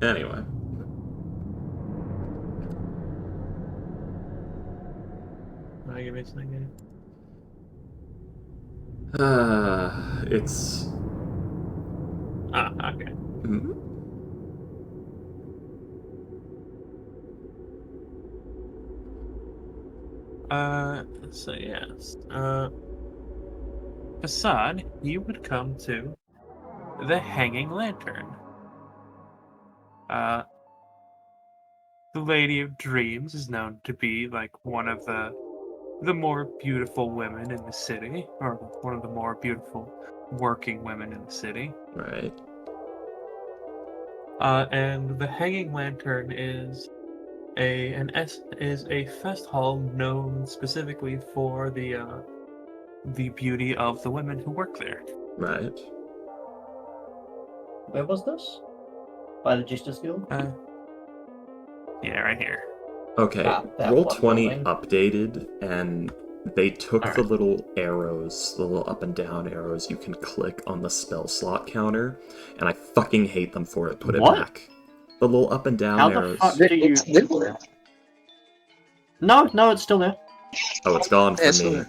Anyway. Give me a second. It's... Okay. Hmm? So yes. Assad, you would come to the Hanging Lantern. The Lady of Dreams is known to be like one of the more beautiful women in the city, or one of the more beautiful working women in the city. Right. And the Hanging Lantern is a fest hall known specifically for the beauty of the women who work there. Right. Where was this? By the Justice Guild? Yeah, right here. Okay, that Roll one 20 building. updated, and they took the Alright. little arrows, the little up and down arrows you can click on the spell slot counter, and I fucking hate them for it. Put it What? back. The little up and down How the arrows. fuck do you... No, it's still there. Oh, it's gone for It's me. not-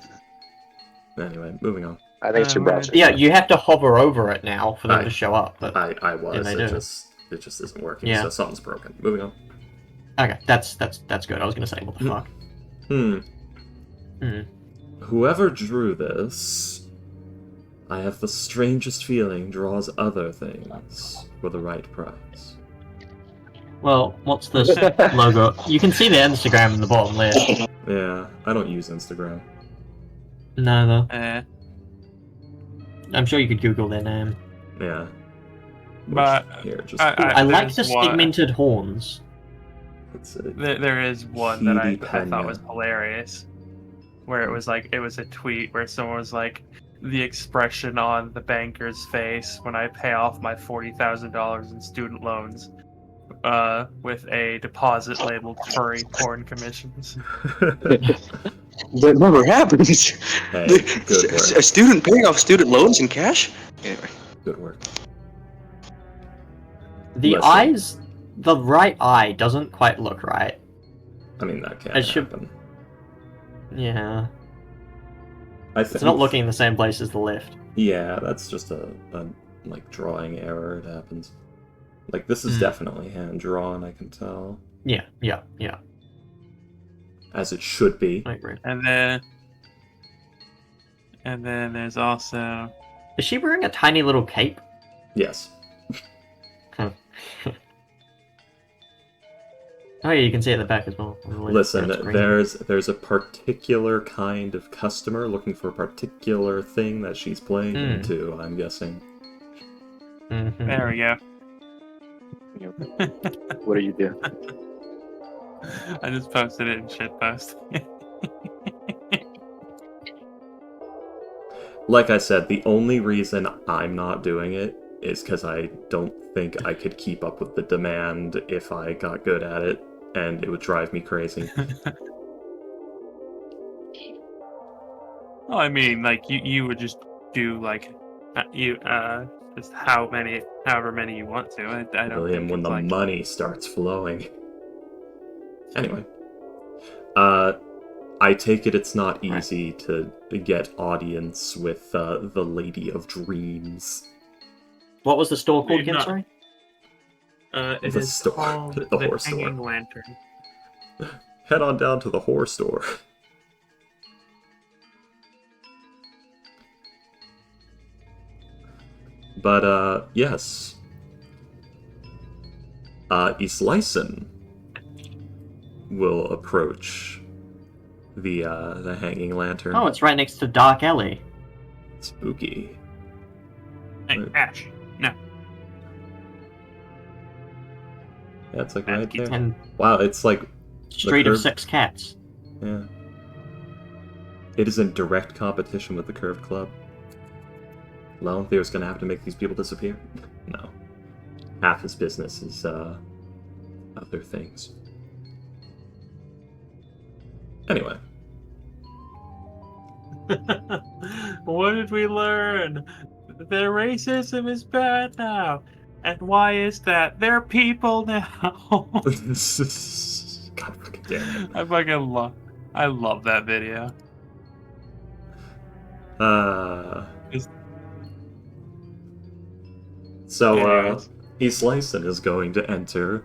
Anyway, moving on. I think it's your browser. Yeah, you have to hover over it now for them I- to show up. But I was, they it do. just isn't working, Yeah. so something's broken. Moving on. okay, that's good. I was gonna say, what the fuck? Whoever drew this, I have the strangest feeling draws other things for the right price. Well, what's this logo? You can see the Instagram in the bottom left. Yeah, I don't use Instagram. Neither. I'm sure you could Google their name. Yeah. But Here, just I like there's the one- segmented horns. it's a There is one that I Heedy thought was Pena. hilarious, where it was a tweet where someone was like, the expression on the banker's face when I pay off my $40,000 in student loans, with a deposit labeled furry porn commissions. That never happens. Hey, The- good work. a student paying off student loans in cash? Anyway. Good work. The Listen. eyes the right eye doesn't quite look right. I mean, that can't It should- happen. Yeah. I think, It's not looking in the same place as the left. Yeah, that's just a like drawing error. It happens. Like this is definitely hand drawn. I can tell, Yeah. as it should be. I agree. And then there's also Is she wearing a tiny little cape? Yes. Oh yeah, you can see it at the back as well. Listen, It's green. there's a particular kind of customer looking for a particular thing that she's playing into. I'm guessing. Mhm. there we go. What do you do? I just posted it in shitpost. Like I said, the only reason I'm not doing it is because I don't think I could keep up with the demand if I got good at it, and it would drive me crazy. Well, I mean, like you would just do like just however many you want to. I don't William, think when it's the like money starts flowing. Anyway, I take it it's not easy to get audience with the Lady of Dreams. What was the store called Maybe again? not. Sorry. it The is store. called The the horse store. Hanging Lantern. Head on down to the horror store. But, yes. Islyson will approach the hanging lantern. Oh, it's right next to Dark Alley. Spooky. Hey, Right. Ash. No. Yeah, it's like That's right cute. there. And Wow, it's like, Street of curve- Six Cats. yeah. It is in direct competition with the Curve Club. Well, Theo's gonna have to make these people disappear? No. Half his business is, other things. Anyway. What did we learn? Their racism is bad now. And why is that? They're people now. God fucking damn it. I love that video. So, Anyways. Islyson is going to enter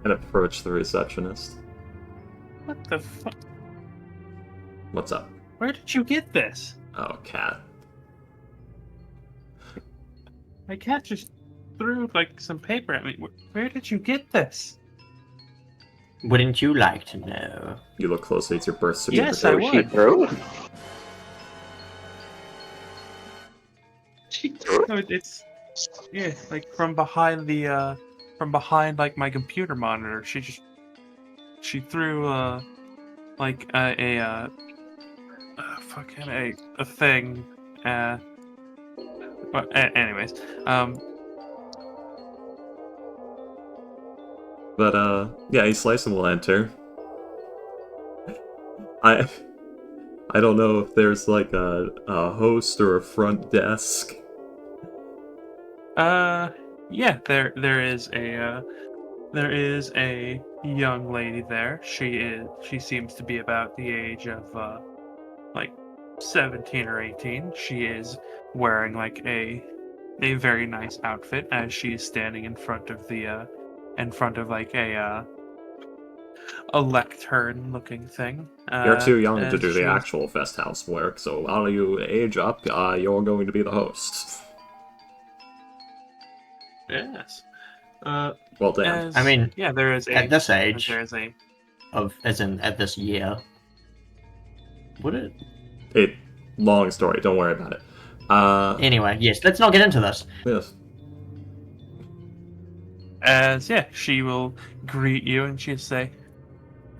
and approach the receptionist. What the fuck? What's up? Where did you get this? Oh, cat. My cat just threw like some paper at me. Where did you get this? Wouldn't you like to know? You look closely, it's your birth certificate. Yes, I Oh, she would. threw? She threw? No, it's like from behind like my computer monitor. She threw like a thing. But anyways, But, yeah, Islyson will enter. I don't know if there's like a host or a front desk. yeah, there is a young lady there. She seems to be about the age of like 17 or 18. She is wearing like a very nice outfit as she's standing in front of like a lectern looking thing. You're too young to as do the she- actual fest housework, so while you age up, you're going to be the host. Yes. Well, damn. I mean, yeah, there is At this age, there is a as in at this year, would it? Long story, don't worry about it. Anyway, yes. Let's not get into this. Yes. as she will greet you and she'll say,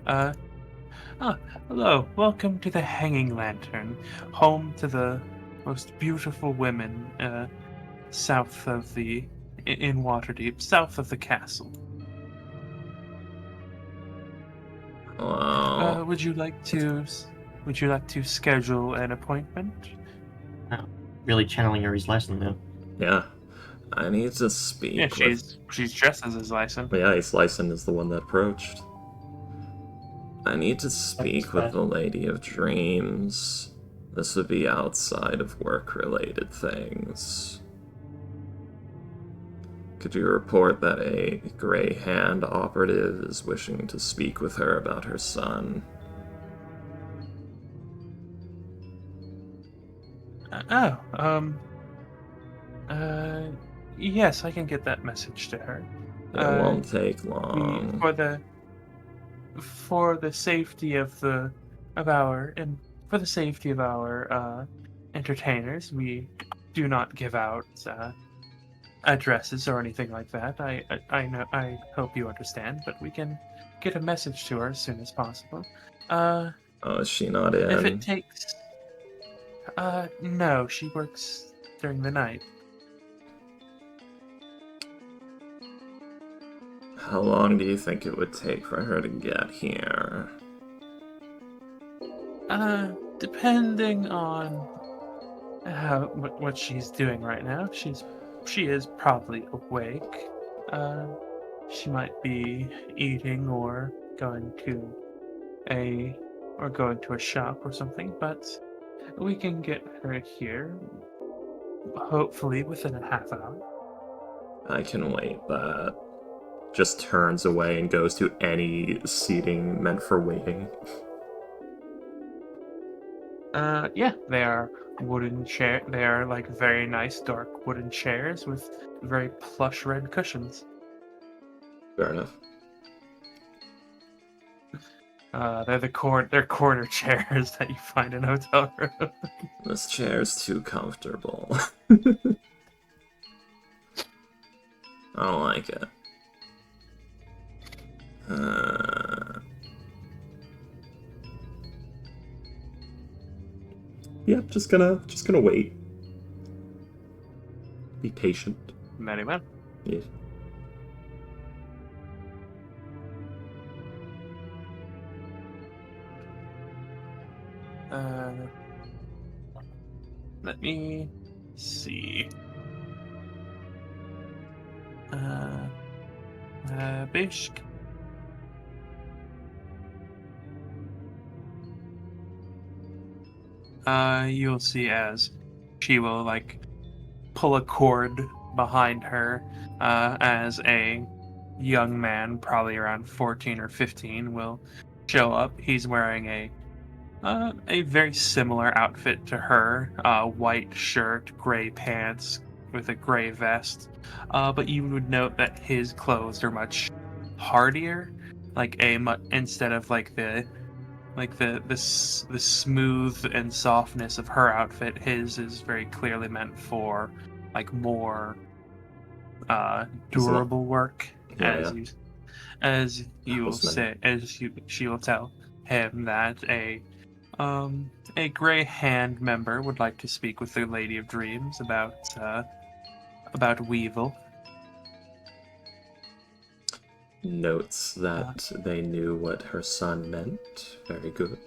hello, welcome to the Hanging Lantern, home to the most beautiful women south of in Waterdeep, south of the castle. Oh. Would you like to schedule an appointment? Really channeling your lesson there. Yeah. I need to speak Yeah, with... she's dressed as his license. Yeah, Lyson is the one that approached. I need to speak with the Lady of Dreams. This would be outside of work-related things. Could you report that a Grey Hand operative is wishing to speak with her about her son? Yes, I can get that message to her. It won't take long. For the safety of our entertainers, we do not give out addresses or anything like that. I know. I hope you understand, but we can get a message to her as soon as possible. Oh, is she not in? If it takes, no, she works during the night. How long do you think it would take for her to get here? Depending on what she's doing right now, she is probably awake. She might be eating or going to a shop or something, but we can get her here hopefully within a half hour. I can wait that. Just turns away and goes to any seating meant for waiting. Yeah, they are wooden chair. They are like very nice dark wooden chairs with very plush red cushions. Fair enough. They're corner chairs that you find in hotel rooms. This chair's too comfortable. I don't like it. Yeah, just gonna wait. Be patient. Very well. Yes. Let me see. Bishk. You'll see as she will like pull a cord behind her, as a young man, probably around 14 or 15, will show up. He's wearing a very similar outfit to her, white shirt, gray pants with a gray vest. But you would note that his clothes are much hardier, instead of the smooth and softness of her outfit. His is very clearly meant for like more durable work, as you will say, she will tell him that a Grey Hand member would like to speak with the Lady of Dreams about Weevil. Notes that they knew what her son meant. Very good.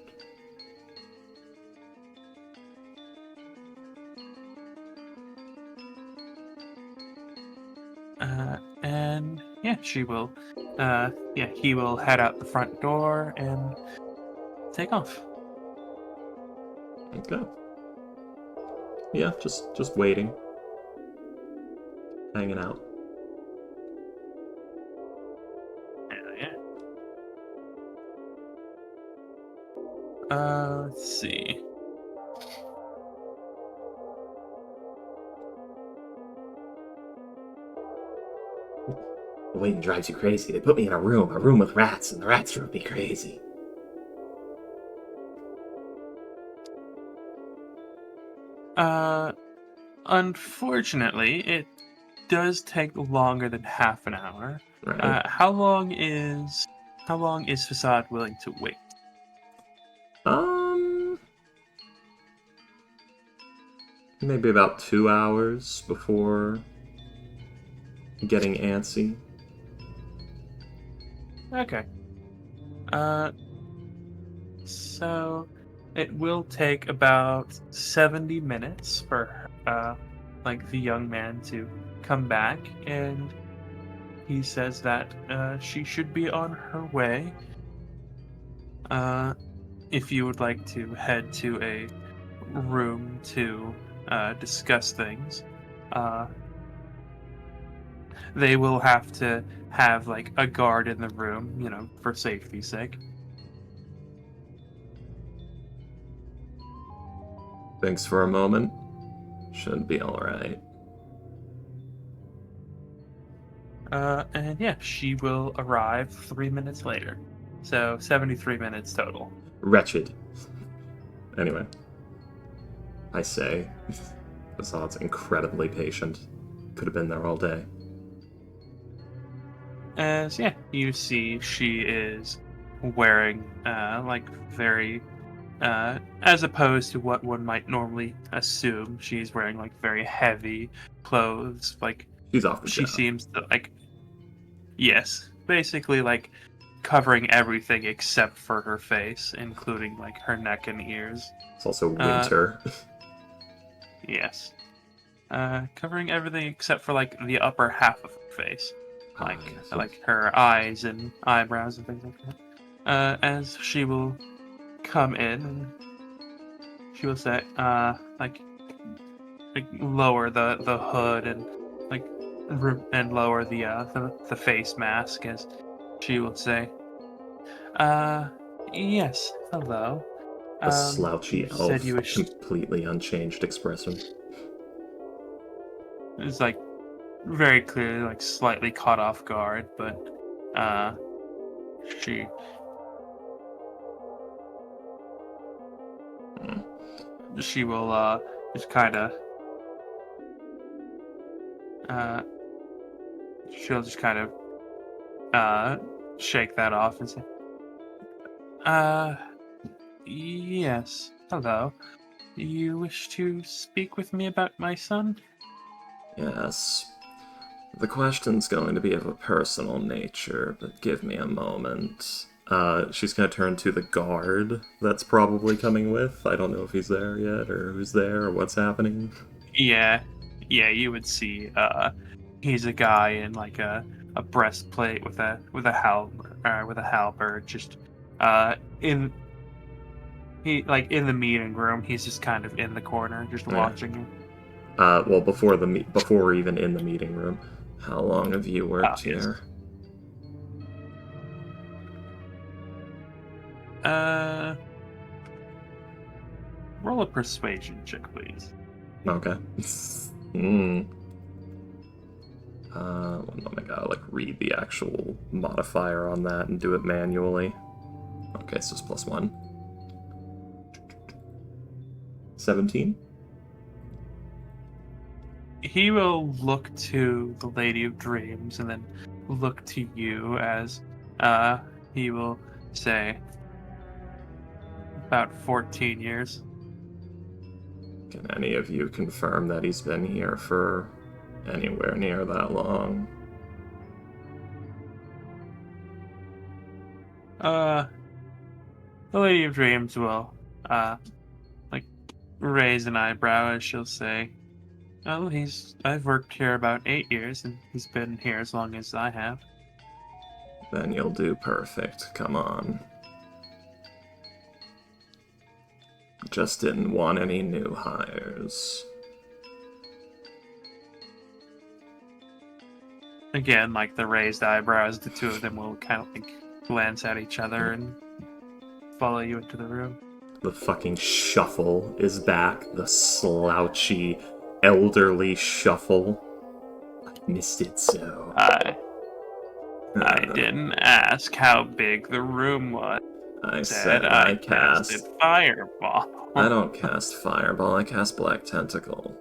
And yeah, he will head out the front door and take off. Okay. Yeah, just waiting. Hanging out. Let's see. The waiting drives you crazy. They put me in a room with rats, and the rats drove me crazy. Unfortunately, it does take longer than half an hour. Right. How long is Facade willing to wait? Maybe about 2 hours before getting antsy. Okay. So it will take about 70 minutes like the young man to come back, and he says that she should be on her way. If you would like to head to a room to discuss things, they will have to have like a guard in the room, you know, for safety's sake. Thanks for a moment. Should be alright. And yeah, she will arrive 3 minutes later. So 73 minutes total. Wretched. Anyway. I say, Assad's incredibly patient. Could have been there all day. As yeah, you see she is wearing like very as opposed to what one might normally assume, she's wearing like very heavy clothes. Like She's off the she job. seems to like yes, basically like covering everything except for her face, including like her neck and ears. It's also winter. Yes. Covering everything except for like the upper half of her face. Like yes. like her eyes and eyebrows and things like that. As she will come in and she will say, like lower the hood and like and lower the face mask as she will say, yes, hello. A slouchy you elf, said you wish- completely unchanged expression. It's like very clearly like slightly caught off guard, but she she will just kind of she'll just kind of shake that off and say, yes, hello. You wish to speak with me about my son? Yes. The question's going to be of a personal nature, but give me a moment. She's gonna turn to the guard that's probably coming with. I don't know if he's there yet, or who's there, or what's happening. Yeah, you would see. He's a guy in like a breastplate with a halberd. Just in the meeting room. He's just kind of in the corner, just Yeah. watching you. Well, before we're even in the meeting room, how long have you worked yes. here? Roll a persuasion check, please. Okay. One moment, I gotta read the actual modifier on that and do it manually. Okay, so it's +1. 17? He will look to the Lady of Dreams and then look to you as he will say about 14 years. Can any of you confirm that he's been here for anywhere near that long? The Lady of Dreams will raise an eyebrow as she'll say, "Oh, I've worked here about 8 years, and he's been here as long as I have." Then you'll do perfect. Come on. Just didn't want any new hires. Again, like the raised eyebrows, the two of them will kind of glance at each other and follow you into the room. The fucking shuffle is back. The slouchy, elderly shuffle. I missed it so. I didn't ask how big the room was. I said I casted Fireball. I don't cast Fireball, I cast Black Tentacle.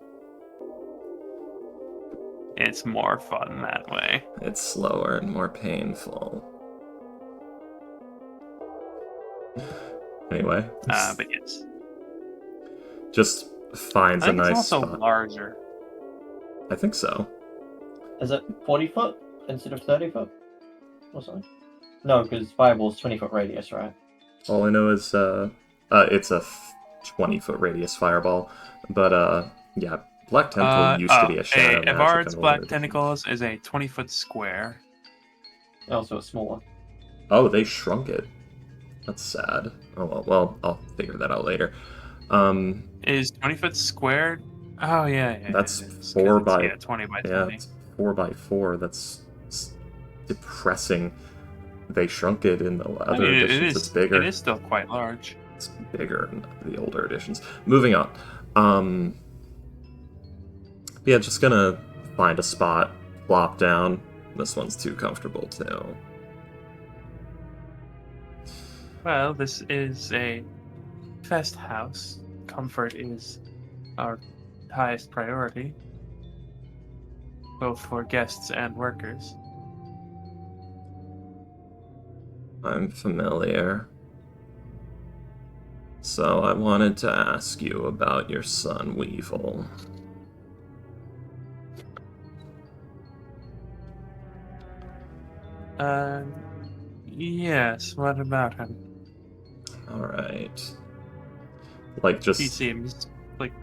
It's more fun that way. It's slower and more painful. Anyway. But yes. Just finds I a think nice it's also spot. larger. I think so. Is it 40 foot instead of 30 foot? Or something? No, because Fireball's 20-foot radius, right? All I know is it's a 20-foot radius fireball, but yeah, Black Tentacle used to be a shadow magic Evard's in Black older editions. Tentacles is a 20-foot square. Oh, so it's smaller. Oh, they shrunk it. That's sad. Oh well, I'll figure that out later. Is 20-foot squared? Oh yeah. That's it is, 'cause 4 it's, by 20 by 20. yeah, it's 4 by 4. That's depressing. They shrunk it in the I other mean, editions. It's bigger. It is still quite large. It's bigger in the older editions. Moving on. Yeah, just gonna find a spot, plop down. This one's too comfortable too. Well, this is a fest house. Comfort is our highest priority, both for guests and workers. I'm familiar. So I wanted to ask you about your son, Weevil. Yes, what about him? Alright. Like, He just... seems, like,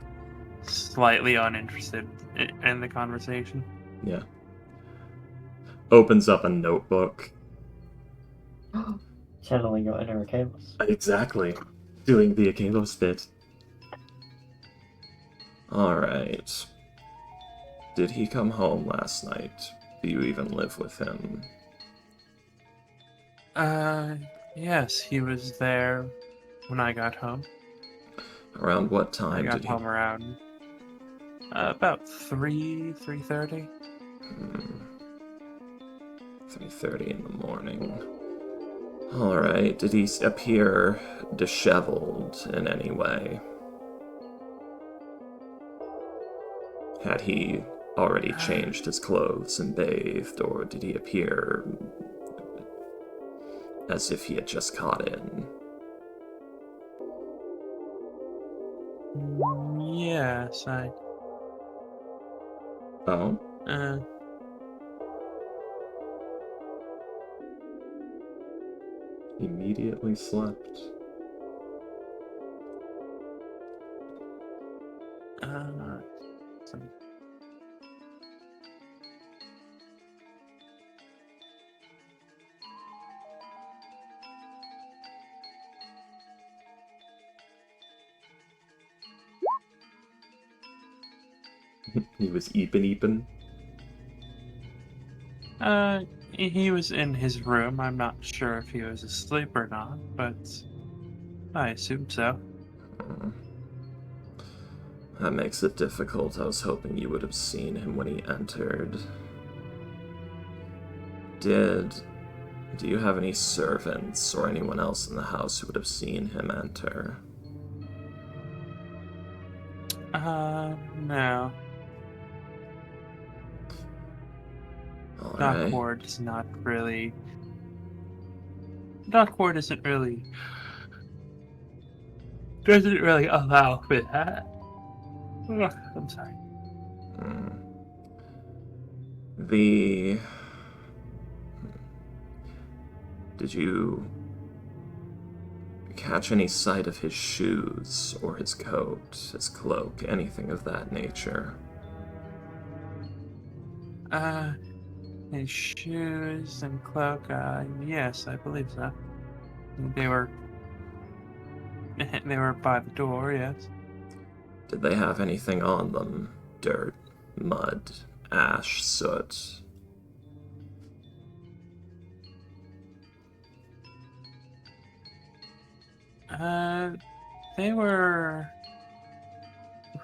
slightly uninterested in the conversation. Yeah. Opens up a notebook. Channeling your inner Akalos. Exactly. Doing the Akalos bit. Alright. Did he come home last night? Do you even live with him? Yes, he was there when I got home. Around what I time got did he... home around about 3:30. 3:30 in the morning. Alright, did he appear disheveled in any way? Had he already changed his clothes and bathed, or did he appear as if he had just caught in? Yes, Oh? Immediately slept. some- He was eepin'. he was in his room. I'm not sure if he was asleep or not, but I assume so. That makes it difficult. I was hoping you would have seen him when he entered. Do you have any servants or anyone else in the house who would have seen him enter? No. Alright. Dockward is not really. Dockward isn't really. Doesn't really allow for that. Ugh, I'm sorry. Did you catch any sight of his shoes or his coat, his cloak, anything of that nature? His shoes and cloak, yes, I believe so. They were by the door, yes. Did they have anything on them? Dirt, mud, ash, soot? They were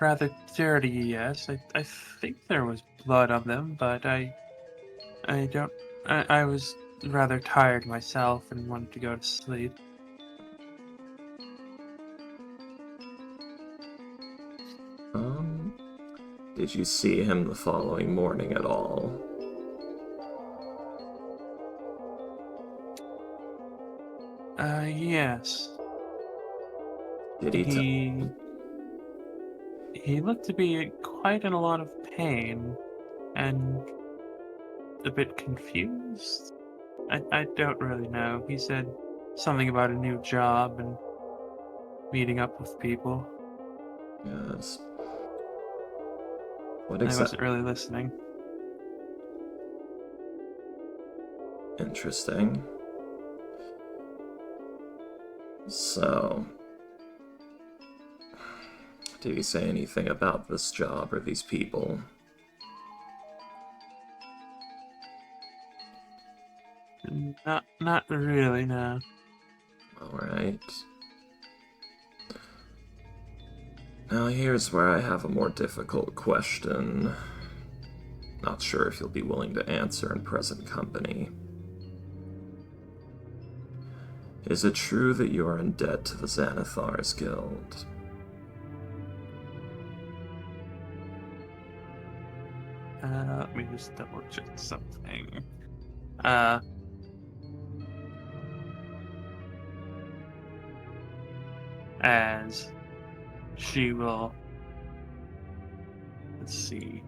rather dirty, yes. I think there was blood on them, but I was rather tired myself and wanted to go to sleep. Did you see him the following morning at all? Yes. Did he He looked to be quite in a lot of pain and a bit confused. I don't really know. He said something about a new job and meeting up with people. Yes. What I exactly? wasn't really listening. Interesting. So, did he say anything about this job or these people? Not really, no. Alright. Now here's where I have a more difficult question. Not sure if you'll be willing to answer in present company. Is it true that you are in debt to the Xanathar's Guild? Let me just double check something. As she will, let's see.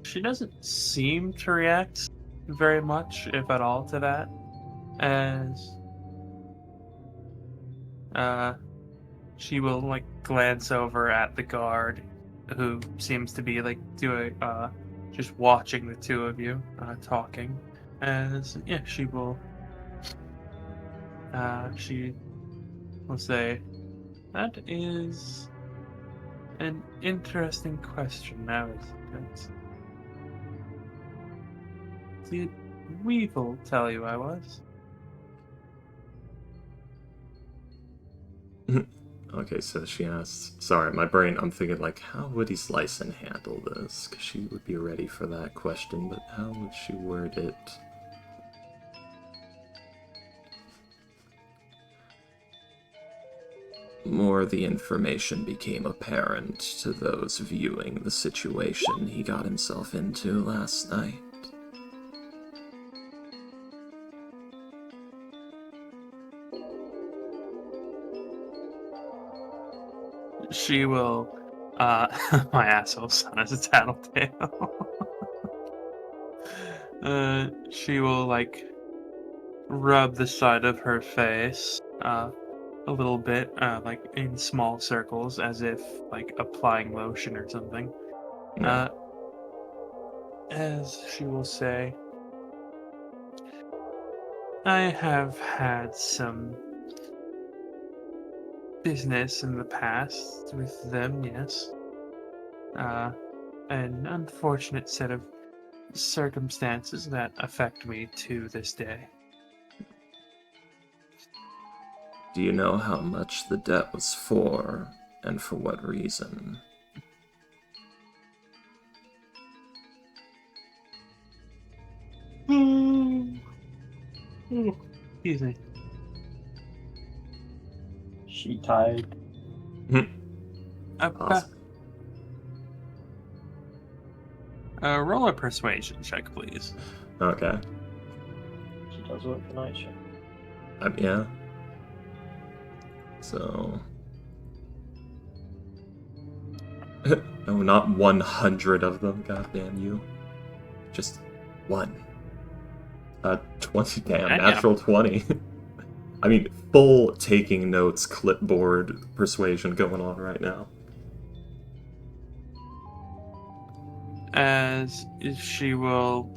She doesn't seem to react very much, if at all, to that. As she will like glance over at the guard, who seems to be like doing just watching the two of you talking. As yeah, she will say, that is an interesting question. Now is it? Did Weevil tell you I was? Okay, so she asks. Sorry, my brain, I'm thinking, like, how would he slice and handle this? Because she would be ready for that question, but how would she word it? More of the information became apparent to those viewing the situation he got himself into last night. She will, my asshole son is a tattletale. She will, like, rub the side of her face, a little bit, like, in small circles, as if, like, applying lotion or something. Yeah. As she will say, I have had some business in the past with them, yes. An unfortunate set of circumstances that affect me to this day. Do you know how much the debt was for, and for what reason? Excuse me. She tied. Awesome. Roll a persuasion check, please. Okay. She does work for night shift. Yeah. So... oh, not 100 of them, goddamn you. Just one. 20, damn, Yeah. natural 20. I mean, full taking notes, clipboard persuasion going on right now. As she will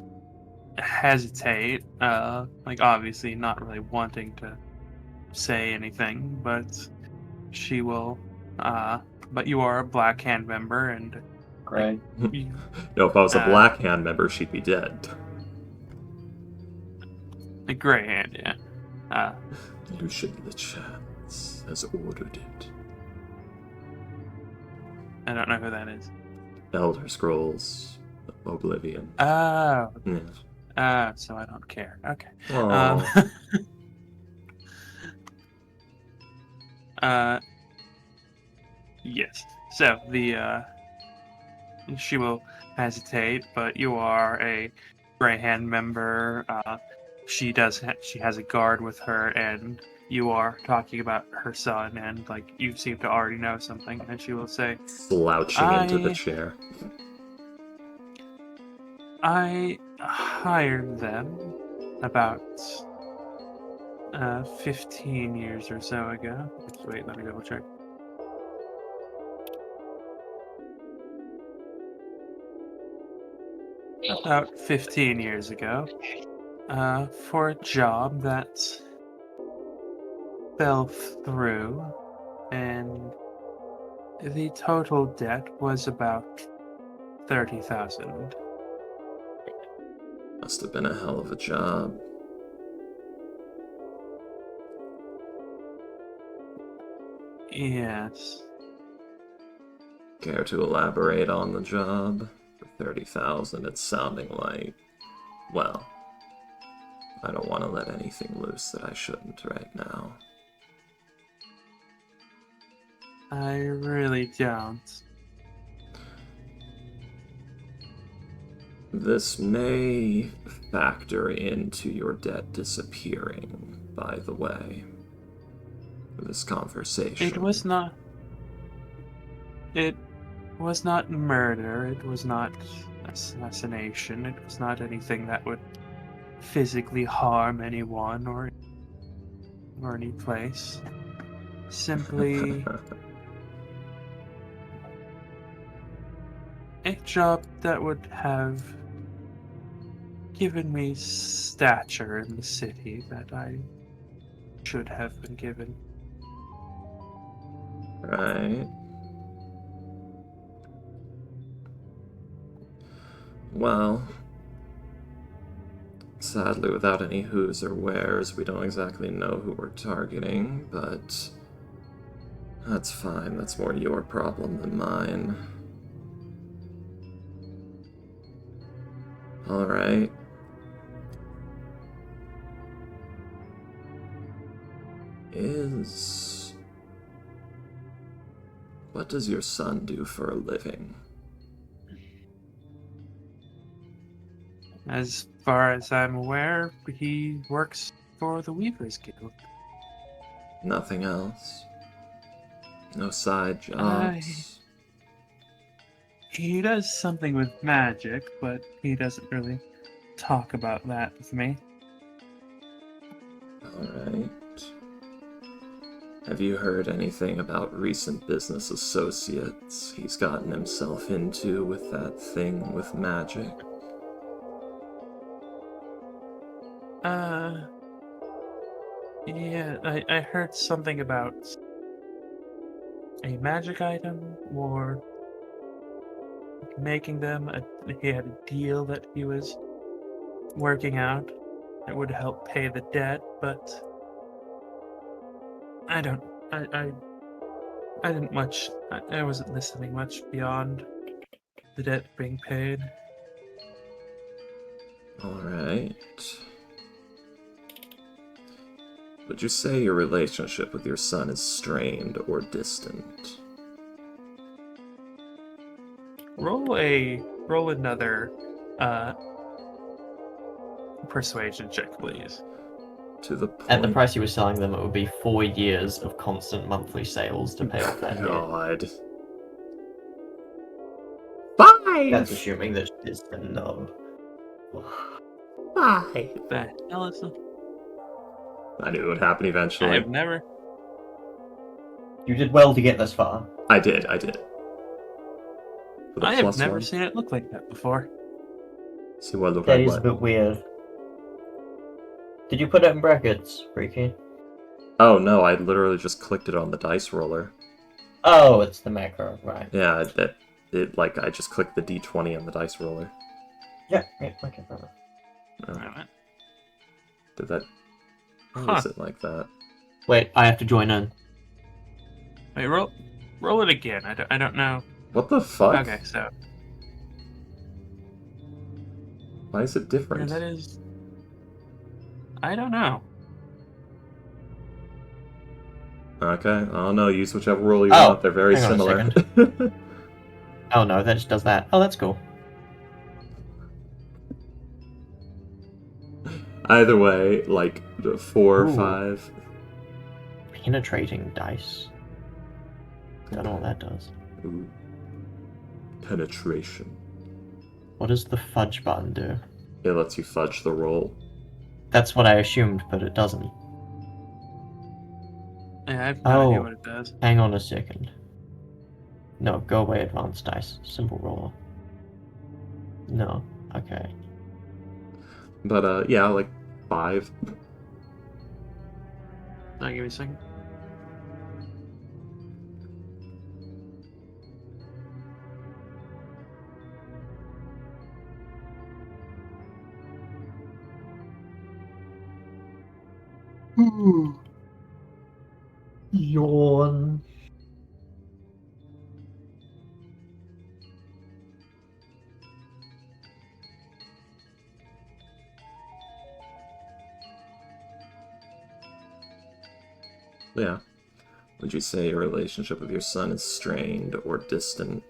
hesitate, like obviously not really wanting to say anything, but she will, but you are a Black Hand member, and Great. you, No, if I was a Black Hand member, she'd be dead. a Gray Hand, yeah. Lucian Lichance has ordered it. I don't know who that is. Elder Scrolls, Oblivion. Oh, Yeah. so I don't care. Okay. Aww. Yes. So she will hesitate, but you are a Greyhand member. She has a guard with her, and you are talking about her son, and like you seem to already know something. And she will say, Slouching into the chair. I hired them about 15 years or so ago. Wait, let me double check. about 15 years ago for a job that fell through, and the total debt was about 30,000. Must have been a hell of a job. Yes. Care to elaborate on the job? For 30,000, it's sounding like... Well, I don't want to let anything loose that I shouldn't right now. I really don't. This may factor into your debt disappearing, by the way, for this conversation. It was not murder, it was not assassination, it was not anything that would physically harm anyone or any place. Simply a job that would have given me stature in the city that I should have been given. Right. Well, sadly, without any who's or wheres, we don't exactly know who we're targeting, but that's fine. That's more your problem than mine. Alright. What does your son do for a living? As far as I'm aware, he works for the Weavers Guild. Nothing else? No side jobs? He does something with magic, but he doesn't really talk about that with me. Alright. Have you heard anything about recent business associates he's gotten himself into with that thing with magic? Yeah, I heard something about a magic item or making them. He had a deal that he was working out that would help pay the debt, but I didn't much. I wasn't listening much beyond the debt being paid. Alright. Would you say your relationship with your son is strained or distant? Roll another persuasion check, please. To the point... At the price you were selling them, it would be 4 years of constant monthly sales to pay off that debt. God. 5! That's assuming that it's the nub. 5! The hell is it? I knew it would happen eventually. I have never. You did well to get this far. I did. For the I have plus never one. seen it look like that before. See what looked That like is a what? bit weird. Did you put it in brackets, Freaky? Oh no, I literally just clicked it on the dice roller. Oh, it's the macro, right. Yeah, I just clicked the D20 on the dice roller. Yeah, okay, perfect. Alright. Did that... Why Huh. is it like that? Wait, I have to join in. Wait, roll it again. I don't know. What the fuck? Okay, so Why is it yeah, different? that is. I don't know. Okay, I don't know, use whichever roll you Oh, want, they're very hang on a similar. Oh no, that just does that. Oh, that's cool. Either way, like, 4 or Ooh. 5. Penetrating dice. Don't know what that does. Ooh. Penetration. What does the fudge button do? It lets you fudge the roll. That's what I assumed, but it doesn't. Yeah, I have no idea Oh. what it does. Hang on a second. No, go away, advanced dice. Simple roller. No. Okay. But yeah, like 5. Give me a second. Yawn. Yeah. Would you say your relationship with your son is strained or distant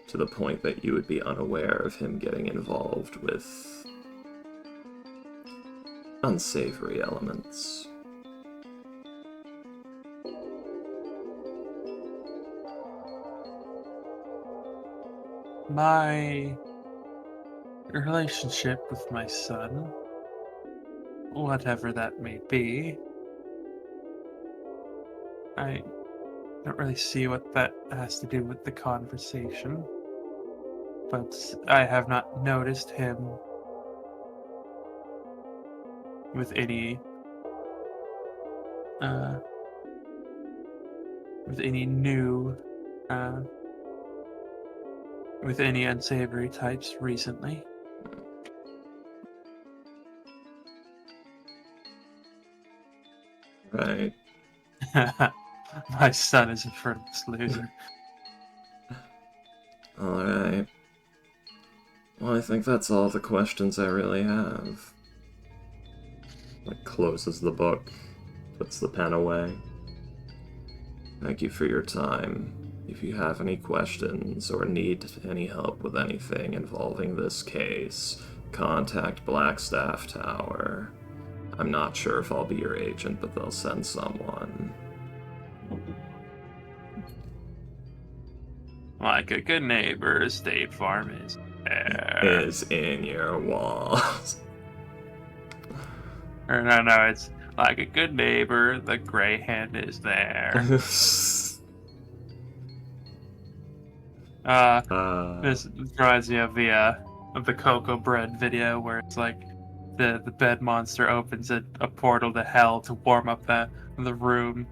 to the point that you would be unaware of him getting involved with unsavory elements? My relationship with my son, whatever that may be, I don't really see what that has to do with the conversation, but I have not noticed him with any new with any unsavory types recently. Right. My son is a friendless loser. Alright. Well, I think that's all the questions I really have. Like, closes the book, puts the pen away. Thank you for your time. If you have any questions or need any help with anything involving this case, contact Blackstaff Tower. I'm not sure if I'll be your agent, but they'll send someone. Like a good neighbor, State Farm is there. Is in your walls. Or no, it's like a good neighbor, the gray hen is there. This reminds me of the Cocoa Bread video where it's like the bed monster opens a portal to hell to warm up the room,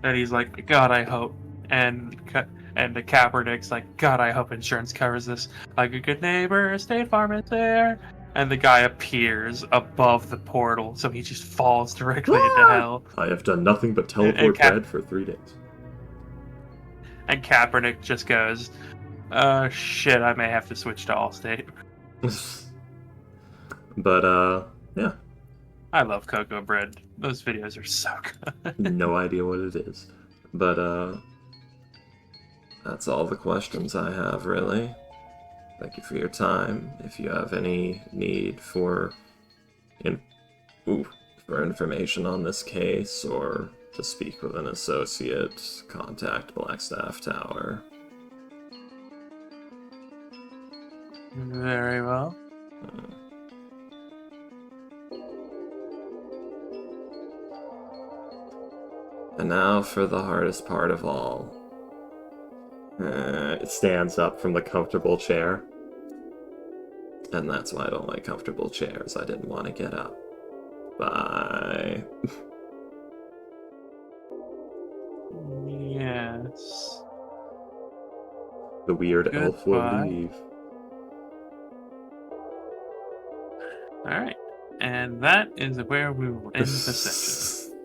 and he's like, God, I hope, and the Kaepernick's like, God, I hope insurance covers this. Like a good neighbor, State Farm is there. And the guy appears above the portal, so he just falls directly into hell. I have done nothing but teleport bread for 3 days. And Kaepernick just goes, shit, I may have to switch to Allstate. But, yeah. I love Cocoa Bread. Those videos are so good. No idea what it is. But, that's all the questions I have, really. Thank you for your time. If you have any need for information on this case or to speak with an associate, contact Blackstaff Tower. Very well. And now for the hardest part of all. It stands up from the comfortable chair. And that's why I don't like comfortable chairs. I didn't want to get up. Bye. Yes. The weird elf will Goodbye. leave. Alright. And that is where we will end the session.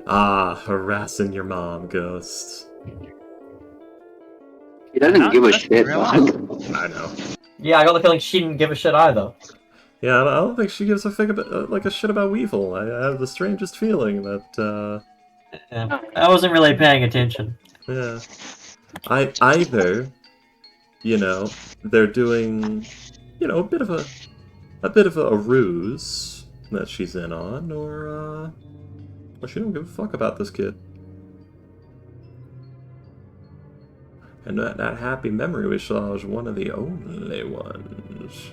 Harassing your mom, Ghost. He doesn't Not give a much shit, real dog. I know. Yeah, I got the feeling she didn't give a shit either. Yeah, I don't think she gives a fig about, like a shit about Weevil. I have the strangest feeling that, Yeah, I wasn't really paying attention. yeah. Either, they're doing, a bit of a ruse that she's in on, or she don't give a fuck about this kid. And that happy memory we saw is one of the only ones.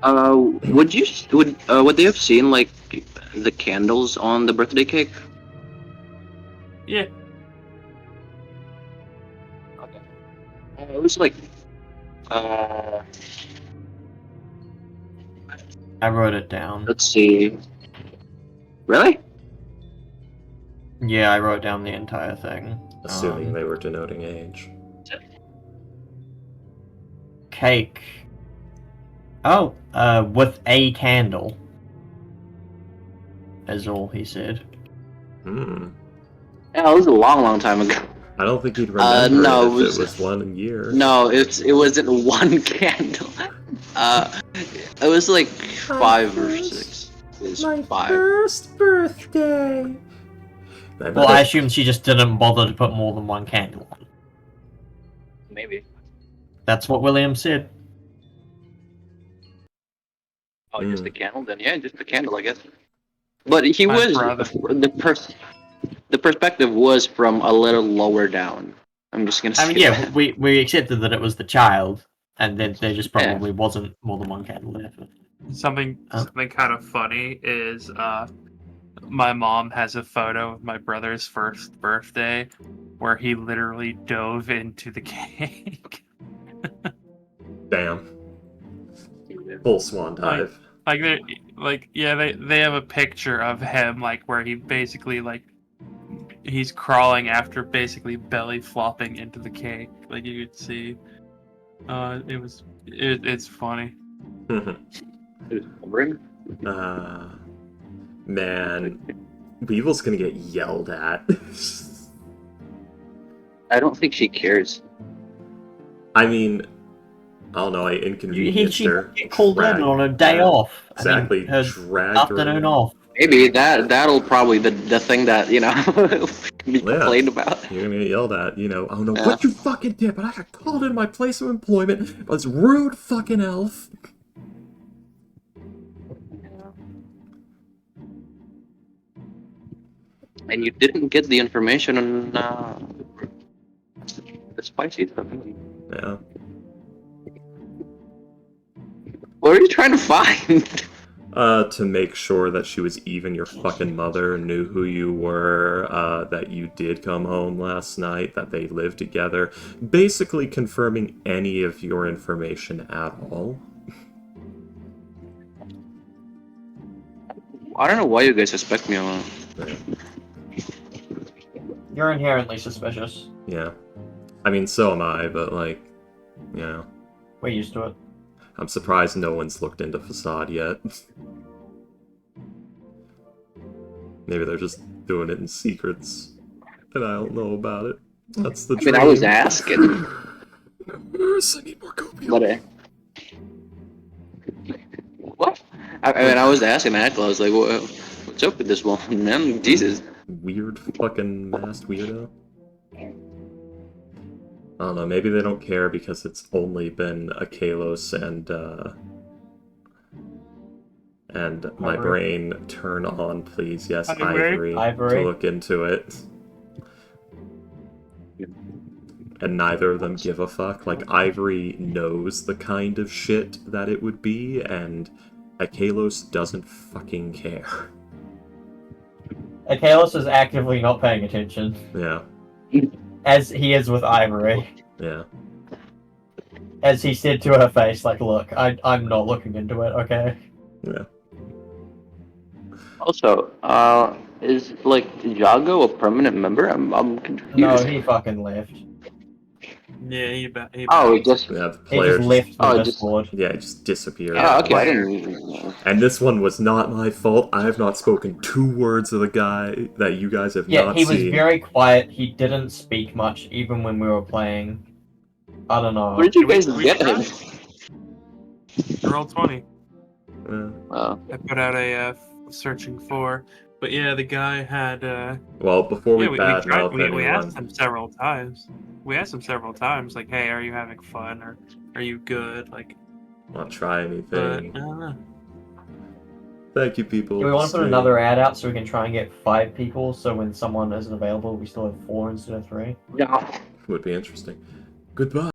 Would they have seen like the candles on the birthday cake? Yeah. Okay. It was like I wrote it down. Let's see. Really? Yeah, I wrote down the entire thing. Assuming they were denoting age. Cake. Oh, with a candle. Is all he said. Hmm. Yeah, it was a long time ago. I don't think he'd remember no, it if it was 1 year. No, it wasn't one candle. It was like 5 or 6. It was 5. First birthday. Well, I assume she just didn't bother to put more than one candle on. Maybe. That's what William said. Oh, just the candle then? Yeah, just the candle, I guess. But he My was brother. the perspective was from a little lower down. I'm just gonna say I mean, yeah, that. we accepted that it was the child, and then there just probably wasn't more than one candle there. Something kind of funny is my mom has a photo of my brother's first birthday where he literally dove into the cake. Damn. Full swan dive. They have a picture of him where he basically he's crawling after basically belly flopping into the cake. Like you could see. It's funny. Man, Weevil's gonna get yelled at. I don't think she cares. I mean, I don't know, I inconvenienced She her. get called in on a day off. Exactly, I mean, her dragged afternoon her. off. Maybe that'll probably the thing that be complained about. You're gonna get yelled at, I don't know what you fucking did, but I got called into my place of employment by this rude fucking elf. And you didn't get the information on the spicy stuff. Yeah. What are you trying to find? To make sure that she was even your fucking mother, knew who you were, that you did come home last night, that they lived together. Basically confirming any of your information at all. I don't know why you guys suspect me on Yeah. You're inherently suspicious. Yeah. I mean, so am I, but We're used to it. I'm surprised no one's looked into Facade yet. Maybe they're just doing it in secrets, and I don't know about it. That's the dream. I was asking. Nurse, I need more copium. What? I was asking Akla, I was like, what's up with this woman, man? Jesus. Weird fucking masked weirdo. I don't know, maybe they don't care because it's only been Akalos and my brain, turn on, please. Yes, Ivory. To look into it. And neither of them give a fuck. Ivory knows the kind of shit that it would be, and Akalos doesn't fucking care. Akalos is actively not paying attention. Yeah. As he is with Ivory. Yeah. As he said to her face, look, I'm not looking into it, okay? Yeah. Also, is Jago a permanent member? I'm confused. No, he fucking left. Yeah, he just the He player just left the Discord. Yeah, it just disappeared. Oh, okay, I didn't. And this one was not my fault. I have not spoken 2 words of the guy that you guys have not seen. Yeah, he was very quiet. He didn't speak much, even when we were playing. I don't know. Where did you guys get him? Roll 20. Yeah. I put out a searching for, but yeah, the guy had. Well, before we we asked him several times. We asked him several times, hey, are you having fun, or are you good? Want to try anything? But I don't know. Thank you, people. Do we want to put another ad out so we can try and get 5 people, so when someone isn't available, we still have 4 instead of 3? No. Would be interesting. Goodbye.